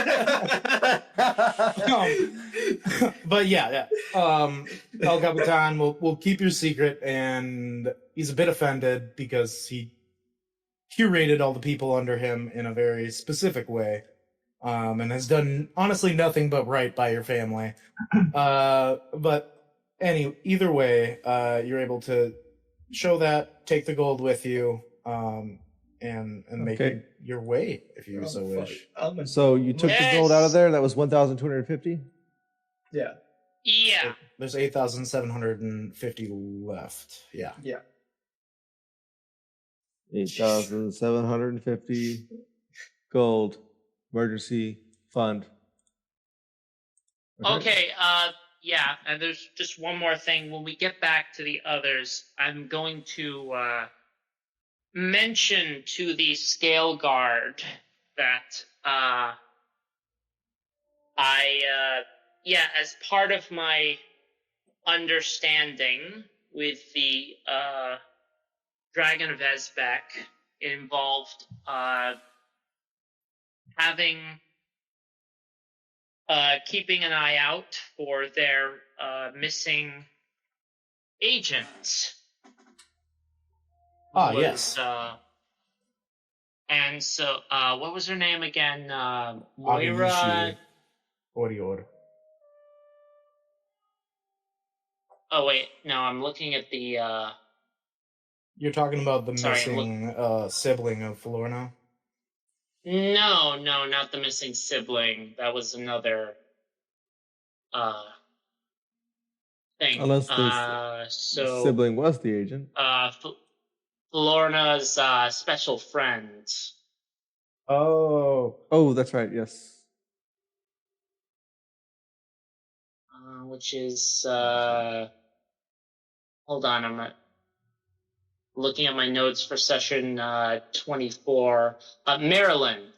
But yeah. El Capitan will keep your secret, and he's a bit offended because he curated all the people under him in a very specific way, and has done honestly nothing but right by your family. But either way, you're able to show that, take the gold with you, and make Okay. your way if you so wish. So you took the gold out of there. That was 1,250. Yeah. Yeah. There's 8,750 left. Yeah. 8,750 gold emergency fund. Okay, yeah, and there's just one more thing. When we get back to the others, I'm going to mention to the scale guard that as part of my understanding with the Dragon of Esbeck, it involved keeping an eye out for their missing agent. Yes. And so, what was her name again? Moira. Orior. Oh wait, no, I'm looking at the. You're talking about the Sorry, missing sibling of Florna? No, not the missing sibling. That was another thing. Unless the sibling was the agent. Florna's special friend. Oh, that's right. Yes. Which is hold on, I'm looking at my notes for session 24. Marilyn.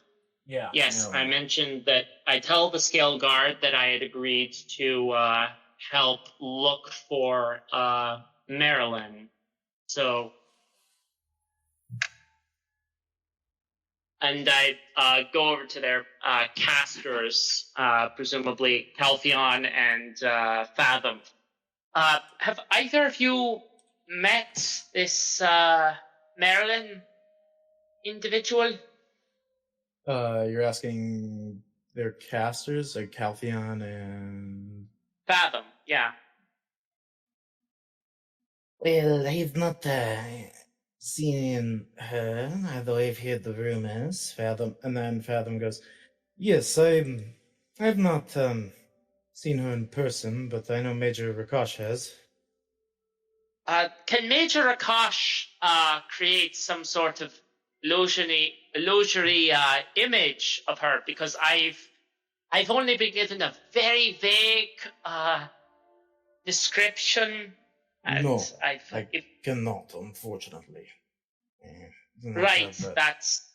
Yeah. Yes, Marilyn. I mentioned that I tell the scale guard that I had agreed to help look for Marilyn. So, and I go over to their casters, presumably Caltheon and Fathom. Have either of you met this Marilyn individual? You're asking their casters, like Caltheon and Fathom, yeah. Well, I've not seen her, although I've heard the rumors. Fathom, and then Fathom goes, "Yes, I've not seen her in person, but I know Major Rakash has." Can Major Akash create some sort of illusory image of her? Because I've only been given a very vague description, And No, I cannot, unfortunately. Do not right, have that. that's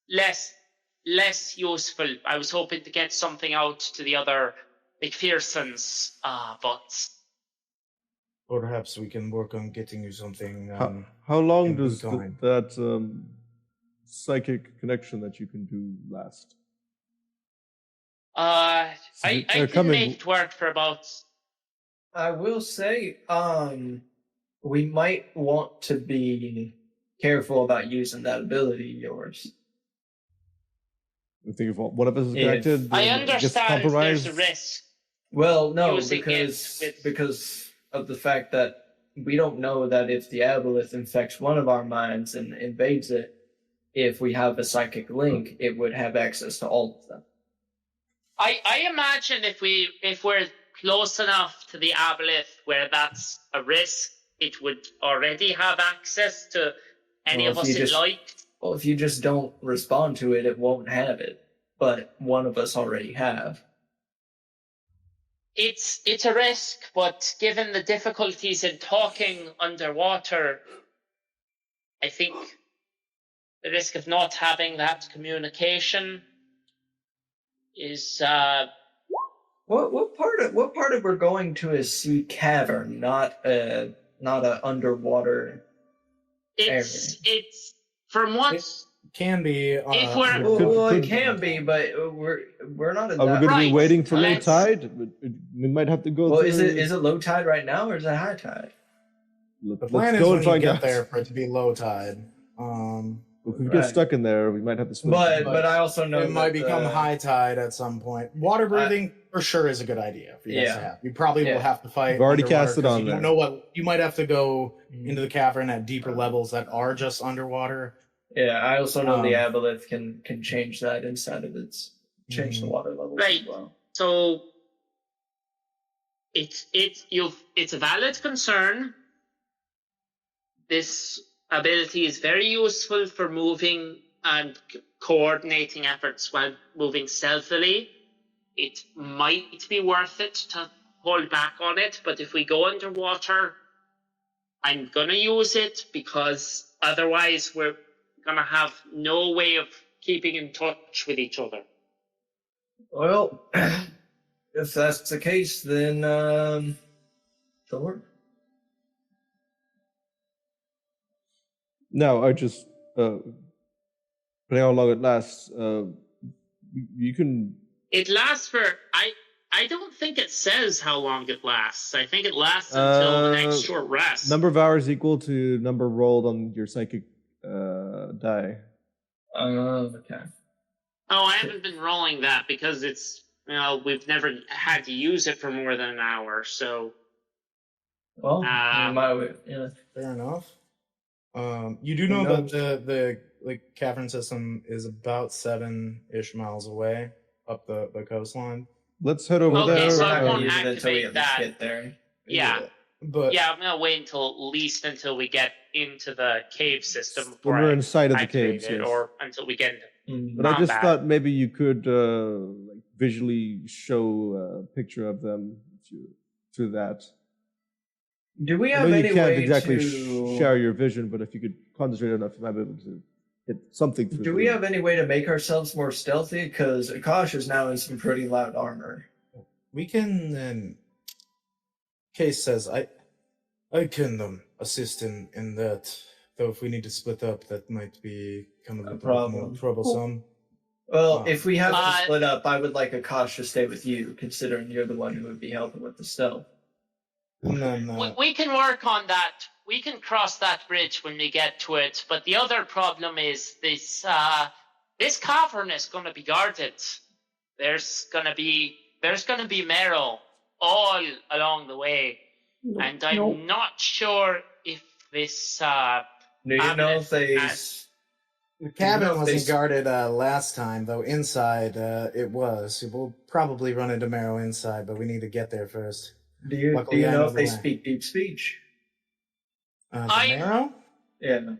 less useful. I was hoping to get something out to the other McPhersons, but Perhaps we can work on getting you something. How long in due does time. that psychic connection that you can do last? I they're can coming. make it work for about. I will say, we might want to be careful about using that ability of yours. I think if one of us is If- connected, I then it gets understand compromised. there's a risk. Well, no, Using it because with- of the fact that we don't know that if the Aboleth infects one of our minds and invades it, if we have a psychic link, it would have access to all of them. I imagine if we're close enough to the Aboleth where that's a risk, it would already have access to any Well, of if us you it just- liked. Well, if you just don't respond to it, it won't have it. But one of us already have. It's a risk, but given the difficulties in talking underwater, I think the risk of not having that communication is What part of we're going to a sea cavern, not a underwater it's from what Can be. if we're Well, it could- can be, but we're not in Are we that. going to Right, be waiting for low let's- tide? We might have to go. Well, to, is it low tide right now or is it high tide? The Let's plan is go when and you find get out. there for it to be low tide. If we Right. get stuck in there, we might have to swim. But I also know It might that, become high tide at some point. Water breathing for sure is a good idea for you guys to Yeah. have. You probably Yeah. will have to fight. We've already underwater cast it 'cause on you there. don't know what you might have to go Mhm. into the cavern at deeper levels that are just underwater. Yeah, I also know the Um, Aboleth can change that inside of its change the Mhm. water levels Right. as well. so it's a valid concern. This ability is very useful for moving and coordinating efforts while moving stealthily. It might be worth it to hold back on it, but if we go underwater, I'm gonna use it because otherwise we're gonna have no way of keeping in touch with each other. Well, if that's the case, then Thor. Now, I just, depending how long it lasts, you can. It lasts for I don't think it says how long it lasts. I think it lasts until the next short rest. Number of hours equal to number rolled on your psychic die. Okay. Oh, I haven't been rolling that because it's we've never had to use it for more than an hour. So Well, yeah. Fair enough. You do know that the cavern system is about 7-ish miles away up the coastline. Let's head over Okay, there. so we're I not gonna won't use it until we activate at least that. get there. yeah, But I'm gonna wait until we get into the cave system before when we're I inside of the activate caves, it, yes. or until we get into. Mm. But I just combat. thought maybe you could like visually show a picture of them through that. Do we I have know any you can't way exactly to share your vision, but if you could concentrate enough, you might be able to hit something through. Do we have any way to make ourselves more stealthy? Because Akash is now in some pretty loud armor. we can. Case says I can assist in that. Though if we need to split up, that might become a little bit more problem. troublesome. Well, Oh. if we have to Uh, split up, I would like Akash to stay with you, considering you're the one who would be helping with the stealth. And then We can work on that. We can cross that bridge when we get to it. But the other problem is this cavern is going to be guarded. There's going to be Merrill all along the way, and I'm not sure if this. Do you know if they? the cabin know if wasn't they- guarded last time, though inside it was. We'll probably run into Marrow inside, but we need to get there first. Do you Luckily, I know know if the they way. speak deep speech? The I- Marrow? Yeah.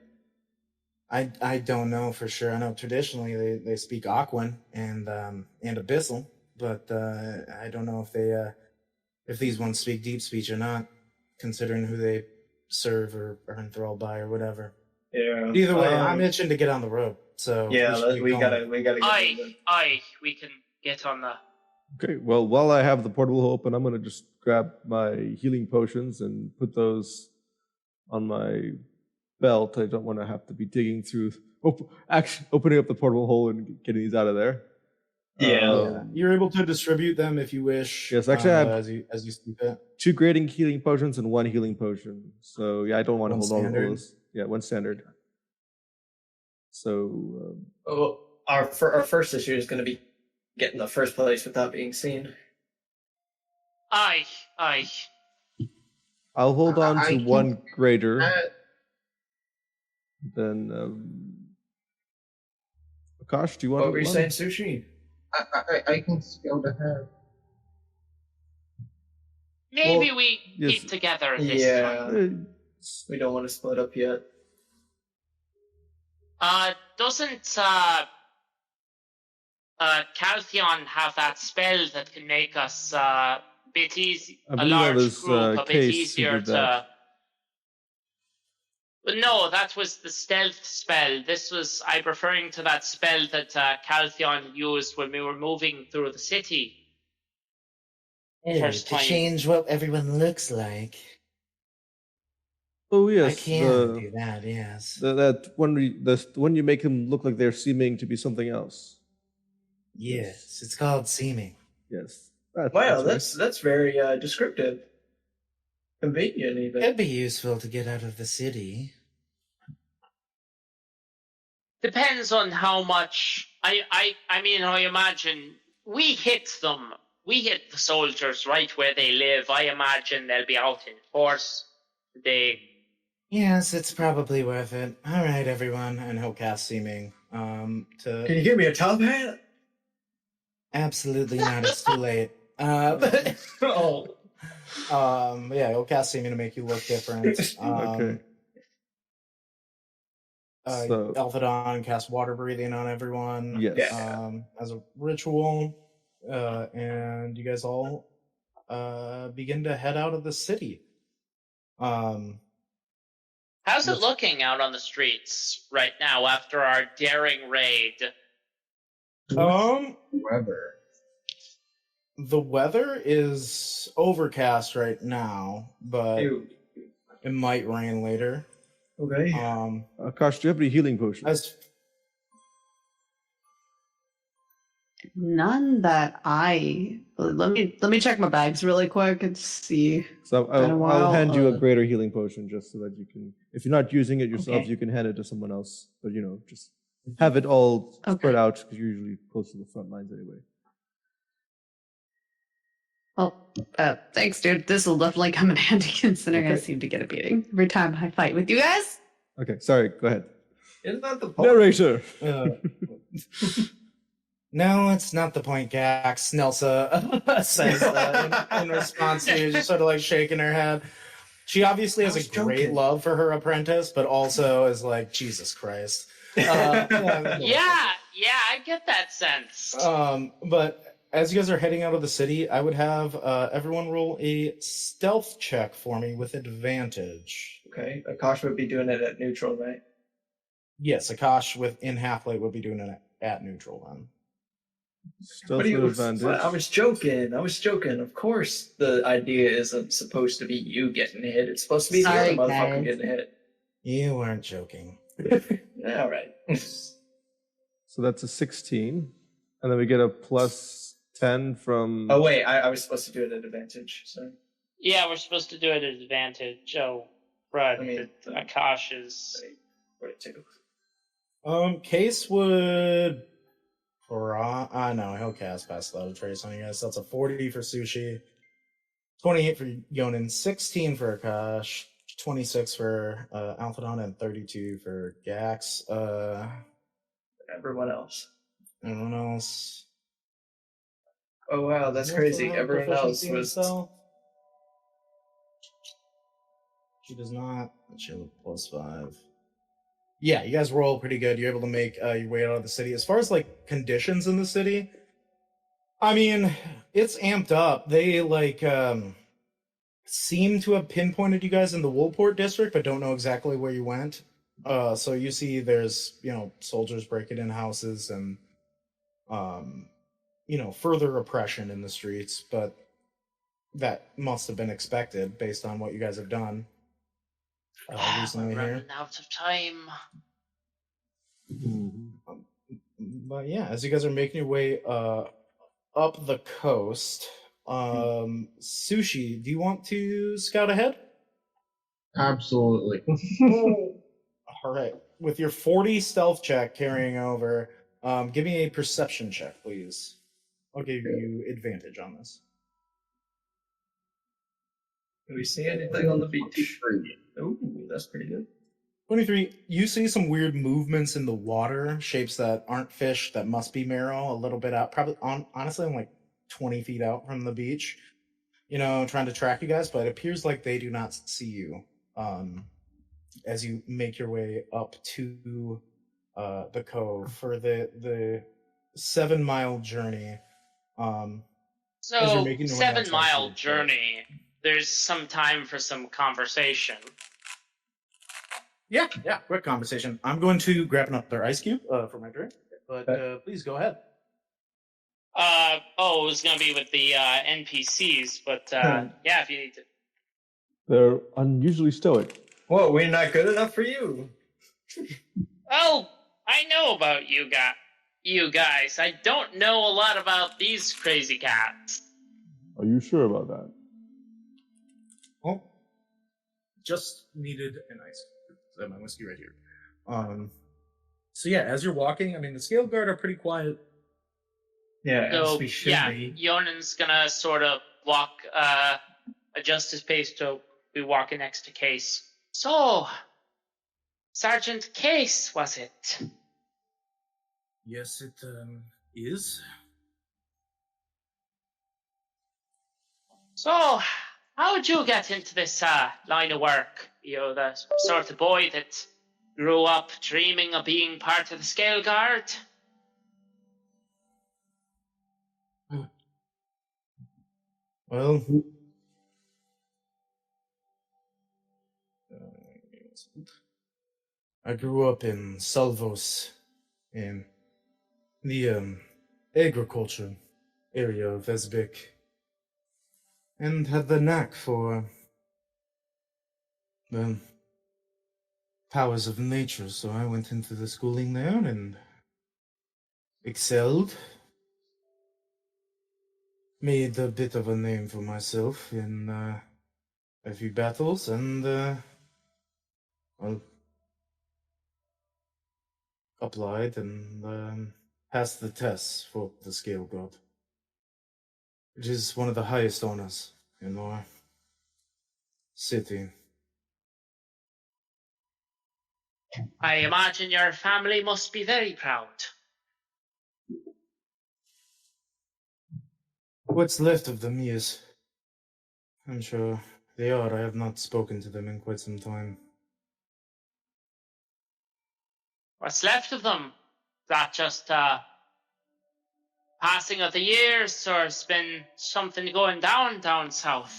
I don't know for sure. I know traditionally they speak Aquan and Abyssal, but I don't know if they if these ones speak deep speech or not, considering who they serve or are enthralled by or whatever. Yeah. Either way, I'm itching to get on the road. So Yeah, should we get gotta going. get moving. We can get on the. Okay, well, while I have the portal open, I'm going to just grab my healing potions and put those on my belt. I don't want to have to be digging through, actually opening up the portal hole and getting these out of there. Yeah. You're able to distribute them if you wish. Yes, actually, I have as you see fit. 2 grading healing potions and 1 healing potion. So yeah, I don't want to One hold all of standard? those. Yeah, 1 standard. So Our first issue is going to be getting the first place without being seen. Aye. I'll hold on I to can- 1 greater. Uh, Then Akash, do you want What to were you one? saying, Sushi? I can scout ahead. Maybe Well, we yes. keep together this Yeah. time. We don't want to split up yet. Doesn't Caltheon have that spell that can make us a bit easy, I a believe that large was, group, a bit Case who easier did to. that. But no, that was the stealth spell. This was I'm referring to that spell that Caltheon used when we were moving through the city. First to time. change what everyone looks like. Oh yes, I can do that, yes. that when you make them look like they're seeming to be something else. Yes, it's called seeming. Yes. Wow, right. that's very descriptive. Convenient, even. Could be useful to get out of the city. Depends on how much. I mean, I imagine we hit them. We hit the soldiers right where they live. I imagine they'll be out in force. Yes, it's probably worth it. All right, everyone, and he'll cast seeming. Can you give me a top hat? Absolutely not. It's too late. Oh. Yeah, he'll cast seeming to make you look different. Okay. So- Alphadon cast water breathing on everyone. Yes. Yeah. As a ritual, and you guys all begin to head out of the city. How's it looking out on the streets right now after our daring raid? Weather. The weather is overcast right now, but Ew. it might rain later. Okay. Akash, do you have any healing potions? As None that I. Let me check my bags really quick and see. So Been a I'll while, hand you a greater healing potion just so that you can, if you're not using it yourself, Okay. you can hand it to someone else. But just have it all spread Okay. out because you're usually close to the front lines anyway. Well, thanks, dude. This will definitely come in handy considering I Okay. seem to get a beating every time I fight with you guys. Okay, sorry. Go ahead. Isn't that the point? Narrator. no, it's not the point, Gax. Nelsa says in response to you, just sort of like shaking her head. She obviously has I a was great joking. love for her apprentice, but also is like, Jesus Christ. Yeah, I get that sense. But as you guys are heading out of the city, I would have everyone roll a stealth check for me with advantage. Okay. Akash would be doing it at neutral, right? Yes, Akash in Half-Light would be doing it at neutral then. Stealth What do you? with advantage. I was joking. Of course, the idea isn't supposed to be you getting hit. It's supposed to be the other Sorry, motherfucker guys. getting hit. You weren't joking. Yeah, all right. So that's a 16. And then we get a plus 10 from... Oh wait, I was supposed to do it at advantage. Sorry. Yeah, we're supposed to do it at advantage. Oh, right. I mean, Akash is. 42. Case would. No, he'll cast Pass Without a Trace on you guys. That's a 40 for Sushi, 28 for Yonin, 16 for Akash, 26 for Alphadon, and 32 for Gax. Everyone else. Everyone else. Oh wow, that's crazy. Everyone else was. She does not. She has a +5. Yeah, you guys roll pretty good. You're able to make your way out of the city. As far as like conditions in the city, I mean, it's amped up. They seem to have pinpointed you guys in the Woolport district, but don't know exactly where you went. So you see there's, soldiers breaking in houses and, further oppression in the streets, but that must have been expected based on what you guys have done recently We're here. running out of time. But yeah, as you guys are making your way up the coast, Sushi, do you want to scout ahead? Absolutely. All right. With your 40 stealth check carrying over, give me a perception check, please. I'll give you advantage on this. Do we see anything on the beach? Ooh, that's pretty good. 23, you see some weird movements in the water, shapes that aren't fish, that must be marrow, a little bit out, probably, honestly, I'm like 20 feet out from the beach, trying to track you guys, but it appears like they do not see you as you make your way up to the cove for the 7-mile journey. As you're So, making your way outside 7-mile the journey. There's some time for some conversation. Yeah, quick conversation. I'm going to grab another ice cube for my drink, but please go ahead. It was gonna be with the NPCs, but yeah, if you need to. They're unusually stoic. Whoa, we're not good enough for you. Oh, I know about you guys. I don't know a lot about these crazy cats. Are you sure about that? Well, just needed an ice cube. I have my whiskey right here. So yeah, as you're walking, I mean, the scale guard are pretty quiet. Yeah, So as we should yeah, be. Yonan's gonna sort of walk, adjust his pace to be walking next to Case. So, Sergeant Case, was it? Yes, it is. So, how did you get into this line of work? You're the sort of boy that grew up dreaming of being part of the Scale Guard? Well, I grew up in Salvos, in the agriculture area of Esbik, and had the knack for the powers of nature, so I went into the schooling there and excelled. Made a bit of a name for myself in a few battles, and well, applied and passed the tests for the Scale God, which is one of the highest honors in our city. I imagine your family must be very proud. What's left of them, yes. I'm sure they are. I have not spoken to them in quite some time. What's left of them? Is that just passing of the years, or has been something going down south?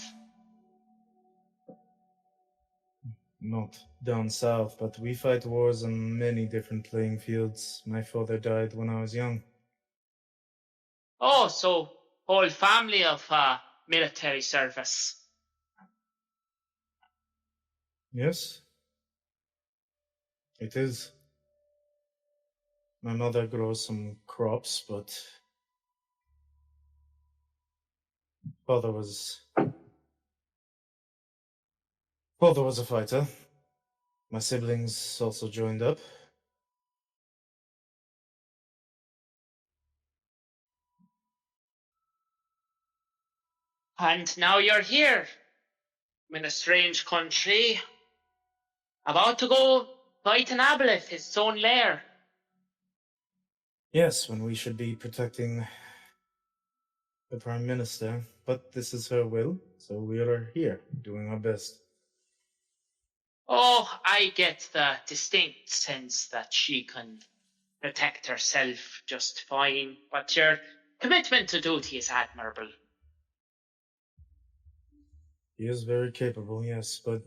Not down south, but we fight wars on many different playing fields. My father died when I was young. Oh, so whole family of military service. Yes, it is. My mother grows some crops, but father was a fighter. My siblings also joined up. And now you're here, in a strange country, about to go fight an Aboleth, his own lair. Yes, when we should be protecting the Prime Minister, but this is her will, so we are here, doing our best. Oh, I get the distinct sense that she can protect herself just fine, but your commitment to duty is admirable. He is very capable, yes, but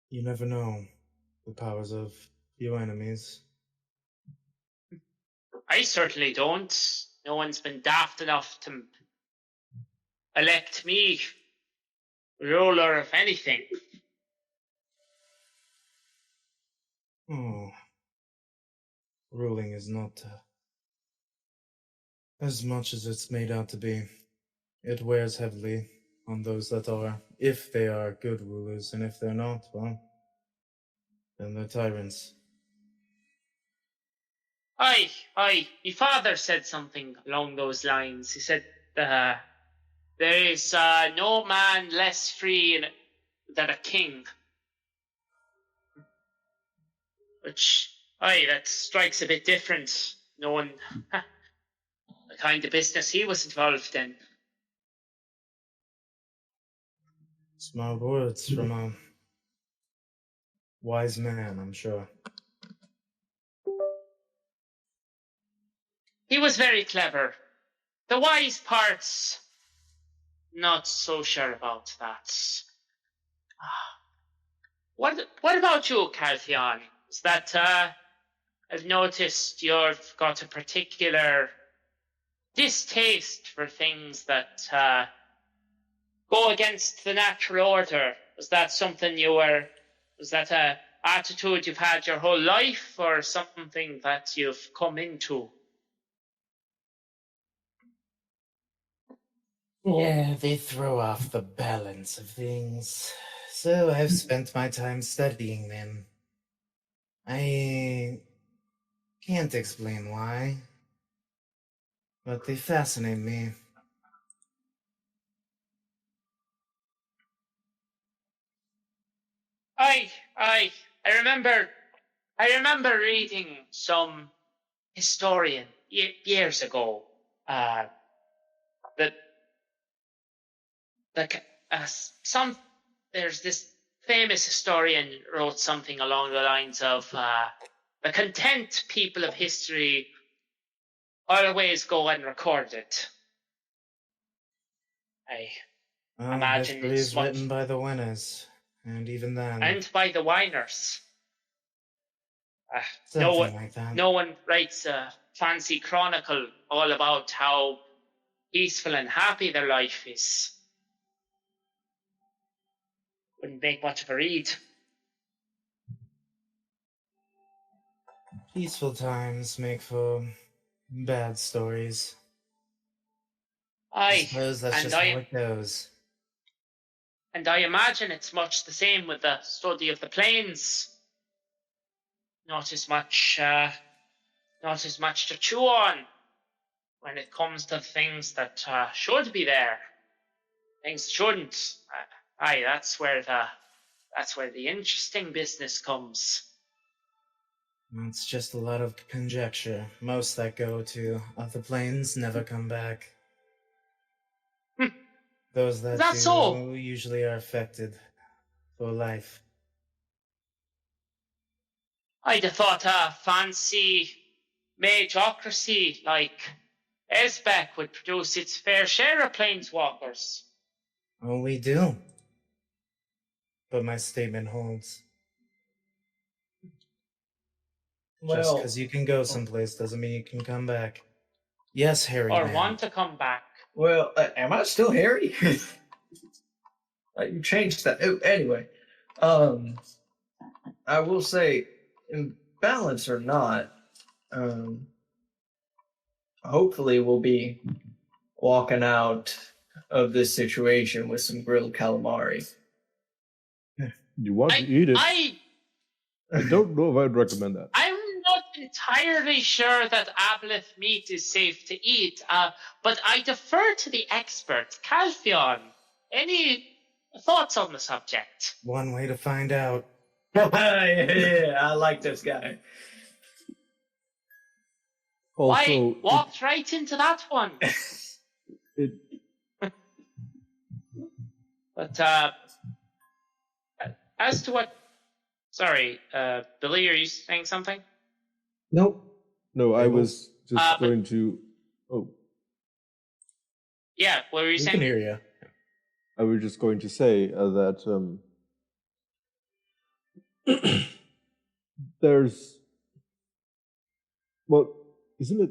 you never know the powers of your enemies. I certainly don't. No one's been daft enough to elect me ruler of anything. Oh, ruling is not as much as it's made out to be. It wears heavily on those that are, if they are good rulers, and if they're not, well, then they're tyrants. Aye. My father said something along those lines. He said, there is no man less free than a king. Which, that strikes a bit different, knowing the kind of business he was involved in. Smart words from a wise man, I'm sure. He was very clever. The wise parts, not so sure about that. What about you, Caltheon? Is that, I've noticed you've got a particular distaste for things that go against the natural order. Was that something was that a attitude you've had your whole life, or something that you've come into? Yeah, they throw off the balance of things. So I've spent my time studying them. I can't explain why, but they fascinate me. I remember reading some historian years ago that there's this famous historian wrote something along the lines of the content people of history always go unrecorded. I imagine history it's is much, written by the winners, and even then, and by the whiners. something like that. No one writes a fancy chronicle all about how peaceful and happy their life is. Wouldn't make much of a read. Peaceful times make for bad stories. I suppose that's just how it goes. And I imagine it's much the same with the study of the plains. Not as much to chew on when it comes to things that should be there, things that shouldn't. That's where the interesting business comes. It's just a lot of conjecture. Most that go to other planes never come back. Those that That's do so. usually are affected for life. I'd have thought a fancy magocracy like Esbeck would produce its fair share of planeswalkers. Oh, we do. But my statement holds. Just because you can go someplace doesn't mean you can come back. Yes, Harry. Or man. want to come back. Well, am I still Harry? You changed that. Oh, anyway, I will say, in balance or not, hopefully we'll be walking out of this situation with some grilled calamari. You want to eat it? I don't know if I'd recommend that. I'm not entirely sure that Aboleth meat is safe to eat, but I defer to the expert, Caltheon. Any thoughts on the subject? One way to find out. Yeah, I like this guy. Also, walked right into that one. But as to what... Sorry, Billy, are you saying something? Nope. No, I was just going to Oh, Yeah, what were you We saying? can hear you. I was just going to say that there's, well, isn't it?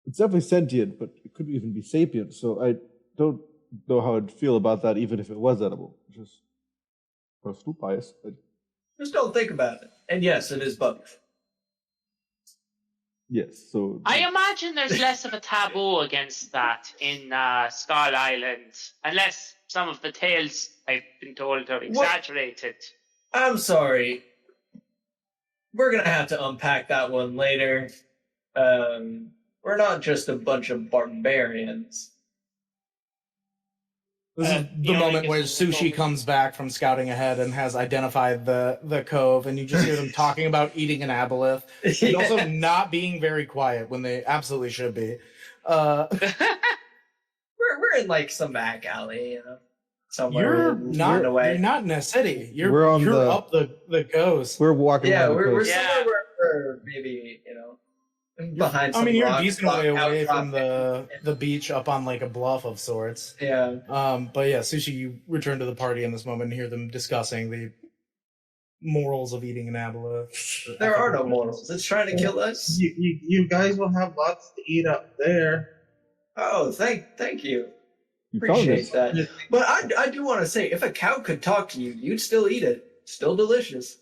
It's definitely sentient, but it could even be sapient. So I don't know how I'd feel about that, even if it was edible. Just personal bias. Just don't think about it. And yes, it is both. Yes. So I imagine there's less of a taboo against that in Skull Island, unless some of the tales I've been told are exaggerated. I'm sorry. We're gonna have to unpack that one later. We're not just a bunch of barbarians. This is the moment where Sushi comes back from scouting ahead and has identified the cove, and you just hear them talking about eating an aboleth, and also not being very quiet when they absolutely should be. We're in like some back alley, you know, somewhere. You're not in a city. You're up the coast. We're walking. Yeah, along the we're coast. somewhere where maybe, you know, behind some you're a rocks, decent way away from outcropping. the beach, up on like a bluff of sorts. Yeah. But yeah, Sushi, you return to the party in this moment and hear them discussing the morals of eating an aboleth. There are no morals. It's trying to kill us. You guys will have lots to eat up there. Oh, thank you. You found Appreciate it. that. But I do want to say, if a cow could talk to you, you'd still eat it. Still delicious.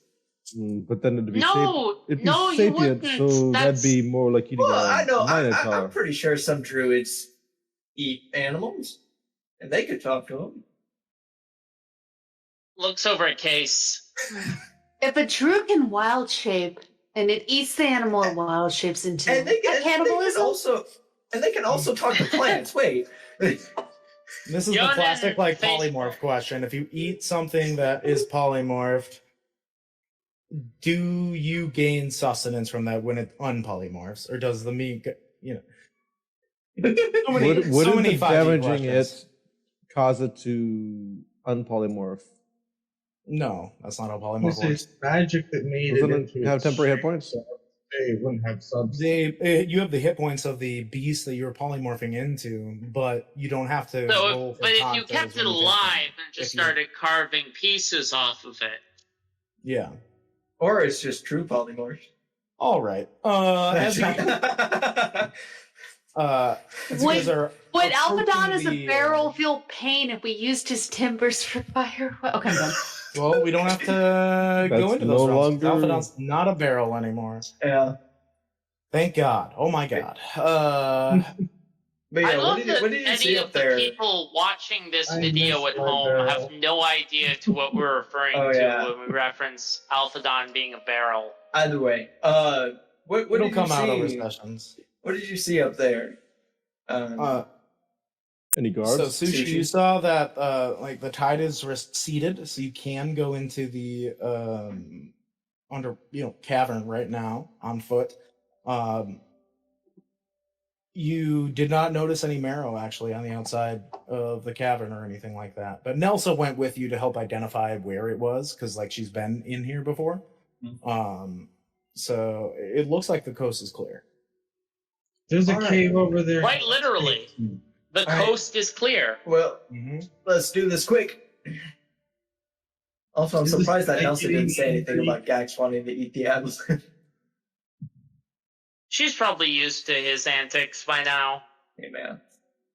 But then it'd be No, it'd be no, you sapient, wouldn't. so That's- that'd be more like eating Well, I know. a minotaur. I'm pretty sure some druids eat animals, and they could talk to them. Looks over at Case. If a druid can wild shape and it eats the animal it wild shapes into, And they can cannibalism? they can also talk to plants. Wait. This is the Yonan classic like Facebook. polymorph question. If you eat something that is polymorphed, do you gain sustenance from that when it unpolymorphs, or does the meat, you know? Wouldn't so the many 5G damaging questions. it cause it to unpolymorph? No, that's not how polymorph This works. is magic that made Doesn't it it into have its temporary hit shape, points? so they wouldn't have subs. You have the hit points of the beast that you're polymorphing into, but you don't have to roll for But if you cocktails kept it when you take alive them. and just If you- started carving pieces off of it. Yeah. Or it's just true polymorph. All right. As you, as you guys are Would approaching Alphodon as a the, barrel feel pain if we used his timbers for fire? Okay, I'm done. Well, we don't have to go That's into no those rounds. longer- Alphodon's not a barrel anymore. Yeah. Thank God. Oh my God. But yeah, I love what that did you any see of up the there? people watching this I video miss at my home barrel. have no idea to what we're referring Oh, to yeah. when we reference Alphodon being a barrel. Either way, what It'll did come you out over see? sessions. What did you see up there? Any guards? So Sushi, you saw that like the tide is receded, so you can go into the cavern right now on foot. You did not notice any marrow actually on the outside of the cavern or anything like that. But Nelsa went with you to help identify where it was, because like she's been in here before. So it looks like the coast is clear. There's a All right. cave over there. Quite literally. The All right. coast is clear. Well, let's do this quick. Also, I'm Is this surprised that like Nelson didn't say eating anything about Gax wanting to eat the apples. She's probably used to his antics by now. Hey man,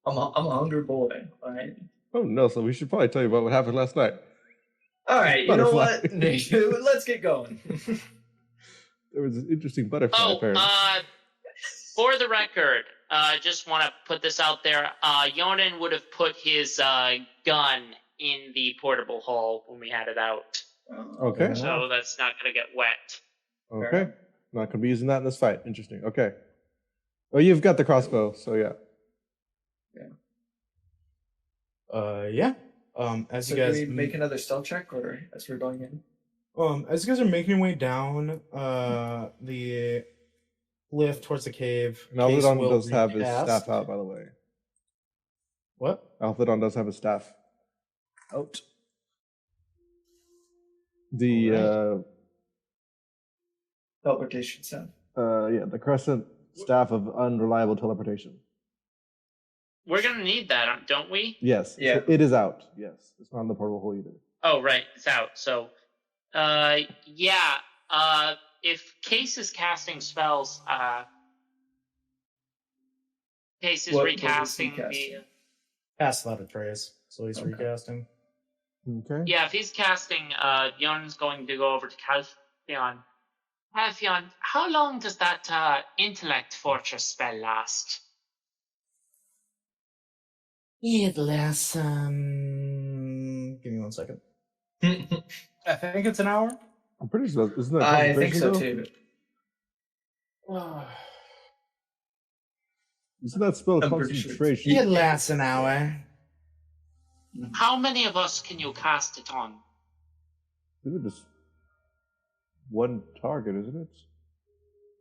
I'm a hungry boy. All right. Oh, Nelson, we should probably tell you about what happened last night. All right. You know Butterfly. what? Let's get going. There was an interesting butterfly, Oh, apparently. for the record, just want to put this out there. Yonan would have put his gun in the portable hull when we had it out. Okay. So that's not going to get wet. Okay. Not going to be using that in this fight. Interesting. Okay. Oh, you've got the crossbow, so yeah. Yeah. As So you guys do we make another stealth check, or as we're going in? as you guys are making your way down the lift towards the cave, And Case Alphodon will does have his recast- staff out, by the way. What? Alphodon does have his staff out. The Teleportation sound. the crescent staff of unreliable teleportation. We're gonna need that, don't we? Yes. Yeah. So it is out. Yes. It's not in the portal hole either. Oh, right, it's out. So, yeah. If Case is casting spells, Case is What is he recasting casting? the. Cast Without a Trace, so he's Okay. recasting. Okay. Yeah, if he's casting, Yon's going to go over to Caltheon. Caltheon, how long does that intellect fortress spell last? It lasts, give me 1 second. I think it's an hour. I'm pretty sure. Isn't that I think concentration, so though? too. Isn't that spell I'm pretty sure. concentration? It lasts an hour. How many of us can you cast it on? Isn't it just one target, isn't it?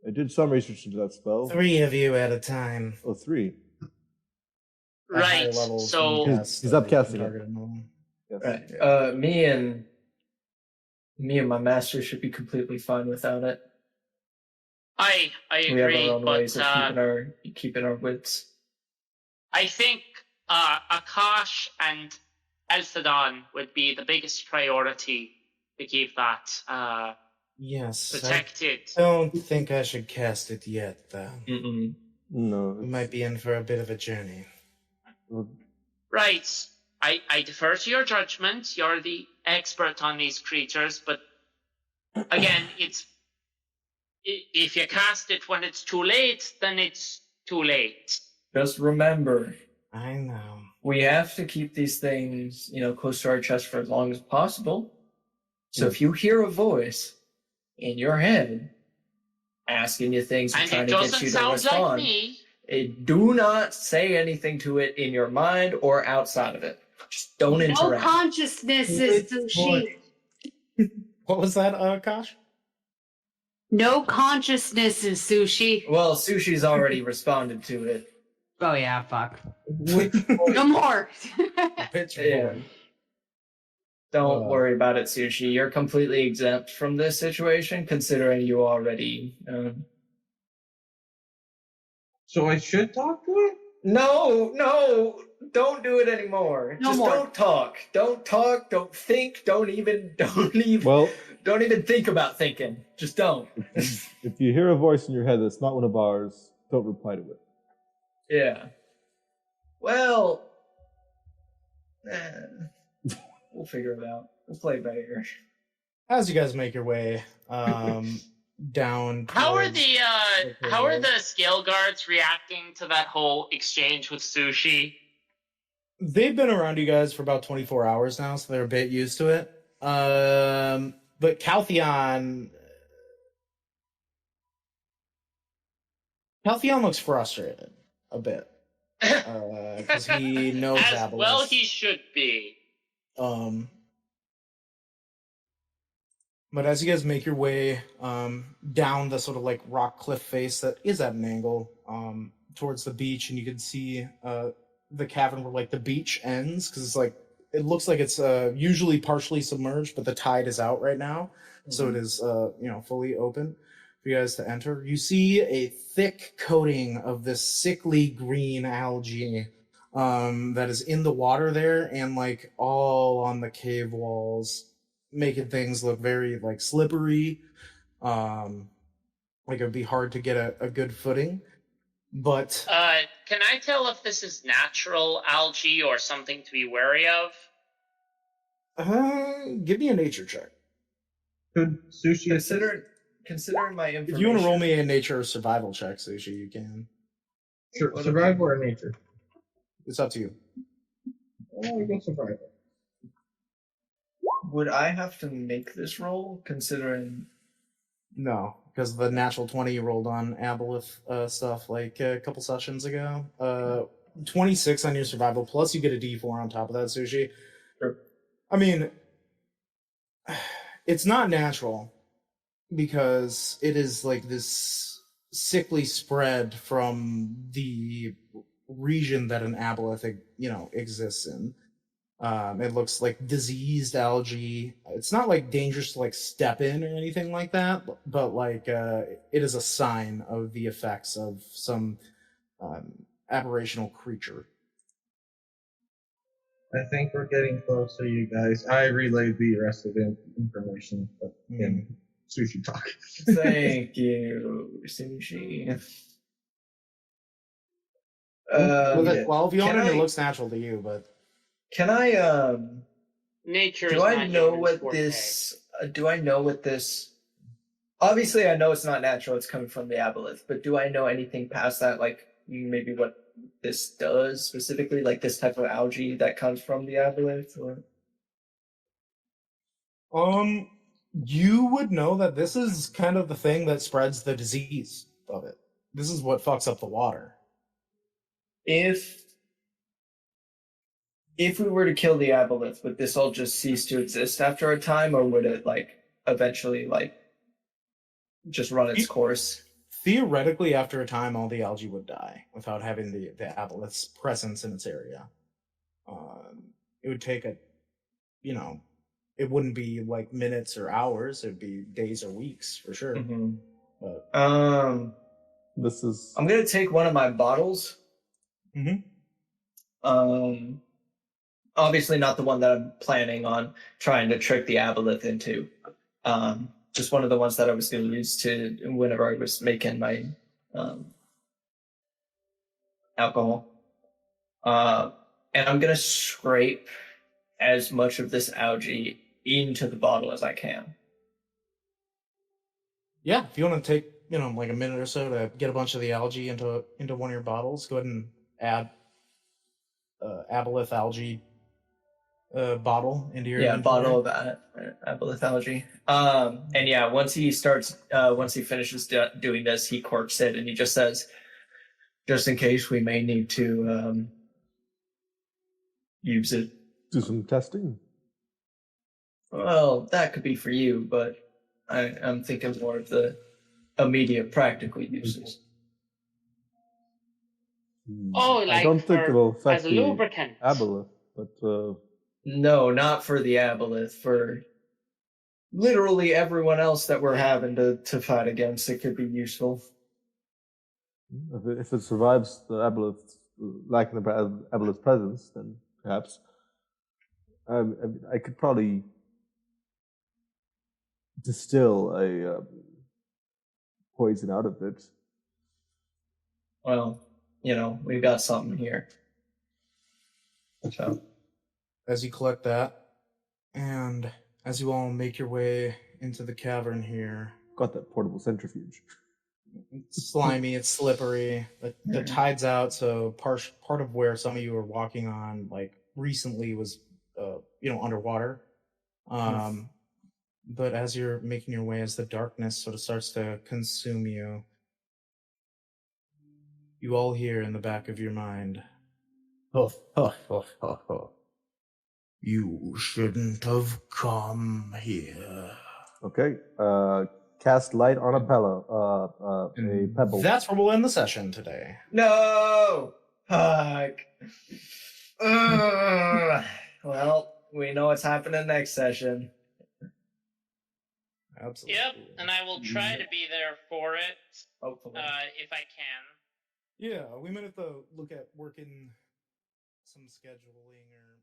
I did some research into that spell. 3 of you at a time. Oh, 3. At higher Right, levels, so- you can cast, He's you upcasting can it. target anyone. Yes. Right. Me and my master should be completely fine without it. I We have agree, our own but ways of keeping our wits. I think Akash and Elthadon would be the biggest priority to keep that Yes. protected. I don't think I should cast it yet, though. Mm-mm. No. We might be in for a bit of a journey. Right. I defer to your judgment. You're the expert on these creatures, but again, if you cast it when it's too late, then it's too late. Just remember, I know. we have to keep these things, close to our chest for as long as possible. So if you hear a voice in your head asking you things and And trying it to get doesn't you to sound like respond, me. do not say anything to it in your mind or outside of it. Just don't No interact. consciousness is sushi. What was that, Kosh? No consciousness is sushi. Well, Sushi's already responded to it. Oh yeah, fuck. Which No more. Which Yeah. voice? Don't worry about it, Sushi. You're completely exempt from this situation, considering you already. So I should talk to it? No, don't do it anymore. No Just more. don't talk. Don't talk. Don't think. Don't even Well, think about thinking. Just don't. if you hear a voice in your head that's not one of ours, don't reply to it. Yeah. Well, we'll figure it out. We'll play by ear. As you guys make your way down. How are towards the scale guards reacting to that whole exchange with Sushi? They've been around you guys for about 24 hours now, so they're a bit used to it. But Caltheon looks frustrated a bit because he knows As Aboleth. well he should be. But as you guys make your way down the sort of like rock cliff face that is at an angle towards the beach, and you can see the cavern where like the beach ends, because it's like it looks like it's usually partially submerged, but the tide is out right now, so it is fully open for you guys to enter. You see a thick coating of this sickly green algae that is in the water there, and like all on the cave walls, making things look very like slippery. Like it would be hard to get a good footing. But Can I tell if this is natural algae or something to be wary of? give me a nature check. Could Sushi Considering my information. If you want to roll me a nature or survival check, Sushi, you can. survival or nature? It's up to you. Oh, I guess survival. Would I have to make this roll, considering... No, because the natural 20 you rolled on Aboleth stuff like a couple sessions ago. 26 on your survival, plus you get a d4 on top of that, Sushi. Sure. I mean, it's not natural because it is like this sickly spread from the region that an Aboleth, exists in. It looks like diseased algae. It's not like dangerous to like step in or anything like that, but like it is a sign of the effects of some aberrational creature. I think we're getting closer, you guys. I relayed the rest of the information in sushi talk. Thank you, Sushi. With a Yeah. 12 you on Can it, it I- looks natural to you, but Can I Nature do is I not know Yeoman's what forte. this do I know what this obviously I know it's not natural, it's coming from the aboleth, but do I know anything past that, like maybe what this does specifically, like this type of algae that comes from the aboleth? Or you would know that this is kind of the thing that spreads the disease of it. This is what fucks up the water. if we were to kill the aboleth, would this all just cease to exist after a time, or would it like eventually like just run its course? Theoretically, after a time, all the algae would die without having the aboleth's presence in its area. It would take it wouldn't be like minutes or hours. It'd be days or weeks for sure. Mm-hmm. But This is I'm gonna take one of my bottles. Mhm. Obviously not the one that I'm planning on trying to trick the aboleth into. Just one of the ones that I was going to use to whenever I was making my alcohol. And I'm going to scrape as much of this algae into the bottle as I can. Yeah, if you want to take like a minute or so to get a bunch of the algae into one of your bottles, go ahead and add aboleth algae bottle into your inventory. Bottle of aboleth algae. And yeah, once he finishes doing this, he corks it and he just says, just in case we may need to use it. do some testing. Well, that could be for you, but I'm thinking more of the immediate practical uses. Oh, I like don't think for- it'll affect as a the lubricant. aboleth, but No, not for the aboleth, for literally everyone else that we're having to fight against. It could be useful. if it survives the aboleth, lacking the aboleth's presence, then perhaps. I could probably distill a poison out of it. Well, we've got something here. So, As you collect that, and as you all make your way into the cavern here, Got that portable centrifuge. it's slimy, it's slippery. The tide's out, so part of where some of you are walking on, like recently, was underwater. But as you're making your way, as the darkness sort of starts to consume you, you all hear in the back of your mind, "You shouldn't have come here." Okay. Cast light on a pillow. A pebble. That's where we'll end the session today. no! Fuck. Well, we know what's happening next session. Absolutely. Yep, and I will try to be there for it Hopefully. if I can. Yeah, we might have to look at working some scheduling or